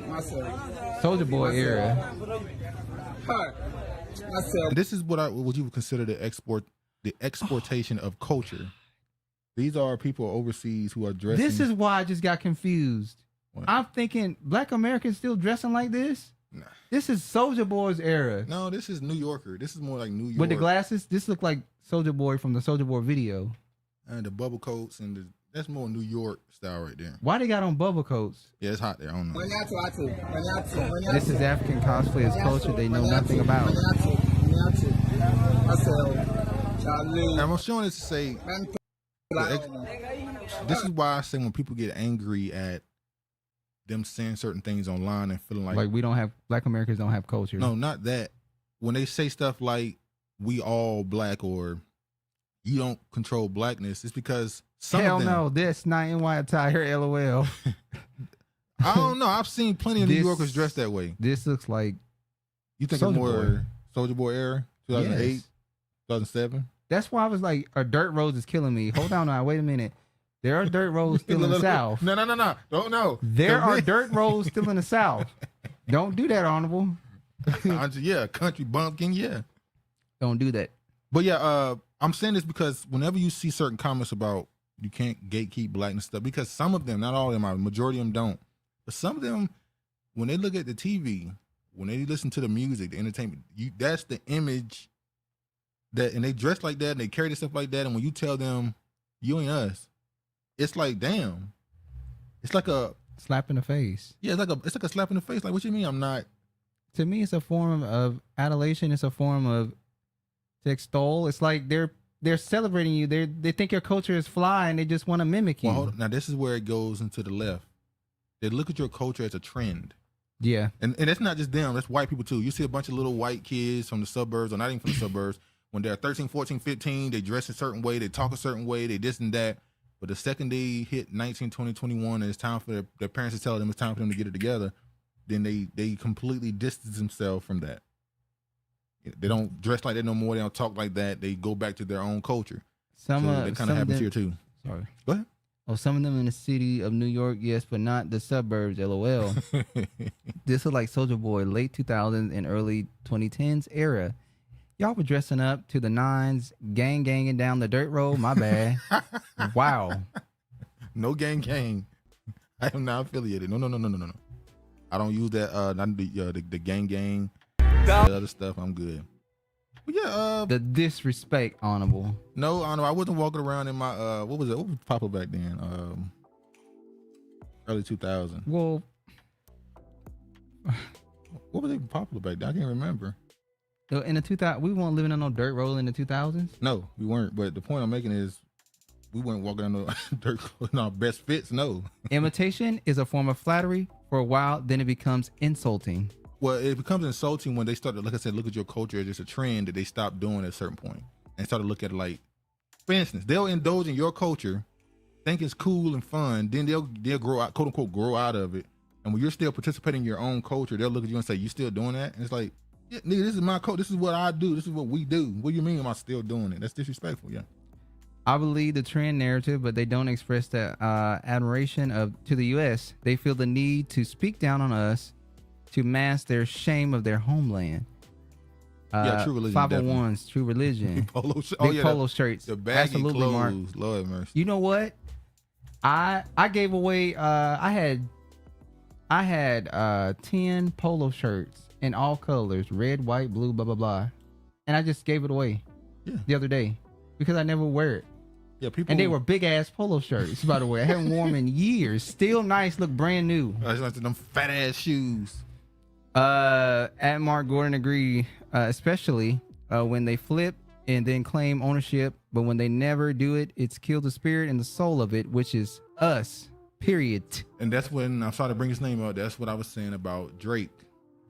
Soulja Boy era. And this is what you would consider the exportation of culture. These are people overseas who are dressing. This is why I just got confused. What? I'm thinking Black Americans still dressing like this. This is Soulja Boy's era. No, this is New Yorker. This is more like New York. With the glasses, this look like Soulja Boy from the Soulja Boy video. And the bubble coats and that's more New York style right there. Why they got on bubble coats? Yeah, it's hot there. I don't know. This is African cosplay as culture they know nothing about. And I'm showing this to say, this is why I say when people get angry at them saying certain things online and feeling like we don't have, Black Americans don't have culture. No, not that. When they say stuff like we all black or you don't control blackness, it's because Hell no, this not NY attire, LOL. I don't know. I've seen plenty of New Yorkers dressed that way. This looks like you think it's more Soulja Boy era, 2008, Yes. 2007. That's why I was like, a dirt road is killing me. Hold on now, wait a minute. There are dirt roads still in the South. No. Don't know. There are dirt roads still in the South. Don't do that, Honorable. Yeah, country bumpkin, yeah. Don't do that. But yeah, I'm saying this because whenever you see certain comments about you can't gatekeep blackness stuff, because some of them, not all of them, majority of them don't. But some of them, when they look at the TV, when they listen to the music, the entertainment, that's the image that, and they dress like that and they carry stuff like that. And when you tell them you ain't us, it's like, damn, it's like a slap in the face. Yeah, it's like a slap in the face. Like, what you mean I'm not? To me, it's a form of adulation. It's a form of to extol. It's like they're celebrating you. They think your culture is fly and they just want to mimic you. Well, hold on. Now this is where it goes into the left. They look at your culture as a trend. Yeah. And that's not just them. That's white people too. You see a bunch of little white kids from the suburbs, or not even from the suburbs, when they're 13, 14, 15, they dress a certain way, they talk a certain way, they this and that. But the second they hit 19, 20, 21, and it's time for their parents to tell them it's time for them to get it together, then they completely distance themselves from that. They don't dress like that no more. They don't talk like that. They go back to their own culture. That kind of happens here too. Sorry. Go ahead. Oh, some of them in the city of New York, yes, but not the suburbs, LOL. This is like Soulja Boy, late 2000s and early 2010s era. Y'all were dressing up to the nines, ganging down the dirt road. My bad. Wow. No gang. I am not affiliated. No. I don't use that. Not the gang. The other stuff, I'm good. But yeah, the disrespect, Honorable. No, I wasn't walking around in my what was popular back then? Early 2000. Well, what was even popular back then? I can't remember. In the 2000s, we weren't living on no dirt road in the 2000s. No, we weren't. But the point I'm making is, we weren't walking on no dirt road in our best fits. No. Imitation is a form of flattery for a while, then it becomes insulting. Well, it becomes insulting when they start to, like I said, look at your culture as just a trend that they stop doing at a certain point and start to look at it like, for instance, they'll indulge in your culture, think it's cool and fun, then they'll grow out, quote unquote, grow out of it. And when you're still participating in your own culture, they'll look at you and say, you still doing that? And it's like, yeah, nigga, this is my culture. This is what I do. This is what we do. What do you mean am I still doing it? That's disrespectful, yeah. I believe the trend narrative, but they don't express that admiration to the U.S. They feel the need to speak down on us to mask their shame of their homeland. Yeah, True Religion. 501's True Religion. Polo shirts. The baggy Absolutely, clothes. Mark. Lord mercy. You know what? I gave away. I had 10 polo shirts in all colors, red, white, blue, blah blah blah, and I just gave it away the other day because I never wear it. Yeah, people. And they were big ass polo shirts, by the way. I haven't worn them in years. Still nice, look brand new. It's like them fat ass shoes. At Mark Gordon agree, especially when they flip and then claim ownership, but when they never do it, it's killed the spirit and the soul of it, which is us. Period. And that's when I started to bring his name up. That's what I was saying about Drake,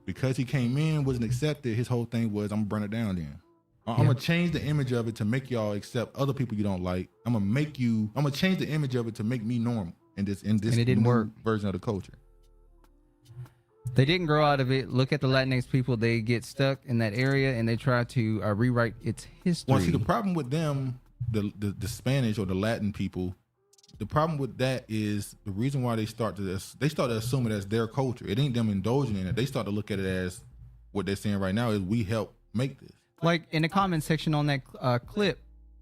because he came in, wasn't accepted. His whole thing was, I'm gonna burn it down. Then I'm gonna change the image of it to make y'all accept other people you don't like. I'm gonna change the image of it to make me normal in this and it didn't work version of the culture. They didn't grow out of it. Look at the Latinx people. They get stuck in that area and they try to rewrite its history. Well, see, the problem with them, the Spanish or the Latin people, the problem with that is the reason why they start to assume it as their culture. It ain't them indulging in it. They start to look at it as what they're saying right now is we help make this. Like in the comment section on that clip,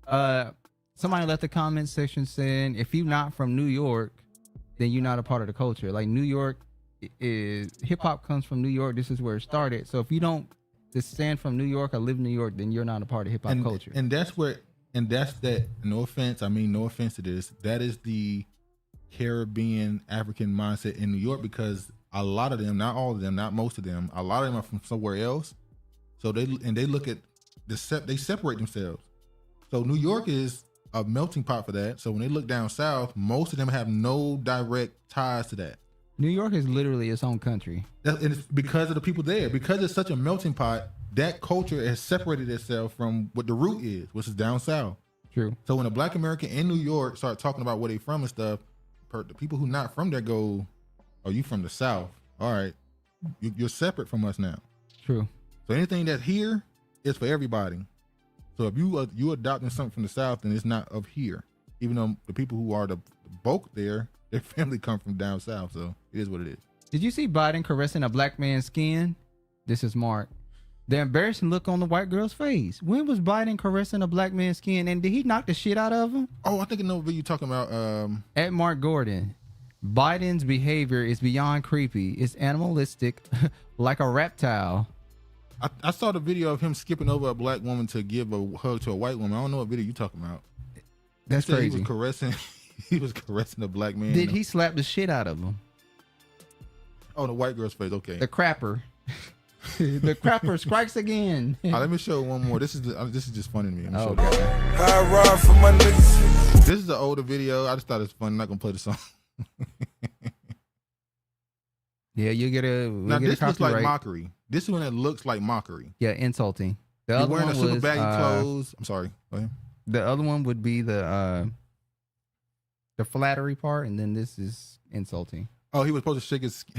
somebody left the comment section saying, if you're not from New York, then you're not a part of the culture. Like New York is hip hop comes from New York. This is where it started. So if you don't descend from New York or live in New York, then you're not a part of hip hop culture. And that's where, and that's that. No offense, I mean no offense to this. That is the Caribbean African mindset in New York, because a lot of them, not all of them, not most of them, a lot of them are from somewhere else. So they look at they separate themselves. So New York is a melting pot for that. So when they look down south, most of them have no direct ties to that. New York is literally its own country. And it's because of the people there. Because it's such a melting pot, that culture has separated itself from what the root is, which is down south. True. So when a Black American in New York start talking about where they from and stuff, the people who not from there go, "Oh, you from the South? All right, you're separate from us now." True. So anything that's here is for everybody. So if you adopting something from the South, then it's not of here. Even though the people who are the bulk there, their family come from down south. So it is what it is. Did you see Biden caressing a black man's skin? This is Mark. The embarrassing look on the white girl's face. When was Biden caressing a black man's skin, and did he knock the shit out of him? Oh, I think I know what you're talking about. At Mark Gordon. Biden's behavior is beyond creepy. It's animalistic, like a reptile. I saw the video of him skipping over a black woman to give a hug to a white woman. I don't know what video you're talking about. That's crazy. He was caressing. He was caressing a black man. Did he slap the shit out of him? Oh, the white girl's face. Okay. The crapper. The crapper strikes again. Let me show one more. This is just funny to me. Oh, God. I ride for my niggas. This is the older video. I just thought it's fun. I'm not gonna play the song. Yeah, you get a. Now this looks like mockery. This one that looks like mockery. Yeah, insulting. The You're other wearing one a super was, baggy clothes. I'm sorry. Go ahead. The other one would be the flattery part, and then this is insulting. Oh, he was supposed to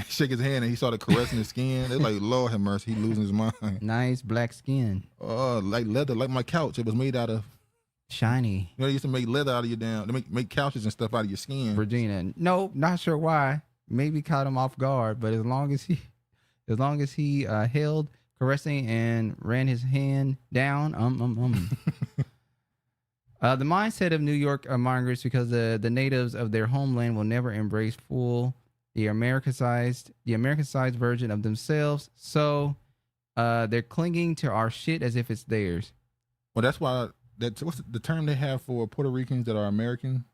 shake his hand, and he started caressing his skin. They're like, Lord have mercy, he losing his mind. Nice black skin. Oh, like leather, like my couch. It was made out of shiny. You know, they used to make leather out of your damn. They make couches and stuff out of your skin. Regina, no, not sure why. Maybe caught him off guard, but as long as he held, caressing, and ran his hand down, The mindset of New York migrants, because the natives of their homeland will never embrace the Americanized version of themselves. So they're clinging to our shit as if it's theirs. Well, that's why what's the term they have for Puerto Ricans that are American?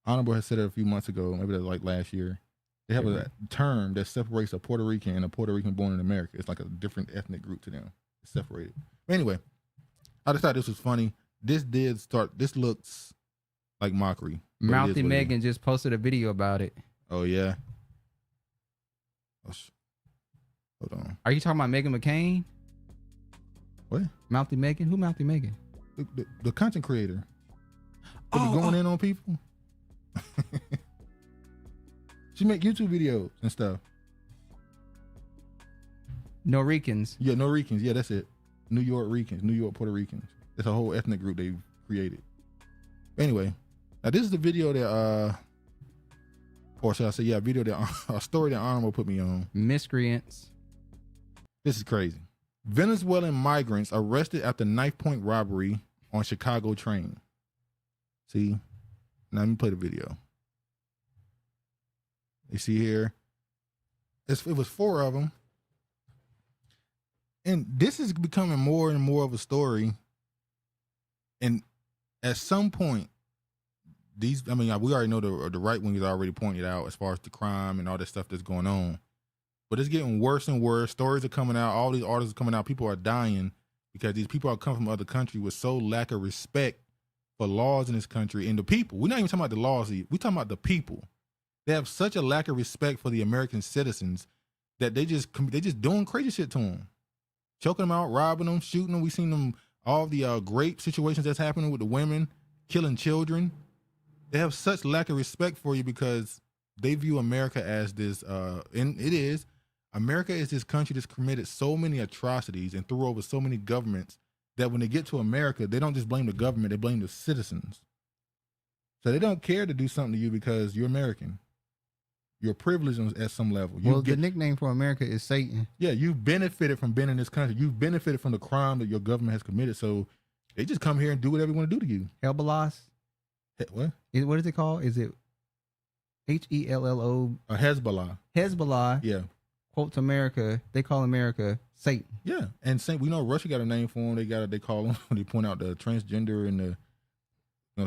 Honorable has said it a few months ago, maybe like last year. They have a term that separates a Puerto Rican and a Puerto Rican born in America. It's like a different ethnic group to them. It's separated. But anyway, I just thought this was funny. This looks like mockery. Mouthy Megan just posted a video about it. Oh, yeah. Hold on. Are you talking about Megan McCain? What? Mouthy Megan? Who Mouthy Megan? The content creator. Going in on people. She make YouTube videos and stuff. Noricans. Yeah, Noricans. Yeah, that's it. New York Ricans. New York Puerto Ricans. It's a whole ethnic group they've created. Anyway, now this is the video that or should I say, video that a story that Honorable put me on. Miscreants. This is crazy. Venezuelan migrants arrested after Knifepoint robbery on Chicago train. See? Now let me play the video. You see here, it was 4 of them. And this is becoming more and more of a story. And at some point, we already know the right wing has already pointed out as far as the crime and all that stuff that's going on. But it's getting worse and worse. Stories are coming out. All these artists are coming out. People are dying because these people are coming from other countries with so lack of respect for laws in this country and the people. We're not even talking about the laws. We're talking about the people. They have such a lack of respect for the American citizens that they just doing crazy shit to them. Choking them out, robbing them, shooting them. We've seen them, all the rape situations that's happening with the women, killing children. They have such lack of respect for you because they view America as this, and it is, America is this country that's committed so many atrocities and threw over so many governments that when they get to America, they don't just blame the government, they blame the citizens. So they don't care to do something to you because you're American. You're privileged at some level. The nickname for America is Satan. Yeah, you've benefited from being in this country. You've benefited from the crime that your government has committed. So they just come here and do whatever they want to do to you. Hellbalas? What? What is it called? Is it Hello. Hezbollah. Hezbollah. Yeah. Quotes America. They call America Satan. Yeah, and we know Russia got a name for them. They call them. They point out the transgender and the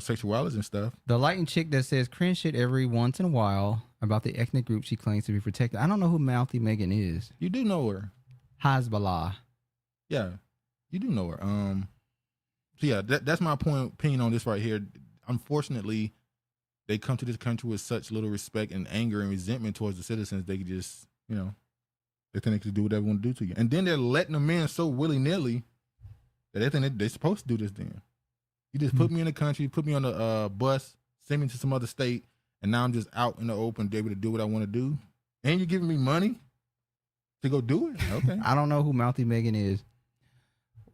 sexuality and stuff. The lighting chick that says cringe shit every once in a while about the ethnic group she claims to be protected. I don't know who Mouthy Megan is. You do know her. Hezbollah. Yeah, you do know her. So yeah, that's my opinion on this right here. Unfortunately, they come to this country with such little respect and anger and resentment towards the citizens. They could just, they think they can do whatever they want to do to you. And then they're letting them in so willy-nilly that they think they're supposed to do this then. You just put me in the country, put me on a bus, send me to some other state, and now I'm just out in the open, able to do what I want to do. And you're giving me money to go do it? Okay. I don't know who Mouthy Megan is.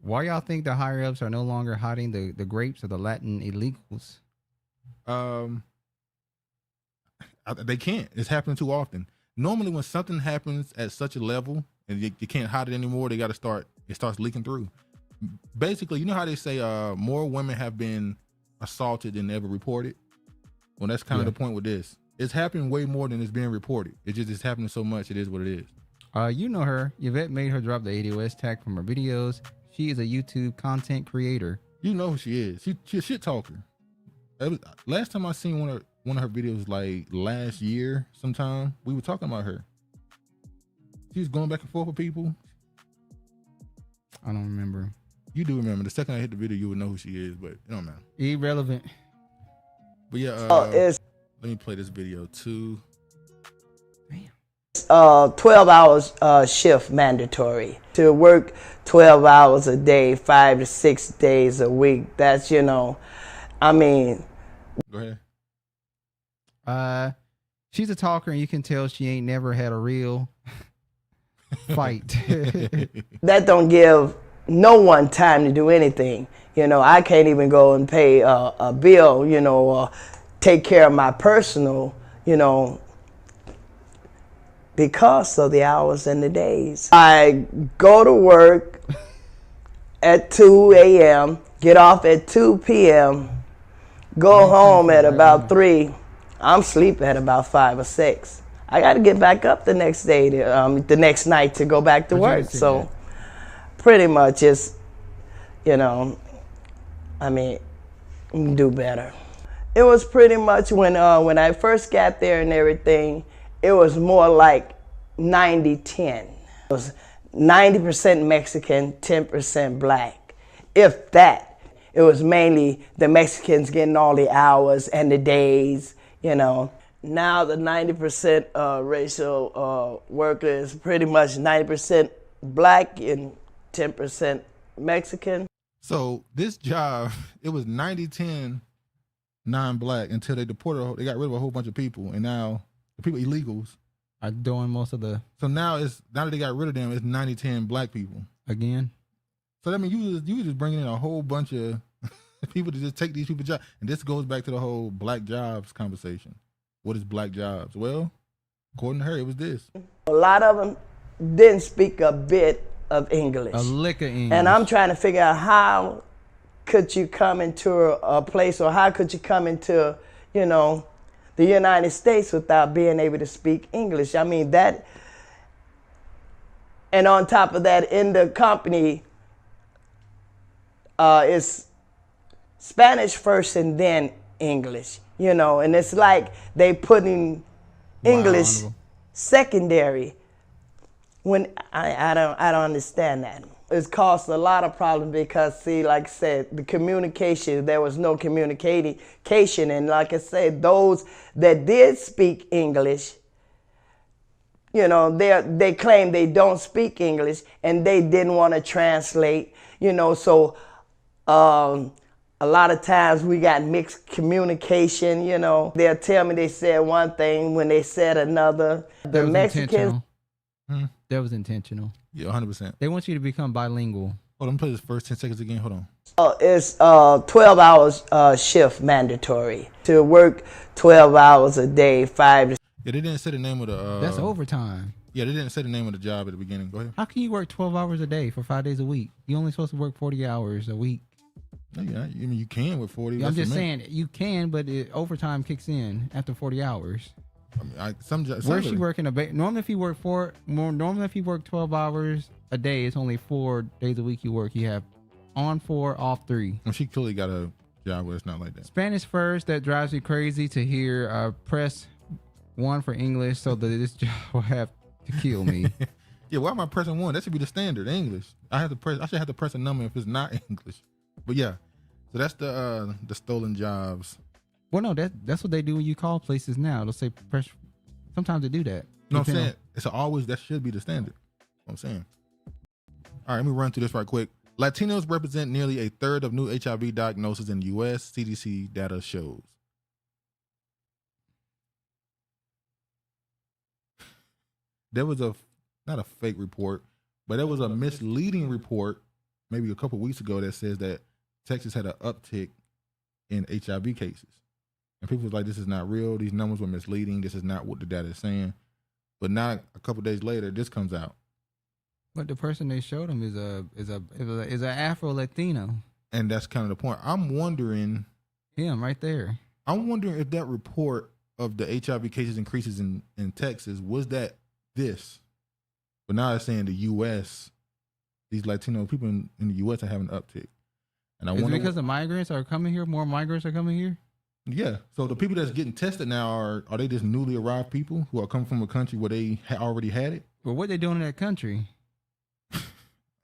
Why y'all think the higher-ups are no longer hiding the grapes of the Latin illegals? They can't. It's happening too often. Normally when something happens at such a level and you can't hide it anymore, they got to start, it starts leaking through. Basically, you know how they say more women have been assaulted than ever reported? Well, that's kind of the point with this. It's happening way more than it's being reported. It's happening so much, it is what it is. You know her. Yvette made her drop the ADOS tag from her videos. She is a YouTube content creator. You know who she is. She's a shit talker. Last time I seen one of her videos, like last year sometime, we were talking about her. She was going back and forth with people. I don't remember. You do remember. The second I hit the video, you would know who she is, but it don't matter. Irrelevant. But yeah, let me play this video too. 12 hours shift mandatory. To work 12 hours a day, 5 to 6 days a week. That's, Go ahead. She's a talker, and you can tell she ain't never had a real fight. That don't give no one time to do anything. I can't even go and pay a bill, or take care of my personal, because of the hours and the days. I go to work at 2 a.m., get off at 2 p.m., go home at about 3. I'm sleeping at about 5 or 6. I got to get back up the next day, the next night to go back to work. So pretty much it's, do better. It was pretty much when I first got there and everything, it was more like 90-10. It was 90% Mexican, 10% black, if that. It was mainly the Mexicans getting all the hours and the days, Now the 90% racial workers, pretty much 90% black and 10% Mexican. So this job, it was 90-10 non-black until they deported. They got rid of a whole bunch of people, and now the people illegals are doing most of the. So now that they got rid of them, it's 90-10 black people again. So that means you just bringing in a whole bunch of people to just take these people's jobs, and this goes back to the whole black jobs conversation. What is black jobs? Well, according to her, it was this. A lot of them didn't speak a bit of English. A lick of English. And I'm trying to figure out how could you come into a place, or how could you come into, the United States without being able to speak English? That, and on top of that, in the company, it's Spanish first and then English, and it's like they putting English secondary. When I don't understand that. It's caused a lot of problems because, see, like I said, the communication, there was no communication. And like I said, those that did speak English, they claim they don't speak English and they didn't want to translate, so a lot of times we got mixed communication, They'll tell me they said one thing when they said another. The Mexicans. That was intentional. Yeah, 100%. They want you to become bilingual. Hold on, play this first 10 seconds again. Hold on. It's 12 hours shift mandatory. To work 12 hours a day, 5 to... Yeah, they didn't say the name of the... That's overtime. Yeah, they didn't say the name of the job at the beginning. Go ahead. How can you work 12 hours a day for 5 days a week? You're only supposed to work 40 hours a week. Yeah, you can with 40. Yeah, I'm just saying, you can, but overtime kicks in after 40 hours. I mean, Where's she working? Normally, if you work 12 hours a day, it's only 4 days a week you work. You have on 4, off 3. Well, she clearly got a job where it's not like that. Spanish first. That drives me crazy to hear. Press 1 for English, so that this job will have to kill me. Yeah, why am I pressing 1? That should be the standard English. I should have to press a number if it's not English. But yeah, so that's the stolen jobs. Well, no, that's what they do when you call places now. They'll say press. Sometimes they do that. No, I'm saying it's always that should be the standard. I'm saying. All right, let me run through this right quick. Latinos represent nearly a third of new HIV diagnoses in the U.S. CDC data shows. There was not a fake report, but there was a misleading report maybe a couple of weeks ago that says that Texas had an uptick in HIV cases. And people was like, this is not real. These numbers were misleading. This is not what the data is saying. But now, a couple of days later, this comes out. But the person they showed them is a Afro Latino. And that's kind of the point. I'm wondering. Him right there. I'm wondering if that report of the HIV cases increases in Texas, was that this? But now it's saying the U.S., these Latino people in the U.S. are having an uptick. And I wonder, because the migrants are coming here? More migrants are coming here? Yeah. So the people that's getting tested now, are they just newly arrived people who are coming from a country where they already had it? Well, what they doing in that country?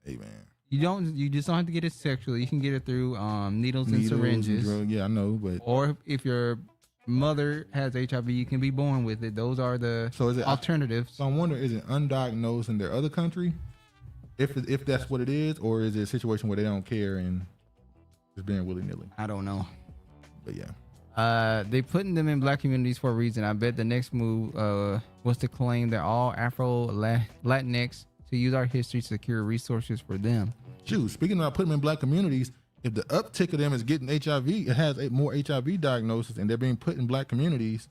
Hey, man. You just don't have to get it sexually. You can get it through needles and syringes. Yeah, I know, but or if your mother has HIV, you can be born with it. Those are the alternatives. So I'm wondering, is it undiagnosed in their other country? If that's what it is, or is it a situation where they don't care and just being willy-nilly? I don't know. But yeah. They putting them in black communities for a reason. I bet the next move was to claim they're all Afro Latinx to use our history to secure resources for them. Shoot, speaking of putting them in black communities, if the uptick of them is getting HIV, it has more HIV diagnosis, and they're being put in black communities.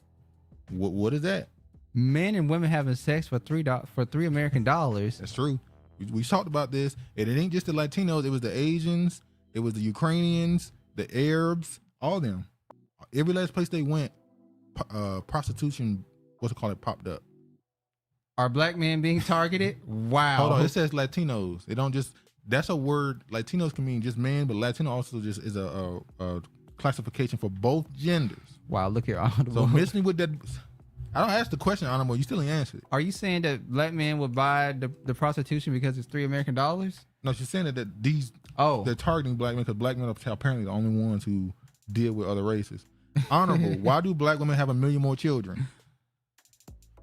What is that? Men and women having sex for $3 American dollars. That's true. We talked about this, and it ain't just the Latinos. It was the Asians, it was the Ukrainians, the Arabs, all of them. Every last place they went, prostitution, popped up. Are black men being targeted? Wow. Hold on, it says Latinos. It don't just, that's a word. Latinos can mean just men, but Latino also just is a classification for both genders. Wow, look here, Honorable. So miss me with that. I don't ask the question, Honorable. You still ain't answered. Are you saying that black men would buy the prostitution because it's $3 American dollars? No, she's saying that they're targeting black men because black men are apparently the only ones who deal with other races. Honorable, why do black women have 1 million more children?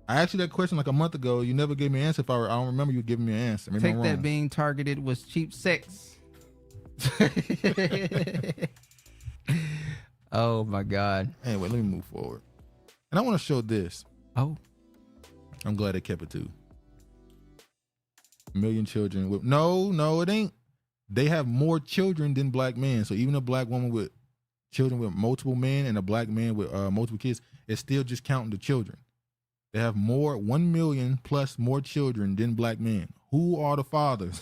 I asked you that question like a month ago. You never gave me an answer. I don't remember you giving me an answer. Maybe Take that being targeted was cheap sex. Oh my God. Anyway, let me move forward. And I want to show this. Oh. I'm glad they kept it too. 1 million children. No, it ain't. They have more children than black men. So even a black woman with children with multiple men and a black man with multiple kids, it's still just counting the children. They have 1 million plus more children than black men. Who are the fathers?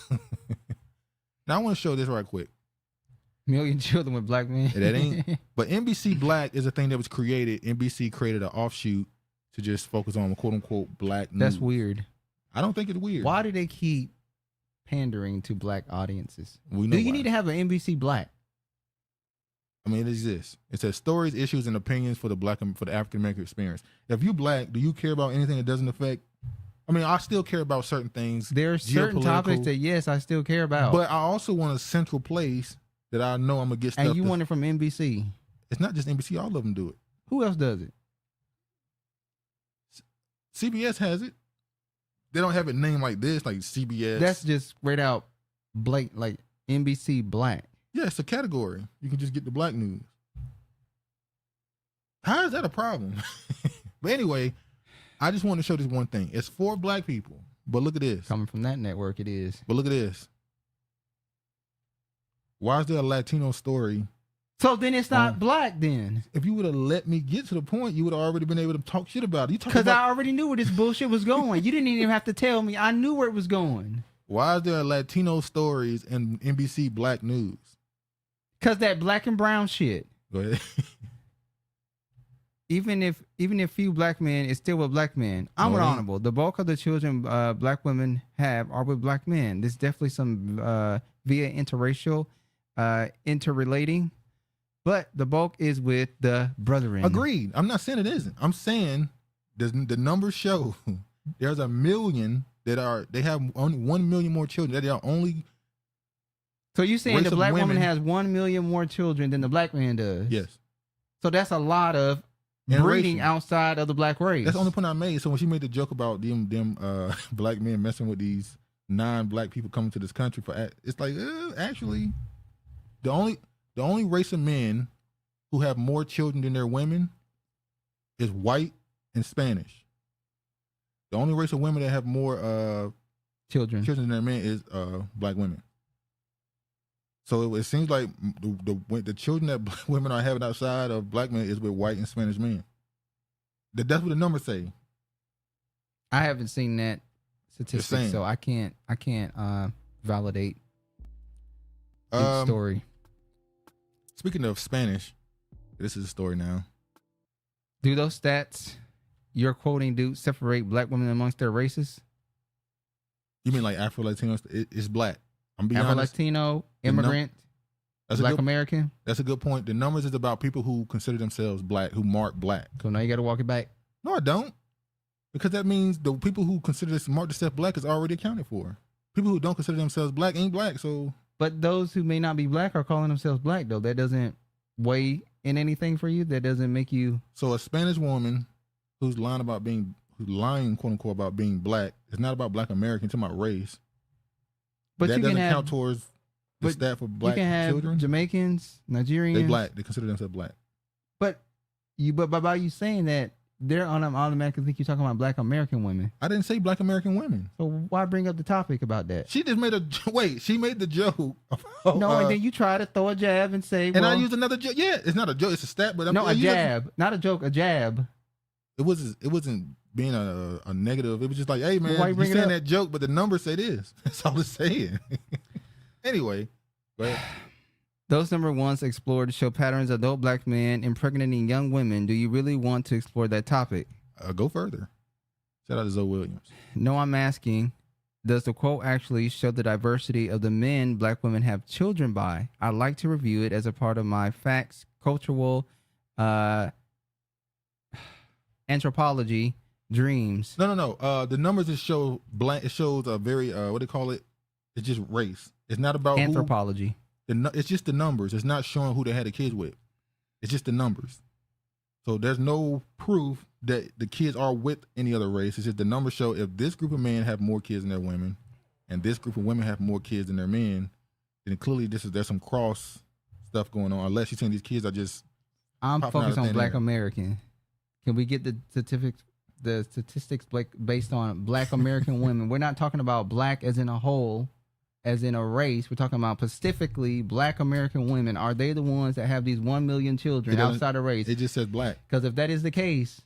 Now I want to show this right quick. 1 million children with black men. That ain't. But NBC Black is a thing that was created. NBC created an offshoot to just focus on quote unquote black news. That's weird. I don't think it's weird. Why do they keep pandering to black audiences? We know do you why. need to have an NBC Black? I mean, it exists. It says stories, issues, and opinions for the African American experience. If you black, do you care about anything that doesn't affect? I mean, I still care about certain things. There are certain topics that, yes, I still care about. But I also want a central place that I know I'm going to get stuff. And you want it from NBC. It's not just NBC. All of them do it. Who else does it? CBS has it. They don't have it named like this, like CBS. That's just straight out black, like NBC Black. Yeah, it's a category. You can just get the black news. How is that a problem? But anyway, I just want to show this one thing. It's for black people, but look at this. Coming from that network, it is. But look at this. Why is there a Latino story? So then it's not black then. If you would have let me get to the point, you would have already been able to talk shit about it. Because I already knew where this bullshit was going. You didn't even have to tell me. I knew where it was going. Why is there Latino stories in NBC Black News? Because that black and brown shit. Go ahead. even if few black men, it's still with black men. I'm an honorable. The bulk of the children black women have are with black men. There's definitely some via interracial, interrelating, but the bulk is with the brethren. Agreed. I'm not saying it isn't. I'm saying the numbers show there's 1 million they have 1 million more children. That they are only. So you're saying the black woman has 1 million more children than the black man does? Yes. So that's a lot of breeding outside of the black race. That's the only point I made. So when she made the joke about them black men messing with these non-black people coming to this country it's like actually the only race of men who have more children than their women is white and Spanish. The only race of women that have more children than their men is black women. So it seems like the children that black women are having outside of black men is with white and Spanish men. That's what the numbers say. I haven't seen that statistic, so I can't validate the story. Speaking of Spanish, this is a story now. Do those stats you're quoting do separate black women amongst their races? You mean like Afro-Latinos? It's black. I'm being honest. Afro-Latino, immigrant, black American. That's a good point. The numbers is about people who consider themselves black, who mark black. So now you got to walk it back. No, I don't. Because that means the people who consider mark themselves black is already accounted for. People who don't consider themselves black ain't black. So, but those who may not be black are calling themselves black, though. That doesn't weigh in anything for you. That doesn't make you. So a Spanish woman who's lying, quote unquote, about being black, it's not about black American. It's about race. But that doesn't count towards the stat for black you can have children. Jamaicans, Nigerians, they black. They consider themselves black. But by you saying that, they're automatically think you're talking about black American women. I didn't say black American women. So why bring up the topic about that? She just made she made the joke. No, and then you try to throw a jab and say, and I used another joke. Yeah, it's not a joke. It's a stat, but a jab, not a joke, a jab. It wasn't being a negative. It was just like, hey man, you're saying that joke, but the numbers say this. That's all it's saying. Anyway, go ahead. Those number ones explored to show patterns of adult black men impregnating young women. Do you really want to explore that topic? Go further. Shout out to Zoe Williams. No, I'm asking, does the quote actually show the diversity of the men black women have children by? I'd like to review it as a part of my facts, cultural, anthropology dreams. No. The numbers just show blank. It shows a very what do they call it? It's just race. It's not about anthropology. It's just the numbers. It's not showing who they had the kids with. It's just the numbers. So there's no proof that the kids are with any other race. It's just the numbers show if this group of men have more kids than their women, and this group of women have more kids than their men, then clearly there's some cross stuff going on. Unless you're saying these kids are just. I'm focused on black American. Can we get the statistics based on black American women? We're not talking about black as in a whole, as in a race. We're talking about specifically black American women. Are they the ones that have these 1 million children outside of race? It just says black. Because if that is the case,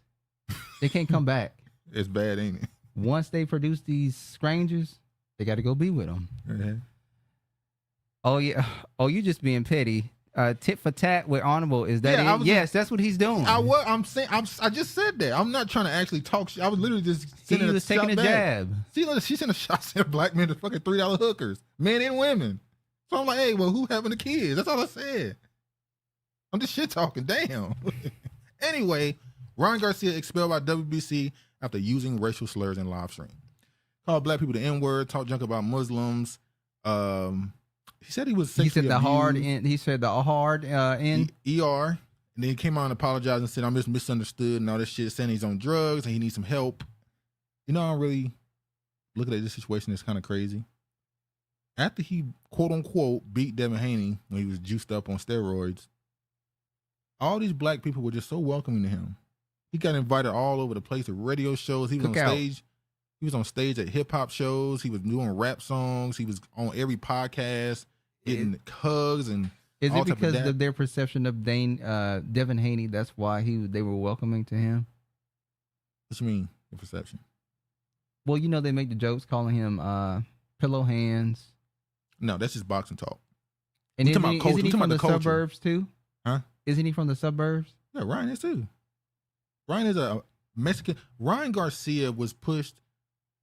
they can't come back. It's bad, ain't it? Once they produce these strangers, they got to go be with them. Mm-hmm. Oh, yeah. Oh, you just being petty. Tit for tat with honorable. Is that it? Yes, that's what he's doing. I just said that. I'm not trying to actually talk shit. I was literally just sending a taking a jab. See, she sent a shot at black men to fucking $3 hookers, men and women. So I'm like, hey, well, who having the kids? That's all I said. I'm just shit talking. Damn. Anyway, Ryan Garcia expelled by WBC after using racial slurs in live stream. Called black people the N-word, talked junk about Muslims. He said he was sexually abused. He said the hard end. ER. And then he came out and apologized and said, I'm just misunderstood and all this shit, saying he's on drugs and he needs some help. You know, I'm really looking at this situation that's kind of crazy. After he, quote unquote, beat Devin Haney when he was juiced up on steroids, all these black people were just so welcoming to him. He got invited all over the place to radio shows. He was on stage. He was on stage at hip hop shows. He was doing rap songs. He was on every podcast, getting hugs and. Is it because of their perception of Devin Haney? That's why they were welcoming to him. What you mean, the perception? Well, you know they make the jokes calling him pillow hands. No, that's just boxing talk. And isn't he from the suburbs too? Huh? Isn't he from the suburbs? Yeah, Ryan is too. Ryan is a Mexican. Ryan Garcia was pushed.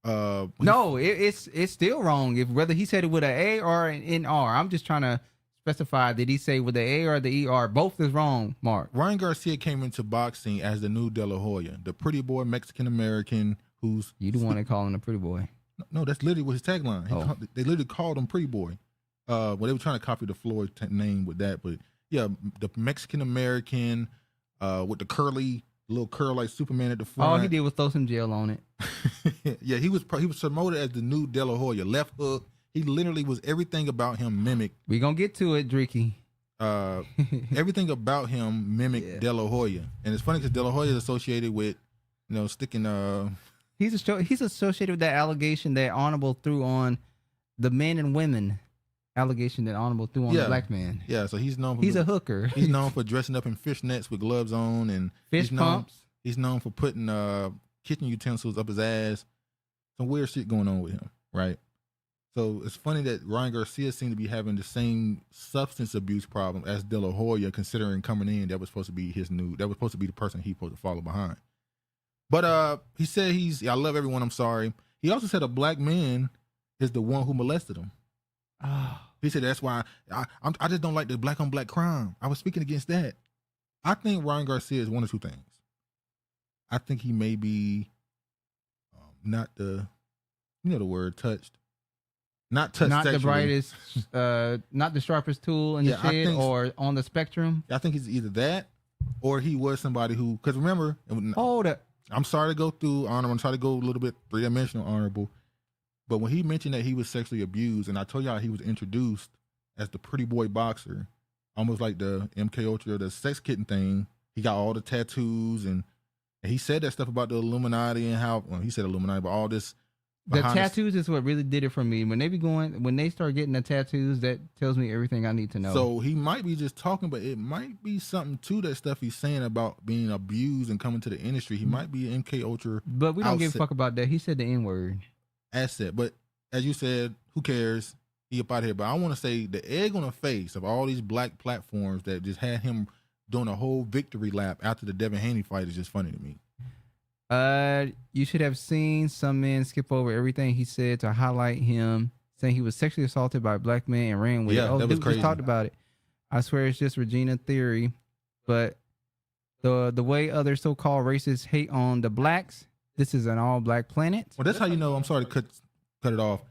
No, it's still wrong. If whether he said it with an A or an R, I'm just trying to specify. Did he say with the A or the ER? Both is wrong, Mark. Ryan Garcia came into boxing as the new De La Hoya, the pretty boy Mexican American who's you the one that call him a pretty boy. No, that's literally what his tagline. They literally called him pretty boy. Well, they were trying to copy the Floyd name with that, but yeah, the Mexican American with the little curl like Superman at the front. All he did was throw some gel on it. Yeah, he was promoted as the new De La Hoya, left hook. He literally was everything about him mimicked. We gonna get to it, Dricky. Everything about him mimicked De La Hoya, and it's funny because De La Hoya is associated with, sticking. He's associated with that allegation that Honorable threw on the men and women. Allegation that Honorable threw on the black man. Yeah, so he's known. He's a hooker. He's known for dressing up in fishnets with gloves on and fish pumps. He's known for putting kitchen utensils up his ass. Some weird shit going on with him, right? So it's funny that Ryan Garcia seemed to be having the same substance abuse problem as De La Hoya, considering coming in that was supposed to be the person he's supposed to follow behind. But he said I love everyone, I'm sorry. He also said a black man is the one who molested him. Oh. He said that's why I just don't like the black on black crime. I was speaking against that. I think Ryan Garcia is one of two things. I think he may be not the word touched. Not touched not sexually. The brightest, not the sharpest tool in the shed or on the spectrum. I think he's either that or he was somebody who, because remember, I'm sorry to go through honorable, I'm trying to go a little bit three-dimensional honorable, but when he mentioned that he was sexually abused, and I told y'all he was introduced as the pretty boy boxer, almost like the MK Ultra, the sex kitten thing, he got all the tattoos, and he said that stuff about the Illuminati and how, well, he said Illuminati, but all this. The tattoos is what really did it for me. When they start getting the tattoos, that tells me everything I need to know. So he might be just talking, but it might be something to that stuff he's saying about being abused and coming to the industry. He might be an MK Ultra. But we don't give a fuck about that. He said the N-word. Asset. But as you said, who cares? He up out of here. But I want to say the egg on the face of all these black platforms that just had him doing a whole victory lap after the Devin Haney fight is just funny to me. You should have seen some men skip over everything he said to highlight him, saying he was sexually assaulted by a black man and ran with it. That was crazy. We talked about it. I swear it's just Regina theory, but the way other so-called racists hate on the blacks, this is an all-black planet. Well, that's how you know. I'm sorry to cut it off.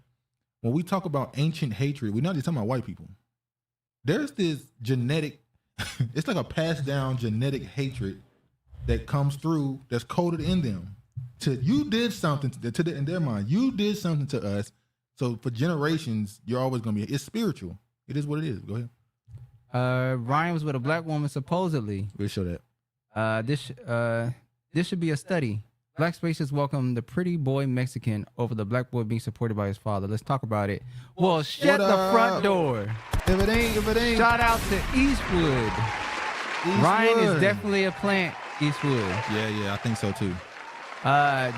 When we talk about ancient hatred, we're not just talking about white people. There's this genetic, it's like a passed down genetic hatred that comes through, that's coded in them. You did something in their mind. You did something to us. So for generations, you're always going to be, it's spiritual. It is what it is. Go ahead. Ryan was with a black woman, supposedly. We'll show that. This should be a study. Black spaces welcome the pretty boy Mexican over the black boy being supported by his father. Let's talk about it. Well, shut the front door. If it ain't. Shout out to Eastwood. Ryan is definitely a plant. Eastwood. Yeah, I think so too.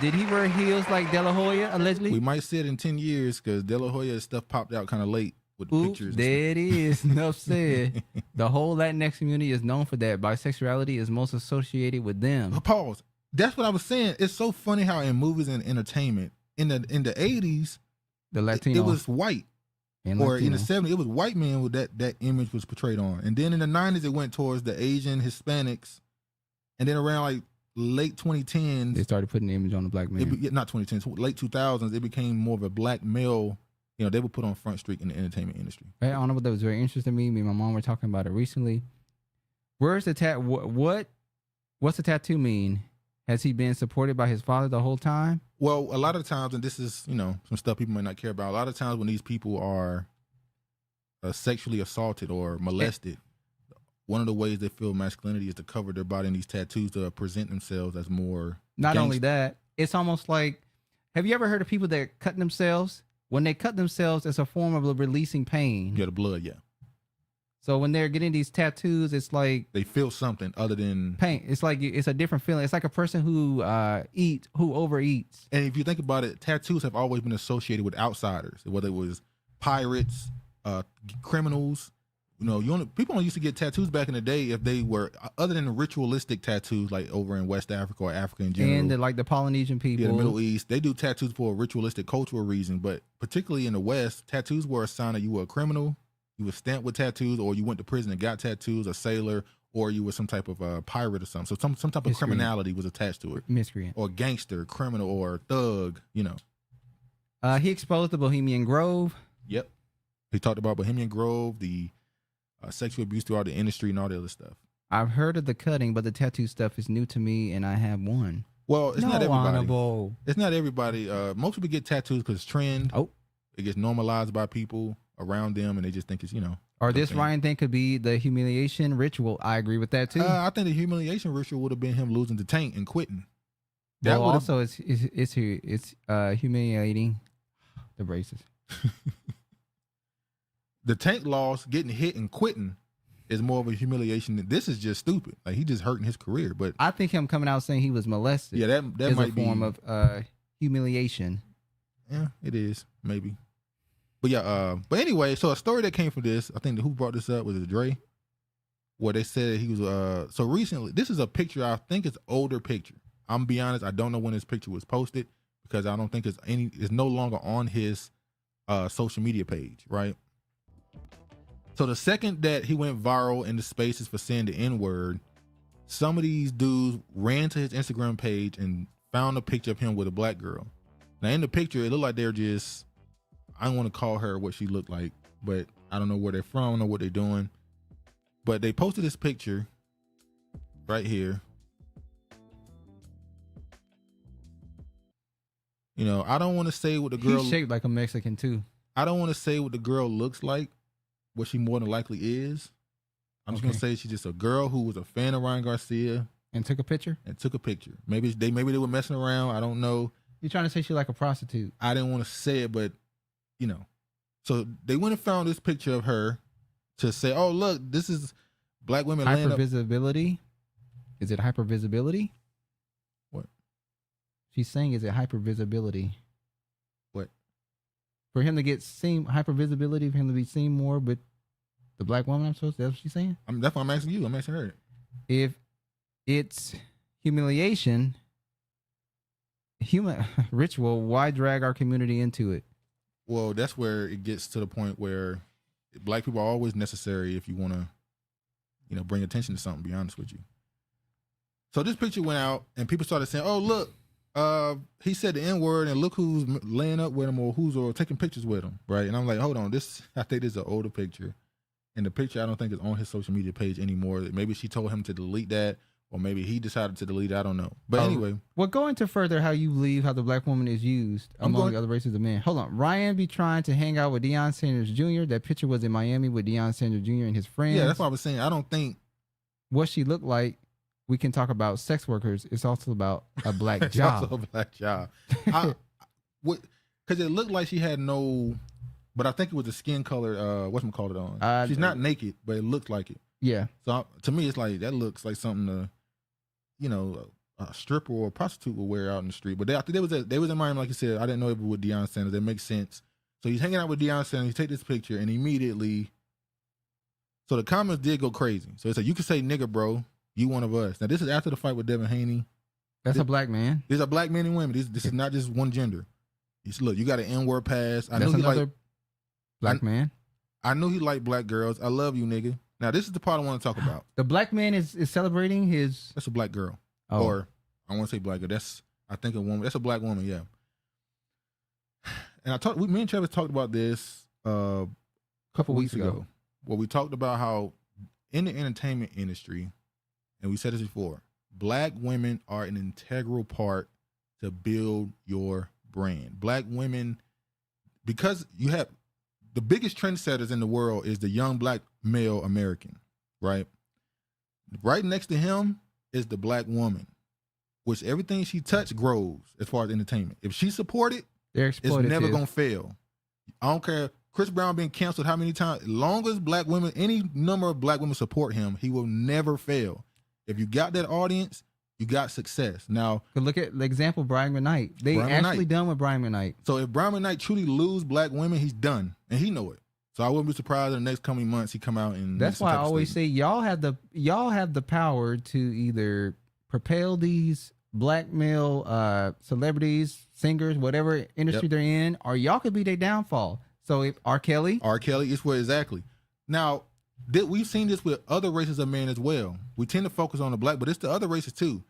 Did he wear heels like De La Hoya, allegedly? We might see it in 10 years because De La Hoya's stuff popped out kind of late with the pictures. There it is. Enough said. The whole Latinx community is known for that. Bisexuality is most associated with them. Pause. That's what I was saying. It's so funny how in movies and entertainment, in the 80s, the Latino, it was white. Or in the 70s, it was white men with that image was portrayed on. And then in the 90s, it went towards the Asian, Hispanics. And then around like late 2010s, they started putting the image on the black man. Not 2010s, late 2000s, it became more of a black male. They were put on front street in the entertainment industry. I don't know what that was very interesting to me. Me and my mom were talking about it recently. Where's the what's the tattoo mean? Has he been supported by his father the whole time? Well, a lot of times, and this is some stuff people might not care about. A lot of times when these people are sexually assaulted or molested, one of the ways they feel masculinity is to cover their body in these tattoos to present themselves as more. Not only that, it's almost like, have you ever heard of people that cut themselves? When they cut themselves, it's a form of releasing pain. Yeah, the blood, yeah. So when they're getting these tattoos, it's like they feel something other than pain. It's like it's a different feeling. It's like a person who overeats. And if you think about it, tattoos have always been associated with outsiders, whether it was pirates, criminals, People used to get tattoos back in the day if they were other than the ritualistic tattoos like over in West Africa or Africa in general. And the Polynesian people. Yeah, the Middle East. They do tattoos for a ritualistic cultural reason, but particularly in the West, tattoos were a sign that you were a criminal, you were stamped with tattoos, or you went to prison and got tattoos, a sailor, or you were some type of pirate or something. So some type of criminality was attached to it. Miscreant. Or gangster, criminal, or thug, He exposed the Bohemian Grove. Yep. He talked about Bohemian Grove, the sexual abuse throughout the industry and all the other stuff. I've heard of the cutting, but the tattoo stuff is new to me, and I have one. Well, it's not everybody. Honorable. It's not everybody. Most people get tattoos because it's trend. Oh. It gets normalized by people around them, and they just think it's, Or this Ryan thing could be the humiliation ritual. I agree with that, too. I think the humiliation ritual would have been him losing the tank and quitting. That also, it's humiliating the braces. The tank loss, getting hit and quitting is more of a humiliation. This is just stupid. Like, he just hurting his career. But I think him coming out saying he was molested. Yeah, that might be a form of humiliation. Yeah, it is, maybe. But yeah, but anyway, so a story that came from this, I think who brought this up was it Dre? Where they said he was so recently, this is a picture, I think it's an older picture. I'm gonna be honest, I don't know when this picture was posted because I don't think it's no longer on his social media page, right? So the second that he went viral in the spaces for saying the N-word, some of these dudes ran to his Instagram page and found a picture of him with a black girl. Now in the picture, it looked like they're just, I don't want to call her what she looked like, but I don't know where they're from, I don't know what they're doing. But they posted this picture right here. I don't want to say what the girl... He's shaped like a Mexican too. I don't want to say what the girl looks like, what she more than likely is. I'm just going to say she's just a girl who was a fan of Ryan Garcia. And took a picture? Maybe they were messing around. I don't know. You're trying to say she's like a prostitute. I didn't want to say it, but, So they went and found this picture of her to say, oh, look, this is black women laying up. Hypervisibility? Is it hypervisibility? What? She's saying, is it hypervisibility? What? For him to get seen, hypervisibility, for him to be seen more with the black woman, that's what she's saying? That's what I'm asking you. I'm asking her. If it's humiliation, human ritual, why drag our community into it? Well, that's where it gets to the point where black people are always necessary if you want to, bring attention to something, to be honest with you. So this picture went out and people started saying, oh, look, he said the N-word and look who's laying up with him or taking pictures with him, right? And I'm like, hold on, I think this is an older picture. And the picture I don't think is on his social media page anymore. Maybe she told him to delete that, or maybe he decided to delete it. I don't know. But anyway. Well, going to further how you believe how the black woman is used among the other races of men. Hold on. Ryan be trying to hang out with Deion Sanders Jr. That picture was in Miami with Deion Sanders Jr. and his friends. Yeah, that's what I was saying. I don't think. What she looked like, we can talk about sex workers. It's also about a black It's job. also a black job. Because it looked like she had no, but I think it was the skin color, whatchamacallit on. She's not naked, but it looked like it. Yeah. So to me, it's like, that looks like something a stripper or a prostitute would wear out in the street. But they was in Miami, like you said. I didn't know it was with Deion Sanders. That makes sense. So he's hanging out with Deion Sanders. He take this picture and immediately, so the comments did go crazy. So it's like, you can say nigga, bro. You one of us. Now this is after the fight with Devin Haney. That's a black man. These are black men and women. This is not just one gender. Look, you got an N-word pass. I That's knew he another like black man. I knew he liked black girls. I love you, nigga. Now this is the part I want to talk about. The black man is celebrating his. That's a black girl. Oh. Or I want to say black girl. I think a woman. That's a black woman. Yeah. And me and Travis talked about this a couple weeks ago. Where we talked about how in the entertainment industry, and we said this before, black women are an integral part to build your brand. Black women, because you have the biggest trendsetters in the world is the young black male American, right? Right next to him is the black woman, which everything she touched grows as far as entertainment. If she support it, it's never going to fail. I don't care. Chris Brown being canceled how many times? As long as black women, any number of black women support him, he will never fail. If you got that audience, you got success. Now, look at the example, Brian McKnight. They actually done with Brian McKnight. So if Brian McKnight truly lose black women, he's done, and he know it. So I wouldn't be surprised in the next coming months he come out and. That's why I always say y'all have the power to either propel these black male celebrities, singers, whatever industry they're in, or y'all could be their downfall. So if R. Kelly is where exactly. Now, we've seen this with other races of men as well. We tend to focus on the black, but it's the other races too.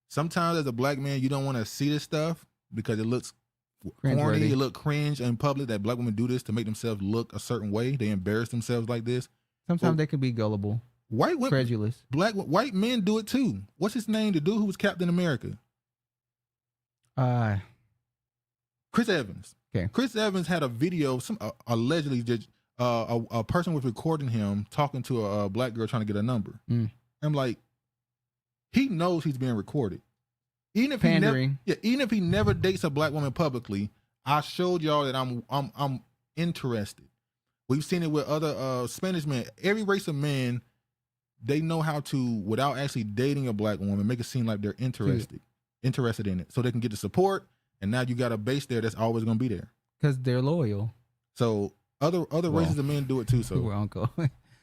Sometimes as a black man, you don't want to see this stuff because it looks corny, it look cringe in public that black women do this to make themselves look a certain way. They embarrass themselves like this. Sometimes they could be gullible, credulous. White men do it too. What's his name? The dude who was Captain America. Chris Evans. Okay. Chris Evans had a video. Allegedly, a person was recording him talking to a black girl trying to get a number. I'm like, he knows he's being recorded. Even if he never dates a black woman publicly, I showed y'all that I'm interested. We've seen it with other Spanish men. Every race of men, they know how to, without actually dating a black woman, make it seem like they're interested in it, so they can get the support. And now you got a base there that's always going to be there because they're loyal. So other races of men do it too. So uncle.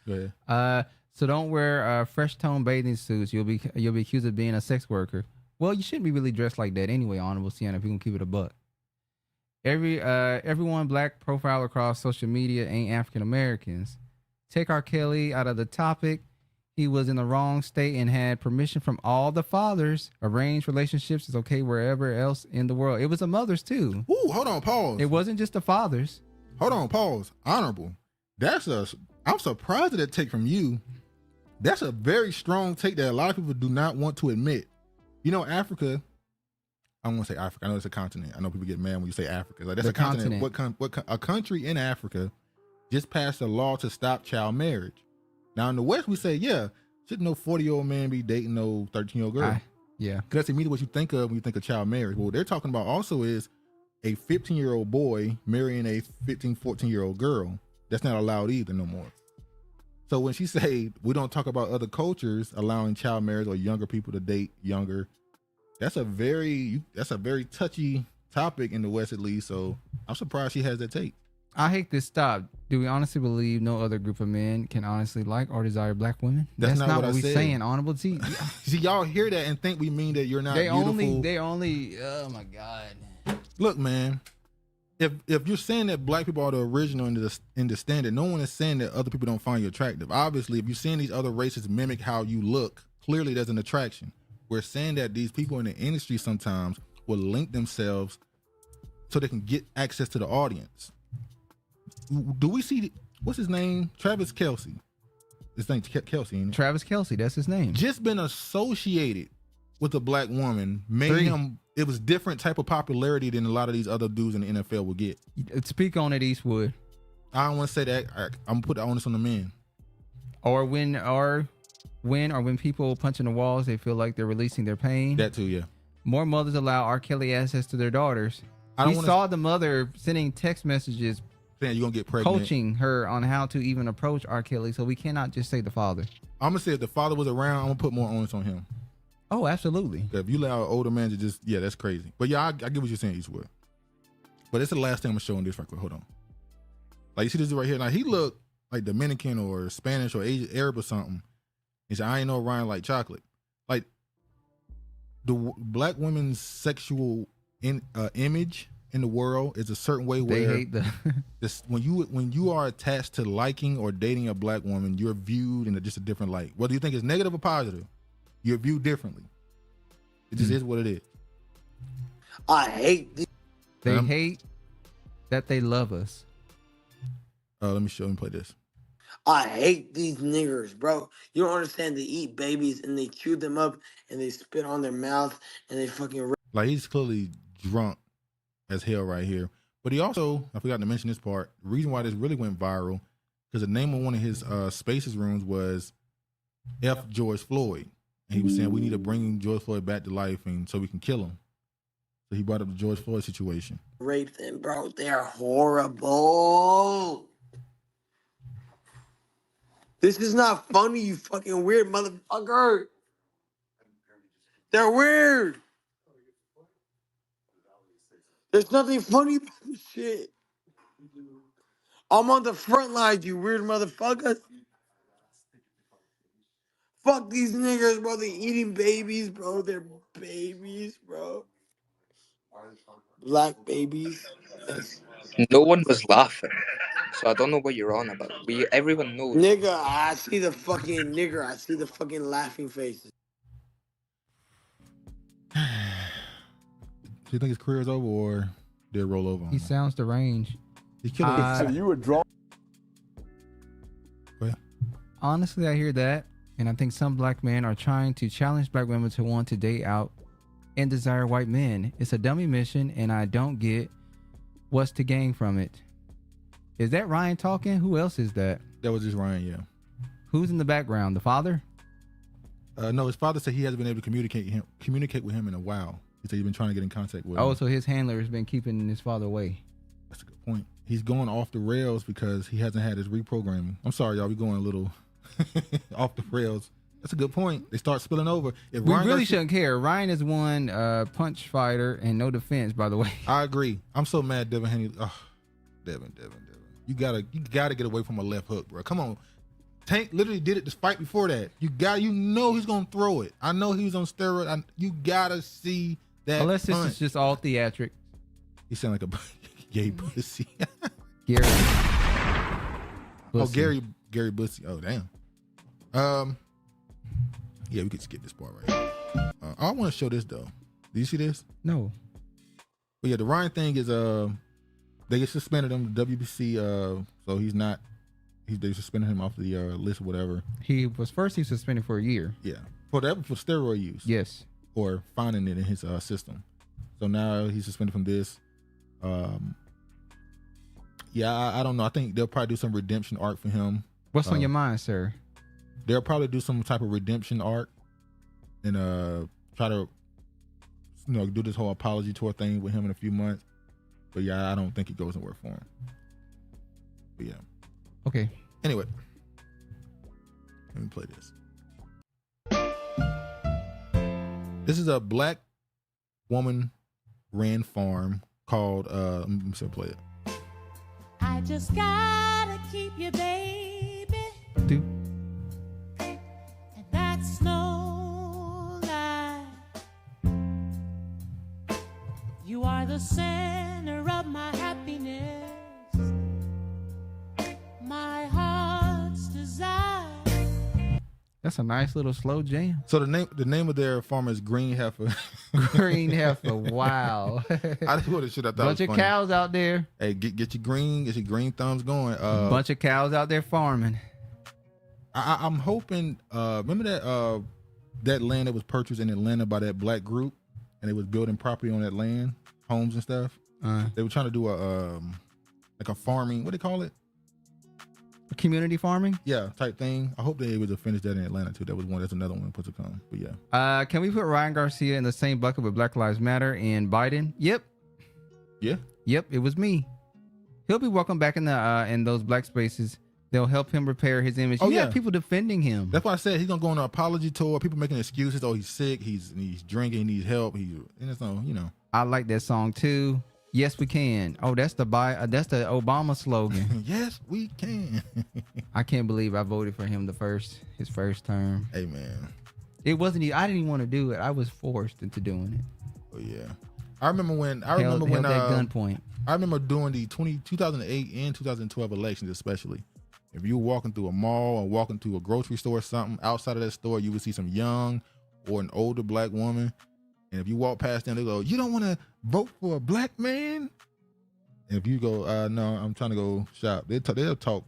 Go ahead. So don't wear fresh tone bathing suits. You'll be accused of being a sex worker. Well, you shouldn't be really dressed like that anyway, Honorable Sienna, if you can keep it a buck. Everyone black profile across social media ain't African Americans. Take R. Kelly out of the topic. He was in the wrong state and had permission from all the fathers. Arranged relationships is okay wherever else in the world. It was the mothers too. Ooh, hold on, pause. It wasn't just the fathers. Hold on, pause. Honorable. I'm surprised at that take from you. That's a very strong take that a lot of people do not want to admit. You know, Africa, I don't want to say Africa. I know it's a continent. I know people get mad when you say Africa. Like, that's a continent. A country in Africa just passed a law to stop child marriage. Now, in the West, we say, yeah, shouldn't no 40-year-old man be dating no 13-year-old girl? Yeah. Because that's immediately what you think of when you think of child marriage. Well, what they're talking about also is a 15-year-old boy marrying a 15, 14-year-old girl. That's not allowed either no more. So when she say we don't talk about other cultures allowing child marriage or younger people to date younger, that's a very touchy topic in the West, at least. So I'm surprised she has that take. I hate this stop. Do we honestly believe no other group of men can honestly like or desire black women? That's not what we're saying, Honorable. See, y'all hear that and think we mean that you're not beautiful. They only, oh my God. Look, man, if you're saying that black people are the original in the standard, no one is saying that other people don't find you attractive. Obviously, if you're seeing these other races mimic how you look, clearly there's an attraction. We're saying that these people in the industry sometimes will link themselves so they can get access to the audience. Do we see, what's his name? Travis Kelce. His name's Kelce, ain't it? Travis Kelce, that's his name. Just been associated with a black woman made him, it was different type of popularity than a lot of these other dudes in the NFL would get. Speak on it, Eastwood. I don't want to say that. I'm gonna put the onus on the men. Or when people punch in the walls, they feel like they're releasing their pain. That too, yeah. More mothers allow R. Kelly access to their daughters. We saw the mother sending text messages saying you're gonna get pregnant, coaching her on how to even approach R. Kelly. So we cannot just say the father. I'm gonna say if the father was around, I'm gonna put more onus on him. Oh, absolutely. If you allow an older man to just, yeah, that's crazy. But yeah, I get what you're saying, Eastwood. But it's the last thing I'm showing this right quick. Hold on. Like, you see this right here? Now, he looked like Dominican or Spanish or Asian, Arab or something. He said, I ain't no Ryan like chocolate. Like, the black women's sexual image in the world is a certain way where they hate when you are attached to liking or dating a black woman, you're viewed in just a different light. Whether you think it's negative or positive, you're viewed differently. It just is what it is. I hate this. They hate that they love us. Let me play this. I hate these niggers, bro. You don't understand. They eat babies and they chew them up and they spit on their mouth and they fucking... Like, he's clearly drunk as hell right here. But he also, I forgot to mention this part, the reason why this really went viral, because the name of one of his Spaces rooms was F. George Floyd. And he was saying we need to bring George Floyd back to life and so we can kill him. So he brought up the George Floyd situation. Rape them, bro. They're horrible. This is not funny, you fucking weird motherfucker. They're weird. There's nothing funny about this shit. I'm on the front lines, you weird motherfuckers. Fuck these niggas, bro. They eating babies, bro. They're babies, bro. Black babies. Yes. No one was laughing, so I don't know what you're on about. Everyone knows. Nigga, I see the fucking nigger. I see the fucking laughing faces. Do you think his career is over or did it roll over? He sounds deranged. He killed So you would draw. Honestly, I hear that, and I think some black men are trying to challenge black women to want to date out and desire white men. It's a dummy mission, and I don't get what's to gain from it. Is that Ryan talking? Who else is that? That was just Ryan, yeah. Who's in the background? The father? No, his father said he hasn't been able to communicate with him in a while. He said he's been trying to get in contact with him. Oh, so his handler has been keeping his father away. That's a good point. He's going off the rails because he hasn't had his reprogramming. I'm sorry, y'all. We're going a little off the rails. That's a good point. They start spilling over. If We Ryan really Garcia- shouldn't care. Ryan is one punch fighter and no defense, by the way. I agree. I'm so mad, Devin Haney. Oh, Devin. You gotta get away from a left hook, bro. Come on. Tank literally did it this fight before that. You know he's gonna throw it. I know he was on steroid. You gotta see that. Unless punch. this is just all theatric. He sound like a gay pussy. Gary. Oh, Bussy. Gary Bussy. Oh, damn. Yeah, we could skip this part right here. I want to show this though. Do you see this? No. But yeah, the Ryan thing is they get suspended him. The WBC so he's not. They suspended him off the list or whatever. He was suspended for a year. Yeah, for steroid use. Yes, or finding it in his system. So now he's suspended from this. Yeah, I don't know. I think they'll probably do some redemption arc for him. What's on your mind, sir? They'll probably do some type of redemption arc and try to do this whole apology tour thing with him in a few months. But yeah, I don't think it goes anywhere for him. But yeah. Okay. Anyway, let me play this. This is a black woman ran farm called let me play it. I just gotta keep you, baby. Do. And that's no lie. You are the center of my happiness, my heart's desire. That's a nice little slow jam. So the name of their farm is Green Heifer. Green Heifer. Wow. I just would have shit. I thought Bunch it was of funny. cows out there. Hey, get your green thumbs going. Bunch of cows out there farming. I'm hoping. Remember that land that was purchased in Atlanta by that black group, and they was building property on that land, homes and stuff. They were trying to do like a farming. What do they call it? Community farming? Yeah, type thing. I hope they able to finish that in Atlanta too. That's another one put to come. But yeah. Can we put Ryan Garcia in the same bucket with Black Lives Matter and Biden? Yep. Yeah. Yep, it was me. He'll be welcome back in those black spaces. They'll help him repair his image. Oh, You yeah. have people defending him. That's why I said he's gonna go on an apology tour. People making excuses. Oh, he's sick. He's drinking. He needs help. And it's no, I like that song too. Yes, we can. Oh, that's the Obama slogan. Yes, we can. I can't believe I voted for him his first term. Hey man, it wasn't. I didn't even want to do it. I was forced into doing it. Oh yeah, I remember when held at gunpoint. I remember doing the 2008 and 2012 elections, especially. If you were walking through a mall or walking through a grocery store or something, outside of that store, you would see some young or an older black woman. And if you walk past them, they go, "You don't want to vote for a black man?" And if you go, "No, I'm trying to go shop," they'll talk.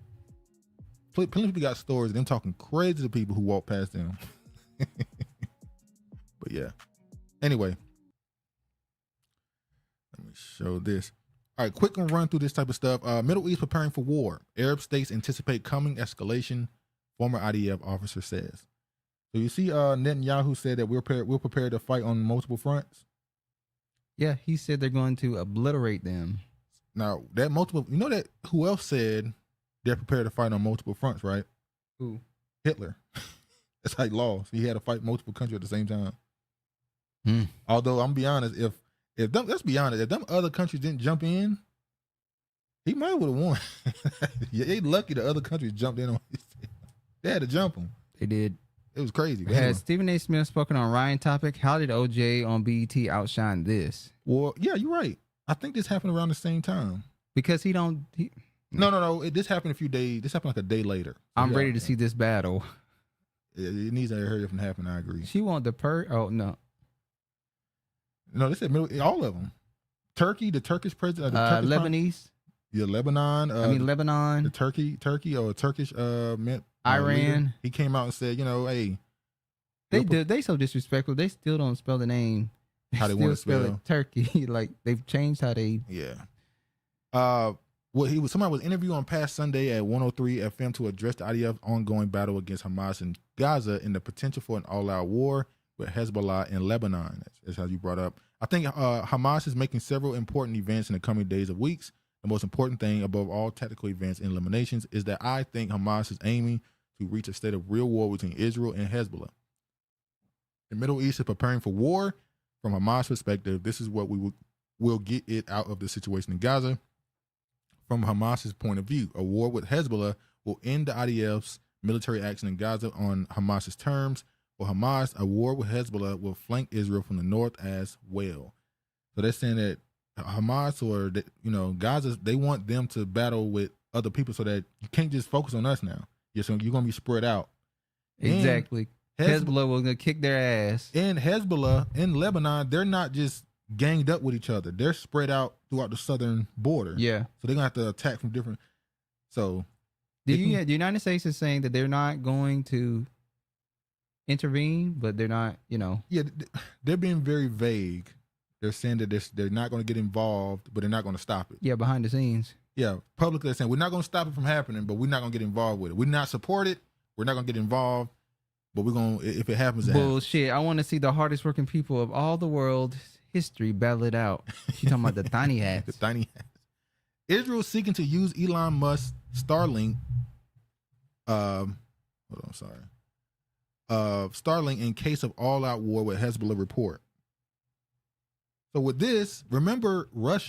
Plenty of people got stories of them talking crazy to people who walk past them. But yeah. Anyway, let me show this. All right, quick and run through this type of stuff. Middle East preparing for war. Arab states anticipate coming escalation. Former IDF officer says. So you see, Netanyahu said that we're prepared to fight on multiple fronts. Yeah, he said they're going to obliterate them. Now that that who else said they're prepared to fight on multiple fronts, right? Who? Hitler. That's like lost. He had to fight multiple countries at the same time. Although I'm be honest, if them other countries didn't jump in, He might would have won. Yeah, they lucky the other countries jumped in on his tail. They had to jump him. They did. It was crazy. Has Stephen A. Smith spoken on Ryan topic? How did OJ on BET outshine this? Well, yeah, you're right. I think this happened around the same time. Because No. This happened a few days. This happened like a day later. I'm ready to see this battle. It needs to hurry up and happen. I agree. She want the Oh, no. No, they said all of them. Turkey, the Turkish president. Lebanese. Lebanon. Lebanon. The Turkey or Turkish Iran. leader. He came out and said, hey. They so disrespectful. They still don't spell the name. How they want to spell it. Turkey. Like they've changed how they. Yeah. Somebody was interviewed on past Sunday at 103 FM to address the IDF's ongoing battle against Hamas in Gaza and the potential for an all-out war with Hezbollah in Lebanon. That's how you brought up. I think Hamas is making several important events in the coming days or weeks. The most important thing above all tactical events and eliminations is that I think Hamas is aiming to reach a state of real war between Israel and Hezbollah. The Middle East is preparing for war. From Hamas' perspective, this is what we will get it out of the situation in Gaza. From Hamas's point of view, a war with Hezbollah will end the IDF's military action in Gaza on Hamas's terms. For Hamas, a war with Hezbollah will flank Israel from the north as well. So they're saying that Hamas or Gaza, they want them to battle with other people so that you can't just focus on us now. You're going to be spread out. Exactly. Hezbollah will kick their ass. And Hezbollah in Lebanon, they're not just ganged up with each other. They're spread out throughout the southern border. Yeah. So they're going to have to attack from different. So. The United States is saying that they're not going to intervene, but they're not, Yeah, they're being very vague. They're saying that they're not going to get involved, but they're not going to stop it. Yeah, behind the scenes. Yeah, publicly they're saying we're not going to stop it from happening, but we're not going to get involved with it. We're not support it. We're not going to get involved, but we're going to, if it happens, bullshit. I want to see the hardest working people of all the world's history battle it out. She's talking about the tiny hats. The tiny hats. Israel seeking to use Elon Musk's Starlink. Starlink in case of all-out war with Hezbollah report. So with this, remember Elon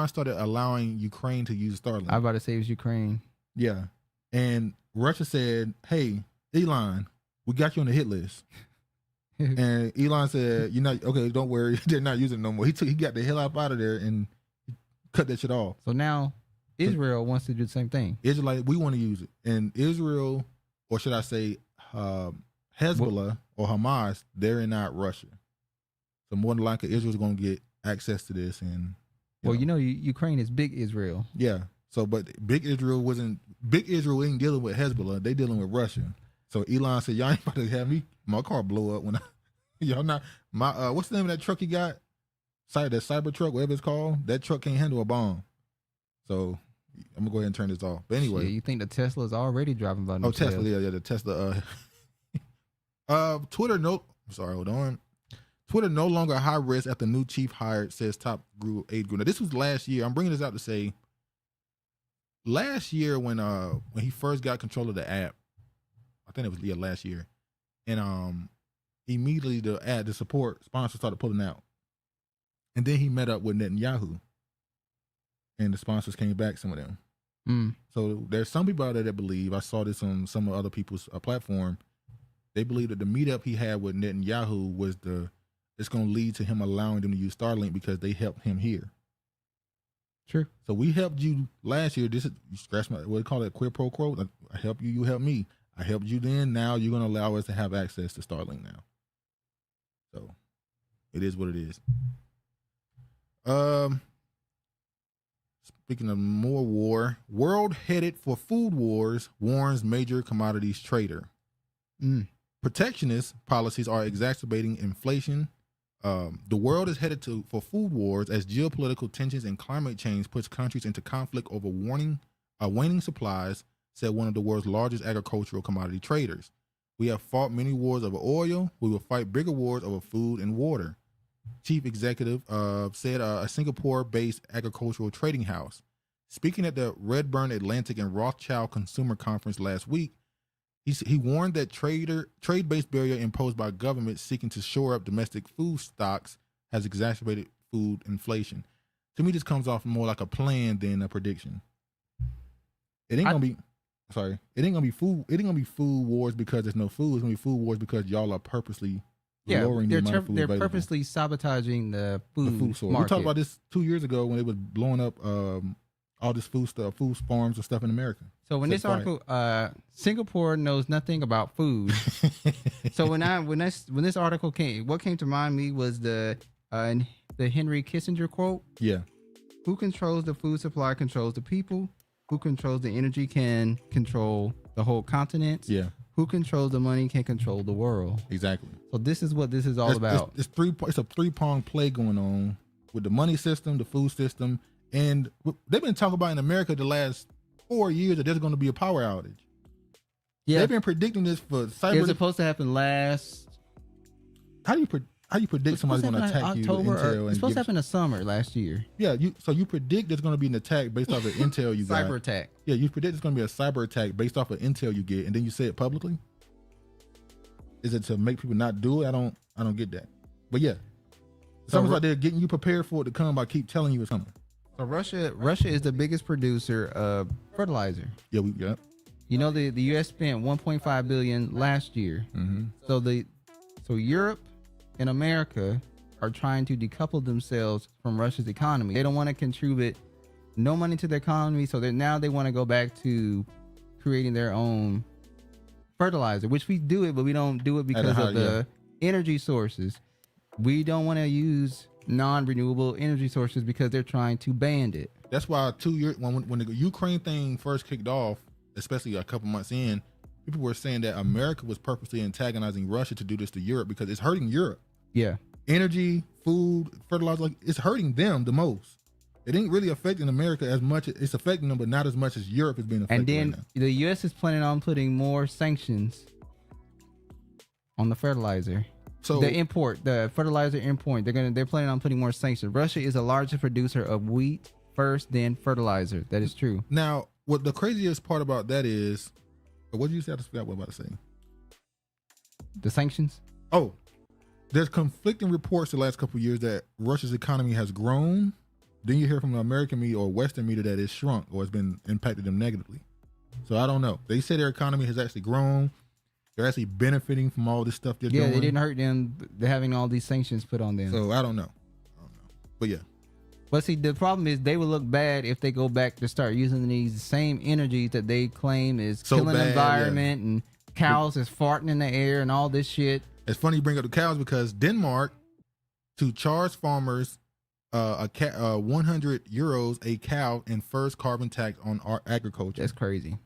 started allowing Ukraine to use Starlink. I was about to say it was Ukraine. Yeah. And Russia said, hey, Elon, we got you on the hit list. And Elon said, you're not, okay, don't worry. They're not using it no more. He got the hell out of there and cut that shit off. So now Israel wants to do the same thing. Israel, we want to use it. And Israel, or should I say Hezbollah or Hamas, they're not Russia. So more than likely, Israel's going to get access to this. And Ukraine is big Israel. Yeah. So, but big Israel ain't dealing with Hezbollah. They dealing with Russia. So Elon said, y'all ain't about to have my car blow up when y'all not, what's the name of that truck he got? That cyber truck, whatever it's called. That truck can't handle a bomb. So I'm gonna go ahead and turn this off. But anyway. You think the Tesla is already driving by themselves? Oh, Tesla, yeah, the Tesla. Hold on. Twitter no longer high risk after new chief hired, says top aid group. Now, this was last year. I'm bringing this out to say, last year when he first got control of the app, I think it was last year, and immediately the support sponsors started pulling out, and then he met up with Netanyahu, and the sponsors came back, some of them. So there's some people out there that believe, I saw this on some of other people's platform, they believe that the meetup he had with Netanyahu was it's going to lead to him allowing them to use Starlink because they helped him here. True. So we helped you last year. This is, you scratch my, what do you call it, quid pro quo? I help you, you help me. I helped you then. Now you're going to allow us to have access to Starlink now. So it is what it is. Speaking of more war, world headed for food wars, warns major commodities trader. Protectionist policies are exacerbating inflation. The world is headed for food wars as geopolitical tensions and climate change push countries into conflict over waning supplies, said one of the world's largest agricultural commodity traders. We have fought many wars over oil. We will fight bigger wars over food and water. Chief executive said a Singapore-based agricultural trading house. Speaking at the Redburn Atlantic and Rothschild Consumer Conference last week, he warned that trade-based barrier imposed by governments seeking to shore up domestic food stocks has exacerbated food inflation. to me, this comes off more like a plan than a prediction. It ain't gonna be. Sorry, it ain't gonna be food. It ain't gonna be food wars because there's no food. It's gonna be food wars because y'all are purposely lowering the amount of food available. They're purposely sabotaging the food source. market. We talked about this 2 years ago when they was blowing up all this food farms and stuff in America. So when this article, Singapore knows nothing about food. So when this article came, what came to mind me was the Henry Kissinger quote. Yeah. Who controls the food supply controls the people. Who controls the energy can control the whole continent. Yeah. Who controls the money can control the world. Exactly. So this is what this is all about. It's a three-pronged play going on with the money system, the food system, and they've been talking about in America the last 4 years that there's going to be a power outage. Yeah. They've been predicting this for cyber. It's supposed to happen last. How do you predict somebody's going to attack October, you? Intel it's supposed to happen in the summer last year. Yeah, so you predict there's going to be an attack based off of intel you got. Cyber attack. Yeah, you predict there's going to be a cyber attack based off of intel you get, and then you say it publicly. Is it to make people not do it? I don't get that. But yeah, it's almost like they're getting you prepared for it to come by keep telling you it's coming. So Russia is the biggest producer of fertilizer. Yeah, You know the U.S. spent 1.5 billion last year. Mm-hmm. So Europe and America are trying to decouple themselves from Russia's economy. They don't want to contribute no money to their economy, so they want to go back to creating their own fertilizer, which we do it, but we don't do it because of the energy sources. We don't want to use non-renewable energy sources because they're trying to ban it. That's why 2 years when the Ukraine thing first kicked off, especially a couple months in, people were saying that America was purposely antagonizing Russia to do this to Europe because it's hurting Europe. Yeah. Energy, food, fertilizer, it's hurting them the most. It ain't really affecting America as much. It's affecting them, but not as much as Europe is being affected. And then right now. the U.S. is planning on putting more sanctions on the fertilizer. So the fertilizer import, they're planning on putting more sanctions. Russia is the largest producer of wheat first, then fertilizer. That is true. Now, what the craziest part about that is, what did you say? I forgot what I was about to say. The sanctions? Oh, there's conflicting reports the last couple of years that Russia's economy has grown. Then you hear from the American media or Western media that it's shrunk or it's been impacted them negatively. So I don't know. They say their economy has actually grown. They're actually benefiting from all this stuff they're doing. Yeah, they didn't hurt them. They're having all these sanctions put on them. So I don't know. But yeah. But see, the problem is they will look bad if they go back to start using these same energies that they claim is killing the environment and cows is farting in the air and all this shit. It's funny you bring up the cows because Denmark, to charge farmers 100 euros a cow and first carbon tax on our agriculture. That's crazy.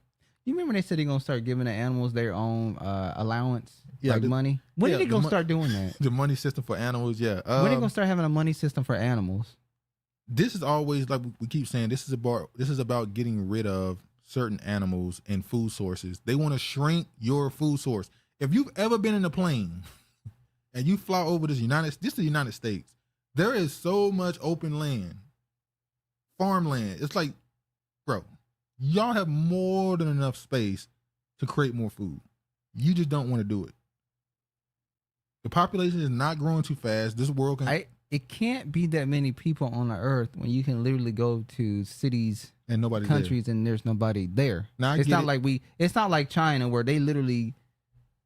You remember they said they're going to start giving the animals their own allowance, money? When are they going to start doing that? The money system for animals, yeah. When are they going to start having a money system for animals? This is always, like we keep saying, this is about getting rid of certain animals and food sources. They want to shrink your food source. If you've ever been in a plane and you fly over the United States, there is so much open land, farmland. It's like, bro, y'all have more than enough space to create more food. You just don't want to do it. The population is not growing too fast. This world it can't be that many people on the earth when you can literally go to cities and countries there. And there's nobody there. Now, it's not like China where they literally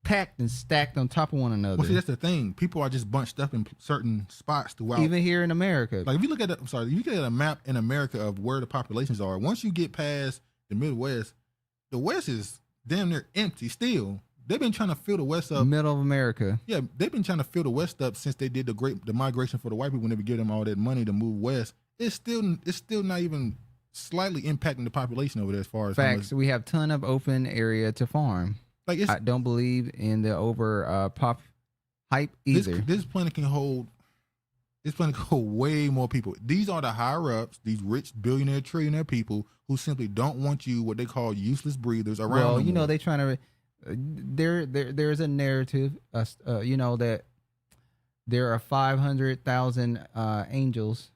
packed and stacked on top of one another. Well, see, that's the thing. People are just bunched up in certain spots throughout. Even here in America. Like if you look at if you get a map in America of where the populations are, once you get past the Midwest, the West is damn near empty still. They've been trying to fill the West up. Middle of America. Yeah, they've been trying to fill the West up since they did the migration for the white people when they would give them all that money to move west. It's still not even slightly impacting the population over there as far as facts. We have ton of open area to farm. Like I don't believe in the over pop hype either. This planet can hold way more people. These are the higher ups, these rich billionaire, trillionaire people who simply don't want you, what they call useless breathers around. Well, you know, they trying to. There's a narrative, that there are 500,000 angels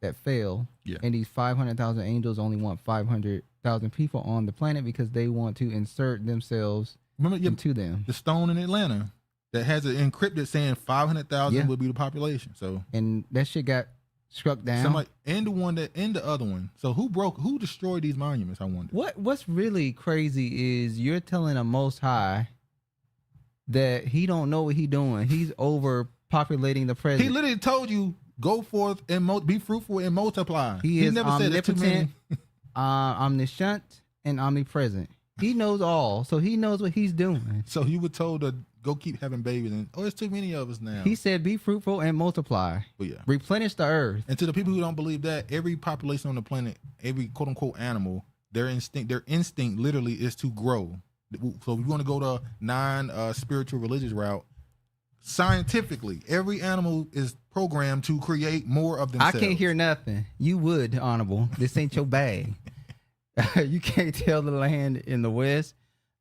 that fail, and these 500,000 angels only want 500,000 people on the planet because they want to insert themselves into them. The stone in Atlanta that has it encrypted saying 500,000 will be the population. So and that shit got struck down. Somebody and the other one. So who destroyed these monuments? I wonder. What's really crazy is you're telling a Most High that he don't know what he doing. He's overpopulating the present. He literally told you, go forth and be fruitful and multiply. He is never said that's too many. omnipotent, omniscient, and omnipresent. He knows all, so he knows what he's doing. So you were told to go keep having babies, and there's too many of us now. He said, "Be fruitful and multiply." Well, yeah. Replenish the earth. And to the people who don't believe that, every population on the planet, every quote unquote animal, their instinct literally is to grow. So if you want to go the non-spiritual religious route, scientifically, every animal is programmed to create more of themselves. I can't hear nothing. You would, Honorable. This ain't your bag. You can't tell the land in the West.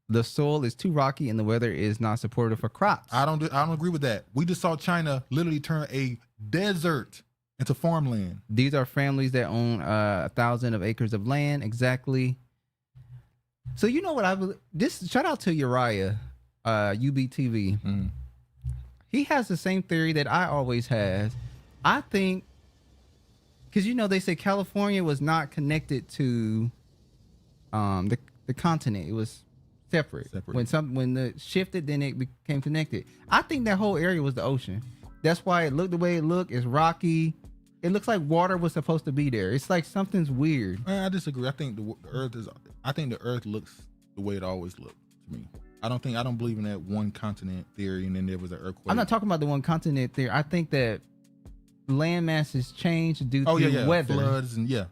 The soil is too rocky and the weather is not supportive for crops. I don't agree with that. We just saw China literally turn a desert into farmland. These are families that own 1,000 of acres of land. Exactly. So you know what shout out to Uriah, UBTV. Mm. He has the same theory that I always had. I think, because they say California was not connected to the continent. It was separate. When it shifted, then it became connected. I think that whole area was the ocean. That's why it looked the way it looked. It's rocky. It looks like water was supposed to be there. It's like something's weird. I disagree. I think the Earth looks the way it always looked to me. I don't believe in that one continent theory and then there was an earthquake. I'm not talking about the one continent theory. I think that land masses change due to weather. Floods and yeah.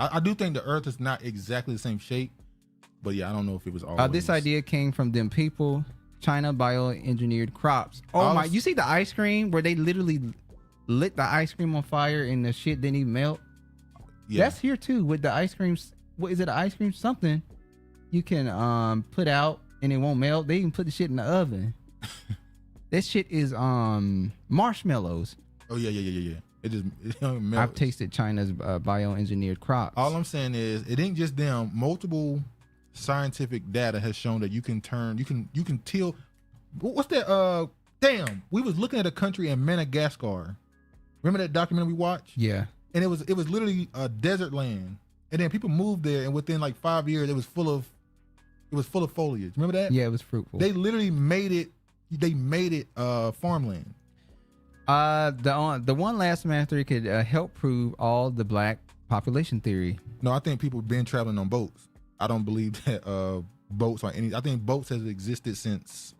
I do think the Earth is not exactly the same shape, but I don't know if it was always. This idea came from them people. China bioengineered crops. You see the ice cream where they literally lit the ice cream on fire and the shit didn't even melt? Yeah. That's here too with the ice cream. What is it? Ice cream something you can put out and it won't melt. They even put the shit in the oven. That shit is marshmallows. Oh yeah. It don't melt. I've tasted China's bioengineered crops. All I'm saying is it ain't just them. Multiple scientific data has shown that you can till. What's that? Damn, we was looking at a country in Madagascar. Remember that documentary we watched? Yeah. And it was literally a desert land, and then people moved there, and within like 5 years, it was full of foliage. Remember that? Yeah, it was fruitful. They literally made it. They made it farmland. The one last man theory could help prove all the black population theory. No, I think people have been traveling on boats. I don't believe that boats are any. I think boats has existed since.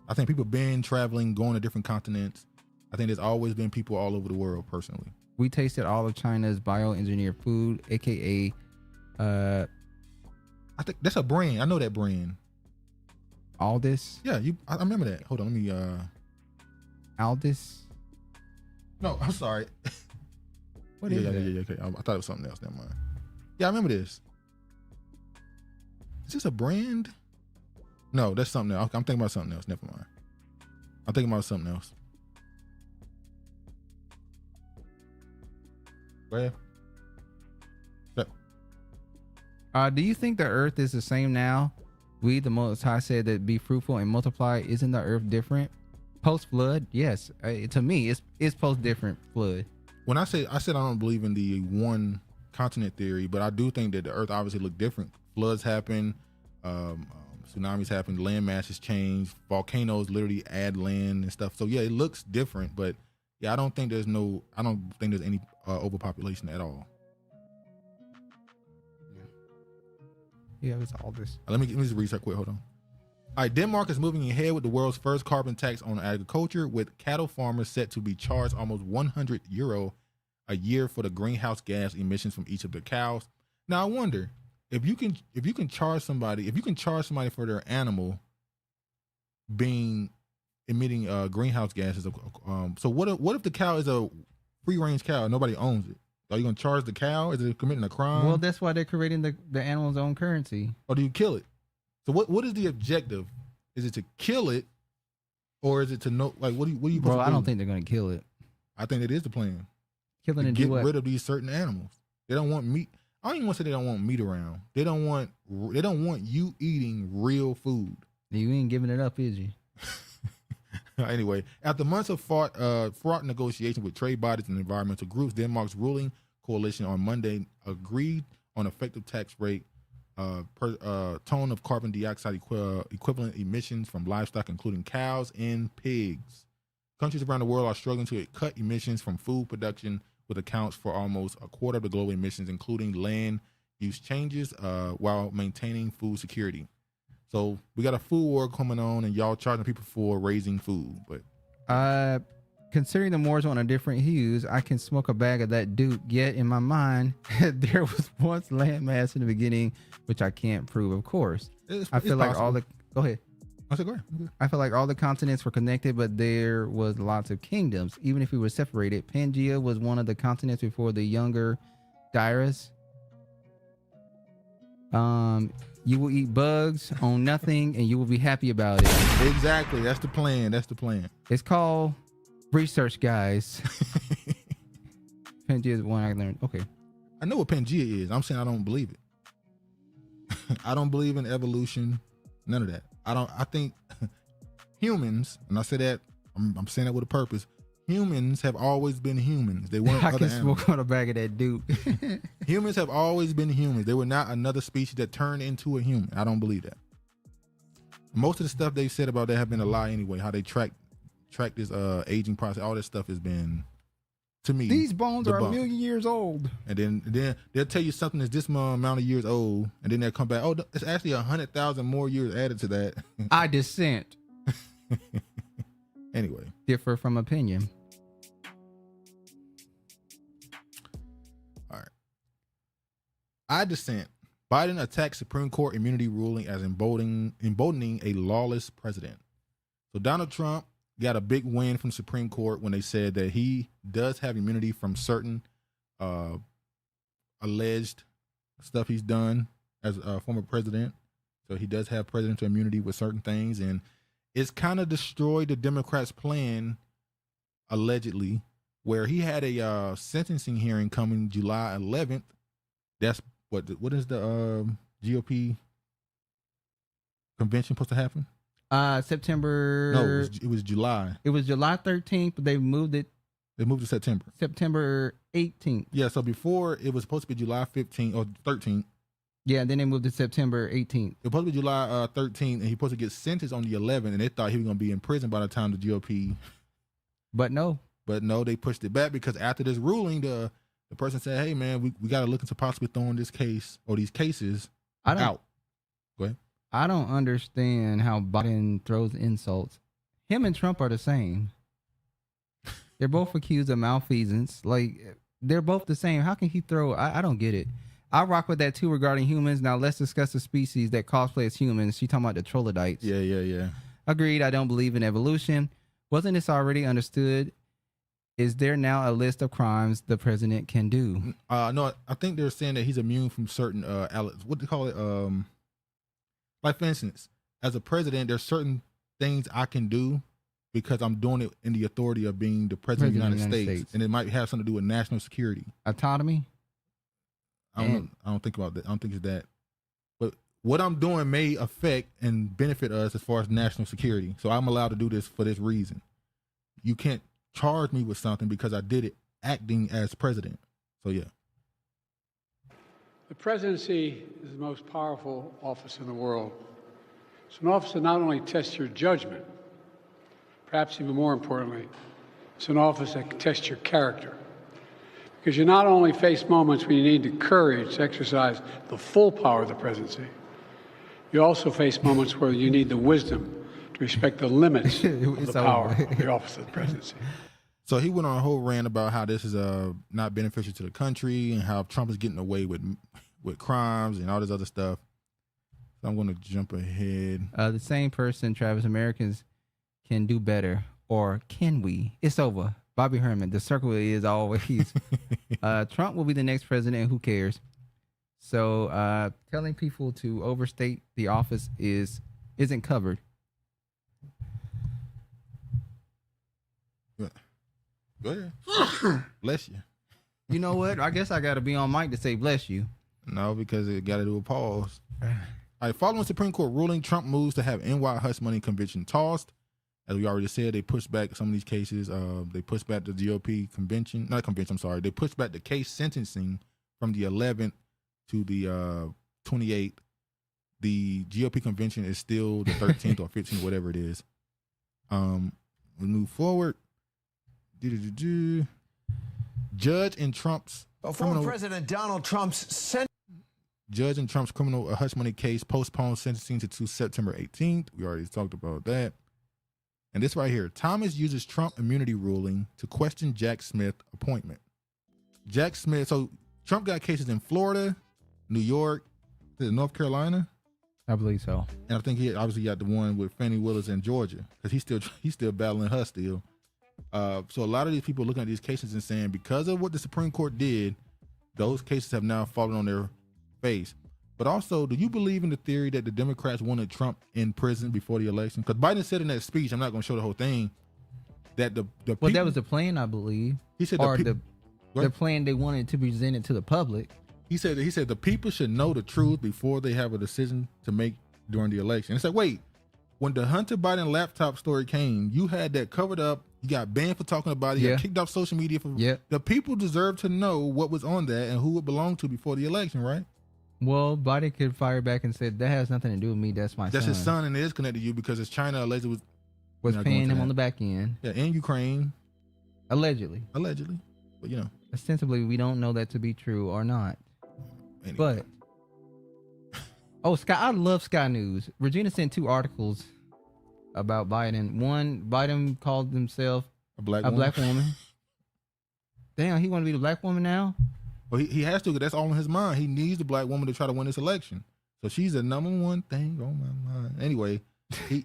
I think people have been traveling, going to different continents. I think there's always been people all over the world. Personally, we tasted all of China's bioengineered food, aka. I think that's a brand. I know that brand. Aldis. Yeah, I remember that. Hold on, let me. Aldis. No, I'm sorry. What is that? Yeah. Okay, I thought it was something else. Never mind. Yeah, I remember this. Is this a brand? No, that's something else. I'm thinking about something else. Never mind. I'm thinking about something else. Go ahead. Do you think the earth is the same now? We, the Most High, said that be fruitful and multiply. Isn't the earth different? Post flood? Yes. To me, it's post different flood. When I said I don't believe in the one continent theory, but I do think that the earth obviously looked different. Floods happen, tsunamis happen, land masses change, volcanoes literally add land and stuff. So yeah, it looks different, but yeah, I don't think there's any overpopulation at all. Yeah, it's all this. Let me just read that quick. Hold on. All right, Denmark is moving ahead with the world's first carbon tax on agriculture, with cattle farmers set to be charged almost €100 a year for the greenhouse gas emissions from each of their cows. Now, I wonder if you can charge somebody for their animal emitting greenhouse gases. So what if the cow is a free range cow and nobody owns it? Are you gonna charge the cow? Is it committing a crime? Well, that's why they're creating the animal's own currency. Or do you kill it? So what is the objective? Is it to kill it, or is it to know? Like, what do you? Bro, I don't think they're gonna kill it. I think it is the plan. Killing and get do what? rid of these certain animals. They don't want meat. I don't even want to say they don't want meat around. They don't want you eating real food. You ain't giving it up, is you? Anyway, after months of fraught negotiations with trade bodies and environmental groups, Denmark's ruling coalition on Monday agreed on effective tax rate per ton of carbon dioxide equivalent emissions from livestock, including cows and pigs. Countries around the world are struggling to cut emissions from food production, which accounts for almost a quarter of the global emissions, including land use changes, while maintaining food security. So we got a food war coming on, and y'all charging people for raising food. But considering the Moors on a different hues, I can smoke a bag of that Duke. Yet in my mind, there was once landmass in the beginning, which I can't prove, of course. I feel like all the go ahead. I feel like all the continents were connected, but there was lots of kingdoms. Even if we were separated, Pangea was one of the continents before the younger Dyrus. You will eat bugs, own nothing, and you will be happy about it. Exactly. That's the plan. It's called research, guys. Pangea is one I learned. Okay. I know what Pangea is. I'm saying I don't believe it. I don't believe in evolution. None of that. I think humans, and I say that, I'm saying that with a purpose. Humans have always been humans. They weren't other animals. I can smoke on the back of that Duke. Humans have always been humans. They were not another species that turned into a human. I don't believe that. Most of the stuff they said about that have been a lie anyway. How they track this aging process, all that stuff has been, to me, these bones are 1 million years old. And then they'll tell you something that's this amount of years old, and then they'll come back. Oh, it's actually 100,000 more years added to that. I dissent. Anyway, differ from opinion. All right. I dissent. Biden attacks Supreme Court immunity ruling as emboldening a lawless president. So Donald Trump got a big win from Supreme Court when they said that he does have immunity from certain alleged stuff he's done as a former president. So he does have presidential immunity with certain things, and it's kind of destroyed the Democrats' plan, allegedly, where he had a sentencing hearing coming July 11th. That's what is the GOP convention supposed to happen? September. No, it was July. It was July 13th, but they moved it. They moved to September. September 18th. Yeah, so before it was supposed to be July 15th or 13th. Yeah, and then they moved to September 18th. It was supposed to be July 13th, and he supposed to get sentenced on the 11th, and they thought he was going to be in prison by the time the GOP. But no, they pushed it back because after this ruling, the person said, "Hey, man, we got to look into possibly throwing this case or these cases out." Go ahead. I don't understand how Biden throws insults. Him and Trump are the same. They're both accused of malfeasance. Like, they're both the same. How can he throw? I don't get it. I rock with that too regarding humans. Now let's discuss the species that cosplay as humans. She talking about the troglodytes. Yeah. Agreed. I don't believe in evolution. Wasn't this already understood? Is there now a list of crimes the president can do? No, I think they're saying that he's immune from certain what do they call it? Like, for instance, as a president, there's certain things I can do because I'm doing it in the authority of being the president of the United States, and it might have something to do with national security. Autonomy? I don't think about that. I don't think it's that. But what I'm doing may affect and benefit us as far as national security. So I'm allowed to do this for this reason. You can't charge me with something because I did it acting as president. So yeah. The presidency is the most powerful office in the world. It's an office that not only tests your judgment, perhaps even more importantly, it's an office that tests your character. Because you not only face moments when you need the courage to exercise the full power of the presidency, you also face moments where you need the wisdom to respect the limits of the power of the office of the presidency. So he went on a whole rant about how this is not beneficial to the country and how Trump is getting away with crimes and all this other stuff. So I'm going to jump ahead. The same person, Travis, Americans can do better, or can we? It's over. Bobby Herman, the circle is always. Trump will be the next president. Who cares? So telling people to overstate the office isn't covered. Go ahead. Bless you. You know what? I guess I got to be on mic to say bless you. No, because it got to do a pause. All right, following Supreme Court ruling, Trump moves to have NY hush money conviction tossed. As we already said, they pushed back some of these cases. They pushed back the GOP convention, not convention, I'm sorry. They pushed back the case sentencing from the 11th to the 28th. The GOP convention is still the 13th or 15th, whatever it is. We move forward. Judge in Trump's former President Donald Trump's Judge in Trump's criminal hush money case postponed sentencing to September 18th. We already talked about that. And this right here, Thomas uses Trump immunity ruling to question Jack Smith appointment. Jack Smith, so Trump got cases in Florida, New York, North Carolina. I believe so. And I think he obviously got the one with Fannie Willis in Georgia because he's still battling her still. So a lot of these people looking at these cases and saying because of what the Supreme Court did, those cases have now fallen on their face. But also, do you believe in the theory that the Democrats wanted Trump in prison before the election? Because Biden said in that speech, I'm not going to show the whole thing, that the people, that was the plan, I believe. He said the plan they wanted to present it to the public. He said the people should know the truth before they have a decision to make during the election. It's like, wait, when the Hunter Biden laptop story came, you had that covered up. You got banned for talking about it. You got kicked off social media. The people deserve to know what was on that and who it belonged to before the election, right? Well, Biden could fire back and say, that has nothing to do with me. That's my son. That's his son, and it is connected to you because it's China allegedly was paying him on the back end. Yeah, in Ukraine. Allegedly. But, ostensibly, we don't know that to be true or not. Anyway. But, Sky, I love Sky News. Regina sent 2 articles about Biden. One, Biden called himself a black woman. Damn, he want to be the black woman now? Well, he has to, because that's all in his mind. He needs the black woman to try to win this election. So she's the number one thing on my mind. Anyway,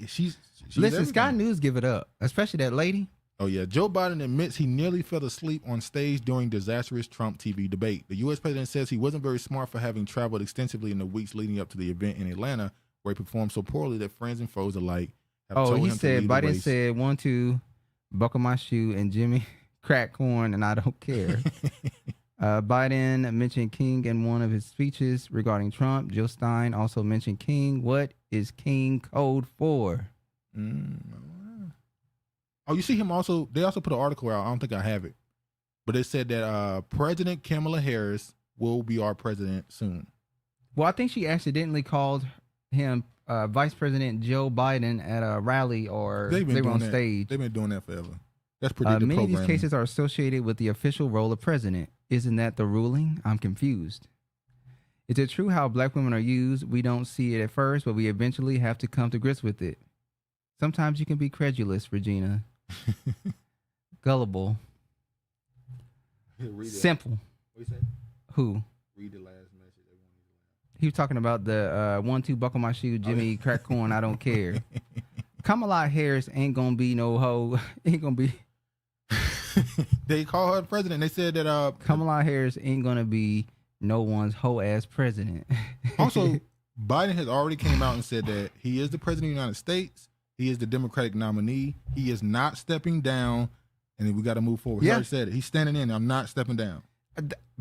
she's listen, everything. Sky News give it up, especially that lady. Oh, yeah. Joe Biden admits he nearly fell asleep on stage during disastrous Trump TV debate. The U.S. president says he wasn't very smart for having traveled extensively in the weeks leading up to the event in Atlanta, where he performed so poorly that friends and foes alike have told him to leave the Biden race. said, 1, 2, buckle my shoe, and Jimmy crack corn, and I don't care. Biden mentioned King in one of his speeches regarding Trump. Jill Stein also mentioned King. What is King code for? Oh, you see him also, they also put an article out. I don't think I have it. But it said that President Kamala Harris will be our president soon. Well, I think she accidentally called him Vice President Joe Biden at a rally or they were on stage. They've been doing that forever. That's predictive many programming. of these cases are associated with the official role of president. Isn't that the ruling? I'm confused. Is it true how black women are used? We don't see it at first, but we eventually have to come to grips with it. Sometimes you can be credulous, Regina. Gullible. Simple. What you say? Who? Read the last message. He was talking about the 1, 2, buckle my shoe, Jimmy crack corn, I don't care. Kamala Harris ain't gonna be no hoe. Ain't gonna be. They call her president. They said that Kamala Harris ain't gonna be no one's hoe ass president. Also, Biden has already came out and said that he is the president of the United States. He is the Democratic nominee. He is not stepping down, and we got to move forward. He already said it. He's standing in. I'm not stepping down.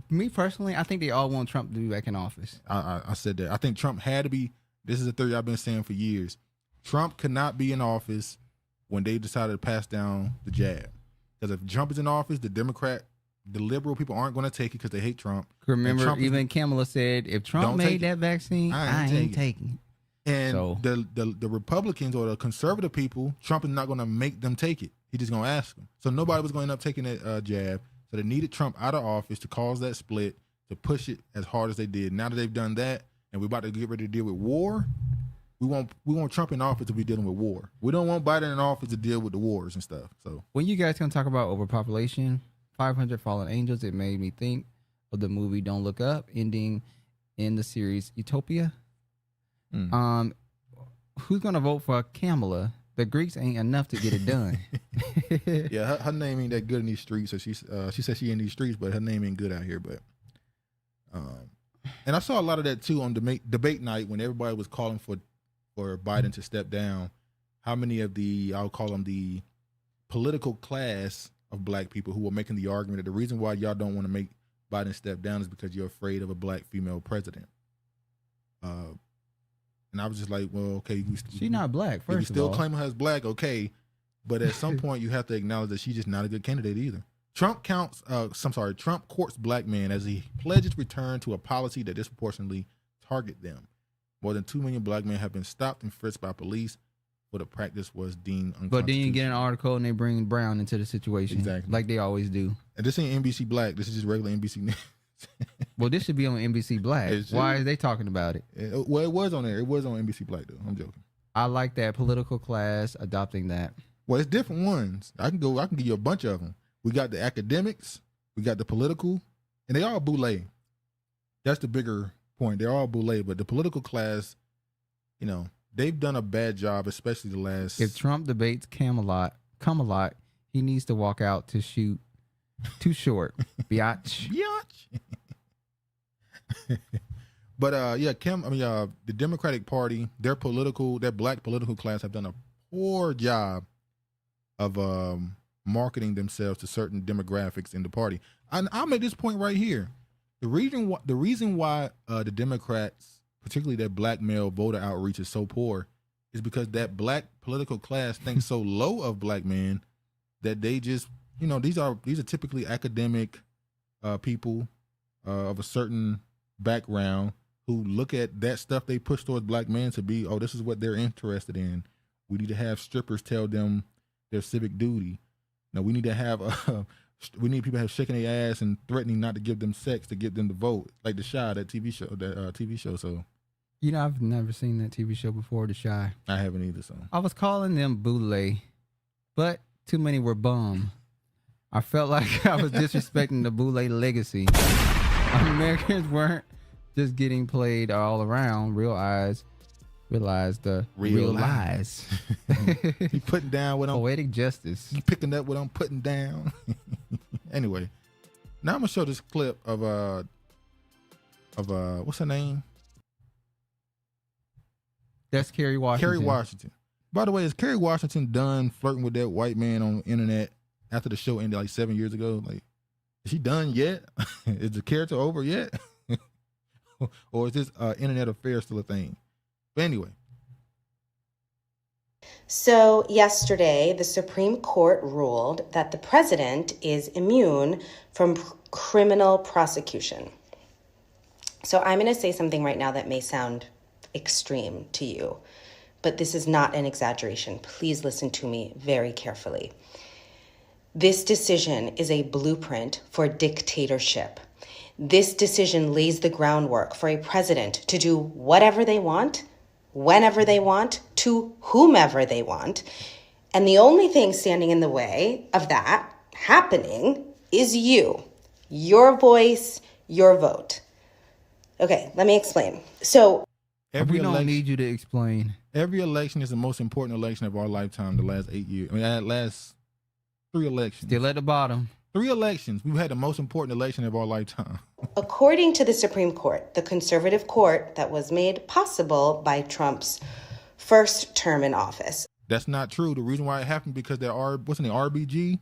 Me personally, I think they all want Trump to be back in office. I said that. I think Trump had to be. This is a theory I've been saying for years. Trump could not be in office when they decided to pass down the jab. Because if Trump is in office, the liberal people aren't going to take it because they hate Trump. Remember, even Kamala said, if Trump made that vaccine, I ain't taking it. And so, the Republicans or the conservative people, Trump is not going to make them take it. He's just going to ask them. So nobody was going to end up taking that jab. So they needed Trump out of office to cause that split, to push it as hard as they did. Now that they've done that, and we're about to get ready to deal with war, we want Trump in office to be dealing with war. We don't want Biden in office to deal with the wars and stuff. So when you guys gonna talk about overpopulation, 500 Fallen Angels, it made me think of the movie Don't Look Up, ending in the series Utopia. Who's gonna vote for Kamala? The Greeks ain't enough to get it done. Yeah, her name ain't that good in these streets. So she said she in these streets, but her name ain't good out here. But and I saw a lot of that too on debate night when everybody was calling for Biden to step down. How many of I'll call them the political class of black people who were making the argument that the reason why y'all don't want to make Biden step down is because you're afraid of a black female president. And I was just like, well, okay. She's not black, first of all. You still claiming her as black, okay. But at some point, you have to acknowledge that she's just not a good candidate either. Trump courts black men as he pledges return to a policy that disproportionately target them. More than 2 million black men have been stopped and frisked by police, but the practice was deemed unconstitutional. But then you get an article and they bring Brown into the situation. Exactly. Like they always do. And this ain't NBC Black. This is just regular NBC News. Well, this should be on NBC Black. Why are they talking about it? Well, it was on there. It was on NBC Black, though. I'm joking. I like that political class adopting that. Well, it's different ones. I can give you a bunch of them. We got the academics, we got the political, and they all boule. That's the bigger point. They're all boule, but the political class, you know, they've done a bad job, especially the last. If Trump debates Kamala, he needs to walk out to shoot. Too short, biatch. But the Democratic Party, their black political class have done a poor job of marketing themselves to certain demographics in the party. And I'll make this point right here. The reason why the Democrats, particularly that black male voter outreach, is so poor is because that black political class thinks so low of black men that they just, you know, these are typically academic people of a certain background who look at that stuff they push towards black men to be, oh, this is what they're interested in. We need to have strippers tell them their civic duty. No, we need to have people have shaking their ass and threatening not to give them sex to get them to vote, like The Shy, that TV show. So, you know, I've never seen that TV show before, The Shy. I haven't either. So I was calling them boule, but too many were bum. I felt like I was disrespecting the boule legacy. Americans weren't just getting played all around. Realize the real lies. You putting down what I'm poetic justice. You picking up what I'm putting down. Anyway, now I'm gonna show this clip of what's her name? That's Kerry Washington. Kerry Washington. By the way, is Kerry Washington done flirting with that white man on the internet after the show ended like 7 years ago? Like, is she done yet? Is the character over yet? Or is this internet affair still a thing? But anyway. So yesterday, the Supreme Court ruled that the president is immune from criminal prosecution. So I'm going to say something right now that may sound extreme to you, but this is not an exaggeration. Please listen to me very carefully. This decision is a blueprint for dictatorship. This decision lays the groundwork for a president to do whatever they want, whenever they want, to whomever they want. And the only thing standing in the way of that happening is you, your voice, your vote. Okay, let me explain. So we don't need you to explain. Every election is the most important election of our lifetime, the last 8 years. I mean, last 3 elections. Still at the bottom. 3 elections. We've had the most important election of our lifetime. According to the Supreme Court, the conservative court that was made possible by Trump's first term in office. That's not true. The reason why it happened because there are, what's in the RBG?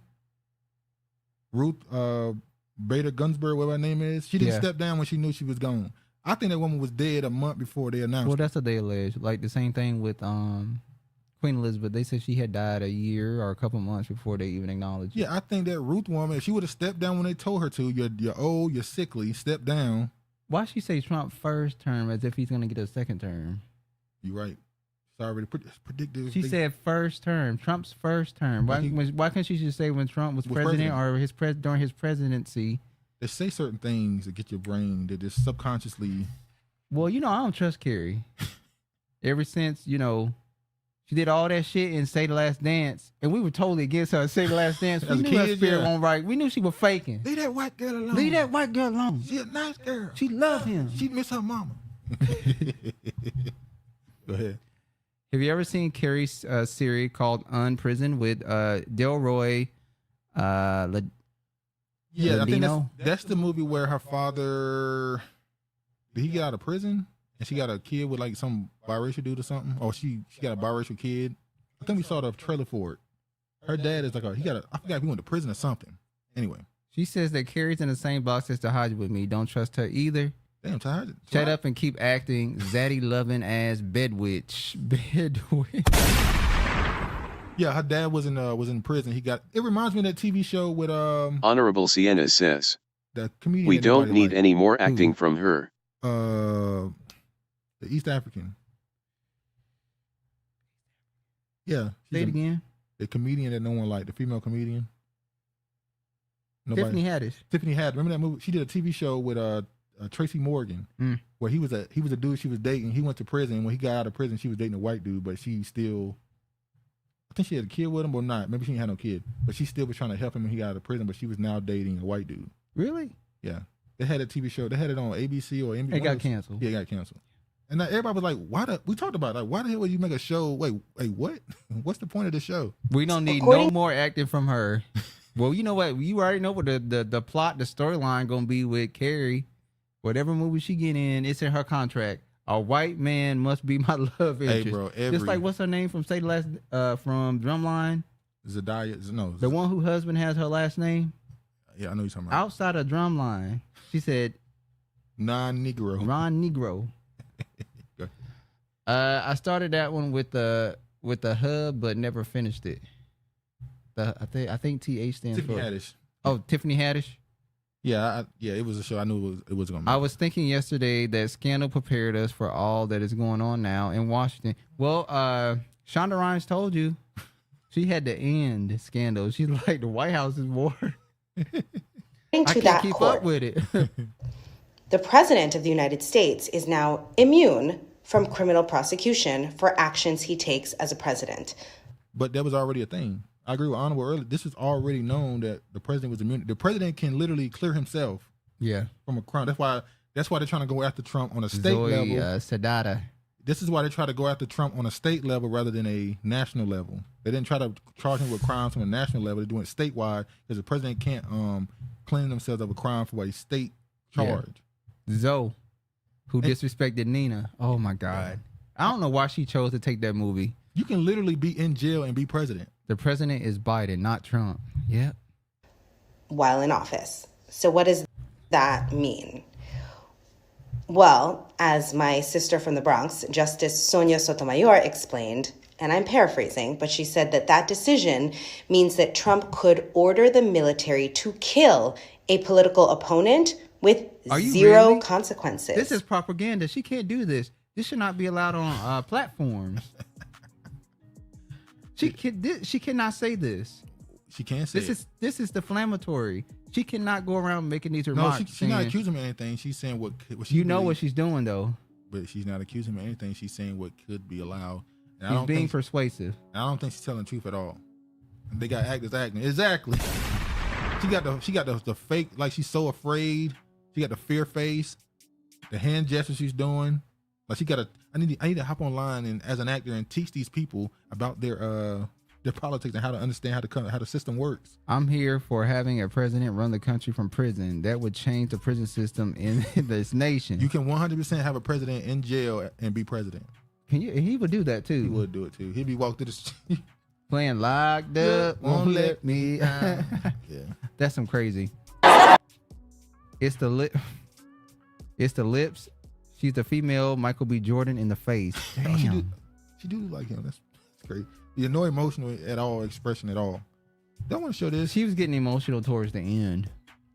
Ruth Bader Ginsburg, whatever her name is. She didn't step down when she knew she was gone. I think that woman was dead a month before they announced. Well, that's what they allege. Like the same thing with Queen Elizabeth. They said she had died a year or a couple months before they even acknowledged it. Yeah, I think that Ruth woman, if she would have stepped down when they told her to, you're old, you're sickly, step down. Why she say Trump first term as if he's going to get a second term? You're right. Sorry, predictive. She said first term, Trump's first term. Why can't she just say when Trump was president or during his presidency? They say certain things that get your brain that just subconsciously. Well, you know, I don't trust Carrie. Ever since, you know, she did all that shit in Say the Last Dance, and we were totally against her Say the Last Dance. We knew her spirit wasn't right. We knew she was faking. Leave that white girl alone. Leave that white girl alone. She a nice girl. She love him. She miss her mama. Go ahead. Have you ever seen Carrie's series called Unprisoned with Delroy? Yeah, I think that's the movie where her father, did he get out of prison? And she got a kid with like some biracial dude or something? Or she got a biracial kid? I think we saw the trailer for it. Her dad is like, I forgot if he went to prison or something. Anyway. She says that Carrie's in the same box as Taraji with me. Don't trust her either. Damn, Taraji. Shut up and keep acting zaddy loving ass bedwitch. Yeah, her dad was in prison. It reminds me of that TV show with Honorable Sienna says, the comedian. we don't need any more acting from her. The East African. Yeah. Say it again. The comedian that no one liked, the female comedian. Tiffany Haddish. Tiffany Haddish. Remember that movie? She did a TV show with Tracy Morgan, where he was a dude she was dating. He went to prison. When he got out of prison, she was dating a white dude, but she still, I think she had a kid with him or not. Maybe she didn't have no kid, but she still was trying to help him when he got out of prison. But she was now dating a white dude. Really? Yeah. They had a TV show. They had it on ABC or NBC. It got canceled. Yeah, it got canceled. And everybody was like, we talked about it, like, why the hell would you make a show? Wait, what? What's the point of the show? We don't need no more acting from her. Well, you know what? You already know what the plot, the storyline gonna be with Carrie. Whatever movie she get in, it's in her contract. A white man must be my love interest. Hey, bro, just like what's her name from Say the Last from Drumline? Zendaya. No, the one whose husband has her last name. Yeah, I know you're talking about. Outside of Drumline, she said non-Negro. Non-Negro. I started that one with the hub, but never finished it. I think TH stands Tiffany for Haddish. Oh, Tiffany Haddish. Yeah, it was a show. I knew it was gonna be. I was thinking yesterday that Scandal prepared us for all that is going on now in Washington. Well, Shonda Rhimes told you she had to end Scandal. She's like, the White House is more. I can't keep up with it. The President of the United States is now immune from criminal prosecution for actions he takes as a president. But that was already a thing. I agree with Honorable earlier. This is already known that the president was immune. The president can literally clear himself from a crime. That's why they're trying to go after Trump on a state level. Sadada. This is why they try to go after Trump on a state level rather than a national level. They didn't try to charge him with crimes on a national level. They're doing it statewide because the president can't clean themselves of a crime for a state charge. Zoe, who disrespected Nina. Oh my God. I don't know why she chose to take that movie. You can literally be in jail and be president. The president is Biden, not Trump. Yep. While in office. So what does that mean? Well, as my sister from the Bronx, Justice Sonia Sotomayor explained, and I'm paraphrasing, but she said that decision means that Trump could order the military to kill a political opponent with zero consequences. This is propaganda. She can't do this. This should not be allowed on platforms. She cannot say this. She can't say this is defamatory. She cannot go around making these remarks. No, she's not accusing him of anything. She's saying what she you know what she's doing though. But she's not accusing him of anything. She's saying what could be allowed. And she's being persuasive. I don't think she's telling the truth at all. They got actors acting exactly. She got the fake, like she's so afraid. She got the fear face, the hand gestures she's doing. Like I need to hop online and as an actor and teach these people about their politics and how to understand how the system works. I'm here for having a president run the country from prison. That would change the prison system in this nation. You can 100% have a president in jail and be president. He would do that too. He would do it too. He'd be walking through the street. Playing locked up, won't let me out. Yeah. That's some crazy. It's the lips. She's the female Michael B. Jordan in the face. Damn. She do like him. That's crazy. You're no emotional at all expression at all. Don't want to show this. She was getting emotional towards the end.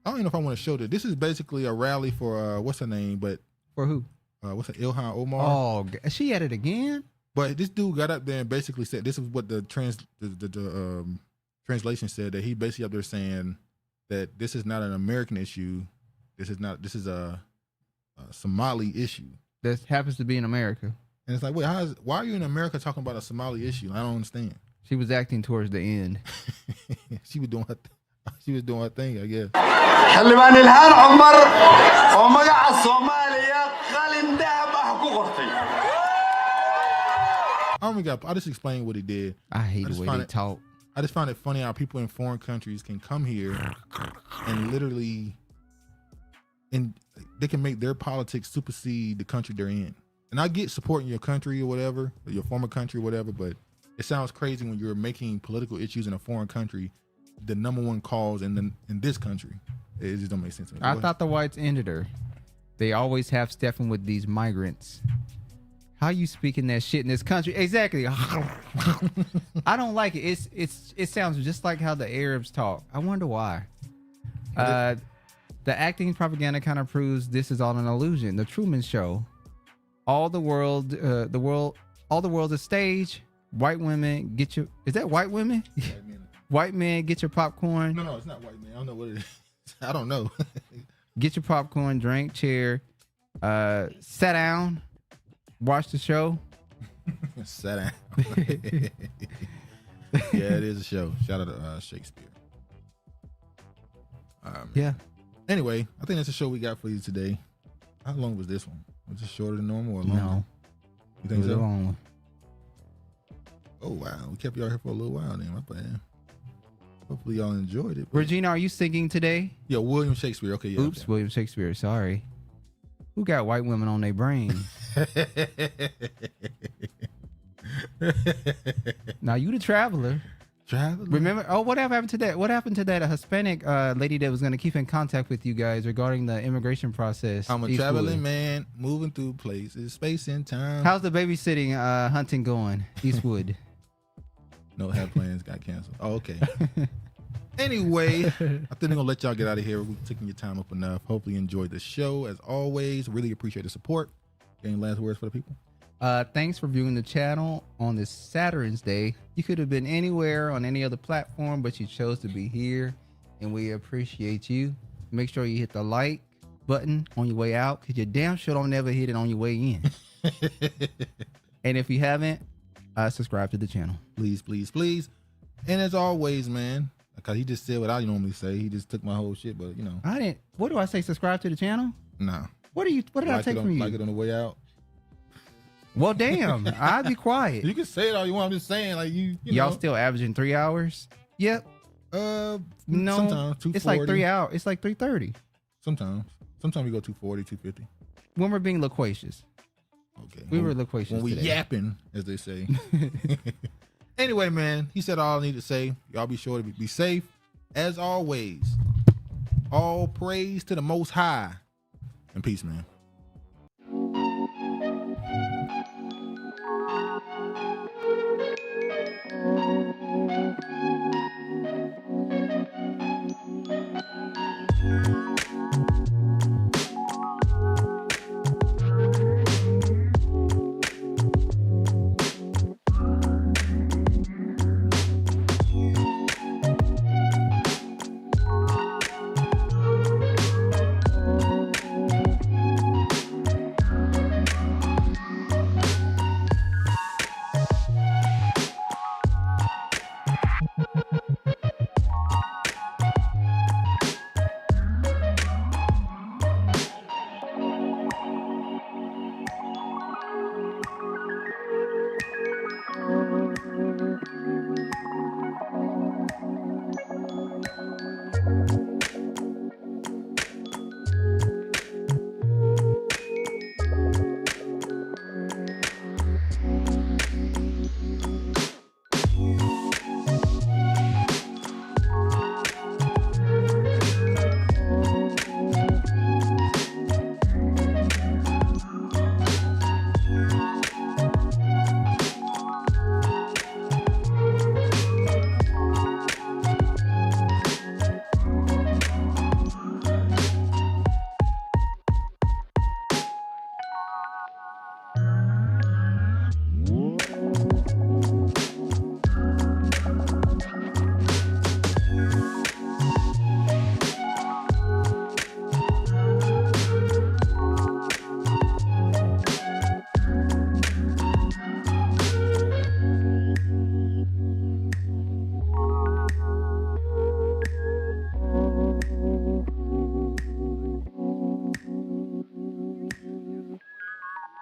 I don't even know if I want to show this. This is basically a rally for what's her name? But for who? What's it? Ilhan Omar. Oh, she at it again. But this dude got up there and basically said, this is what the translation said, that he basically up there saying that this is not an American issue. This is a Somali issue. That happens to be in America. And it's like, wait, why are you in America talking about a Somali issue? I don't understand. She was acting towards the end. She was doing her thing, I guess. I just explained what he did. I hate the way they talk. I just find it funny how people in foreign countries can come here and literally, and they can make their politics supersede the country they're in. And I get supporting your country or whatever, or your former country or whatever, but it sounds crazy when you're making political issues in a foreign country the number one cause in this country. It just don't make sense to me. I thought the whites ended her. They always have Stephen with these migrants. How you speaking that shit in this country? Exactly. I don't like it. It sounds just like how the Arabs talk. I wonder why. The acting propaganda kind of proves this is all an illusion. The Truman Show. All the world is a stage. White women, get your. Is that white women? White men, get your popcorn. No, it's not white man. I don't know what it is. I don't know. Get your popcorn, drink, chair, sit down, watch the show. Sit down. Yeah, it is a show. Shout out to Shakespeare. Yeah. Anyway, I think that's the show we got for you today. How long was this one? Was it shorter than normal or longer? No. You think It was so? a long one. Oh wow, we kept y'all here for a little while then. My bad. Hopefully y'all enjoyed it. Regina, are you singing today? Yeah, William Shakespeare. Okay, yeah. Oops, okay. William Shakespeare. Sorry. Who got white women on their brain? Now you the traveler. Remember? Oh, what happened to that? What happened to that Hispanic lady that was going to keep in contact with you guys regarding the immigration process? I'm a Eastwood? traveling man moving through places, space and time. How's the babysitting hunting going, Eastwood? No, had plans got canceled. Oh, okay. Anyway, I think I'm gonna let y'all get out of here. We've taken your time up enough. Hopefully you enjoyed the show. As always, really appreciate the support. Any last words for the people? Thanks for viewing the channel on this Saturn's Day. You could have been anywhere on any other platform, but you chose to be here, and we appreciate you. Make sure you hit the like button on your way out, because you damn sure don't never hit it on your way in. And if you haven't, subscribe to the channel. Please, please, please. And as always, man, because he just said what I normally say. He just took my whole shit, but you know. I didn't. What do I say? Subscribe to the channel? Nah. What did I take from you? Like it on the way out. Well, damn. I'll be quiet. You can say it all you want. I'm just saying, like you Y'all know. still averaging 3 hours? Yep. No. Sometimes 240. It's like 3 hours. It's like 3:30. Sometimes we go 240, 250. When we're being loquacious. Okay. We were loquacious when we today. yapping, as they say. Anyway, man, he said all I need to say. Y'all be sure to be safe. As always, all praise to the Most High. And peace, man.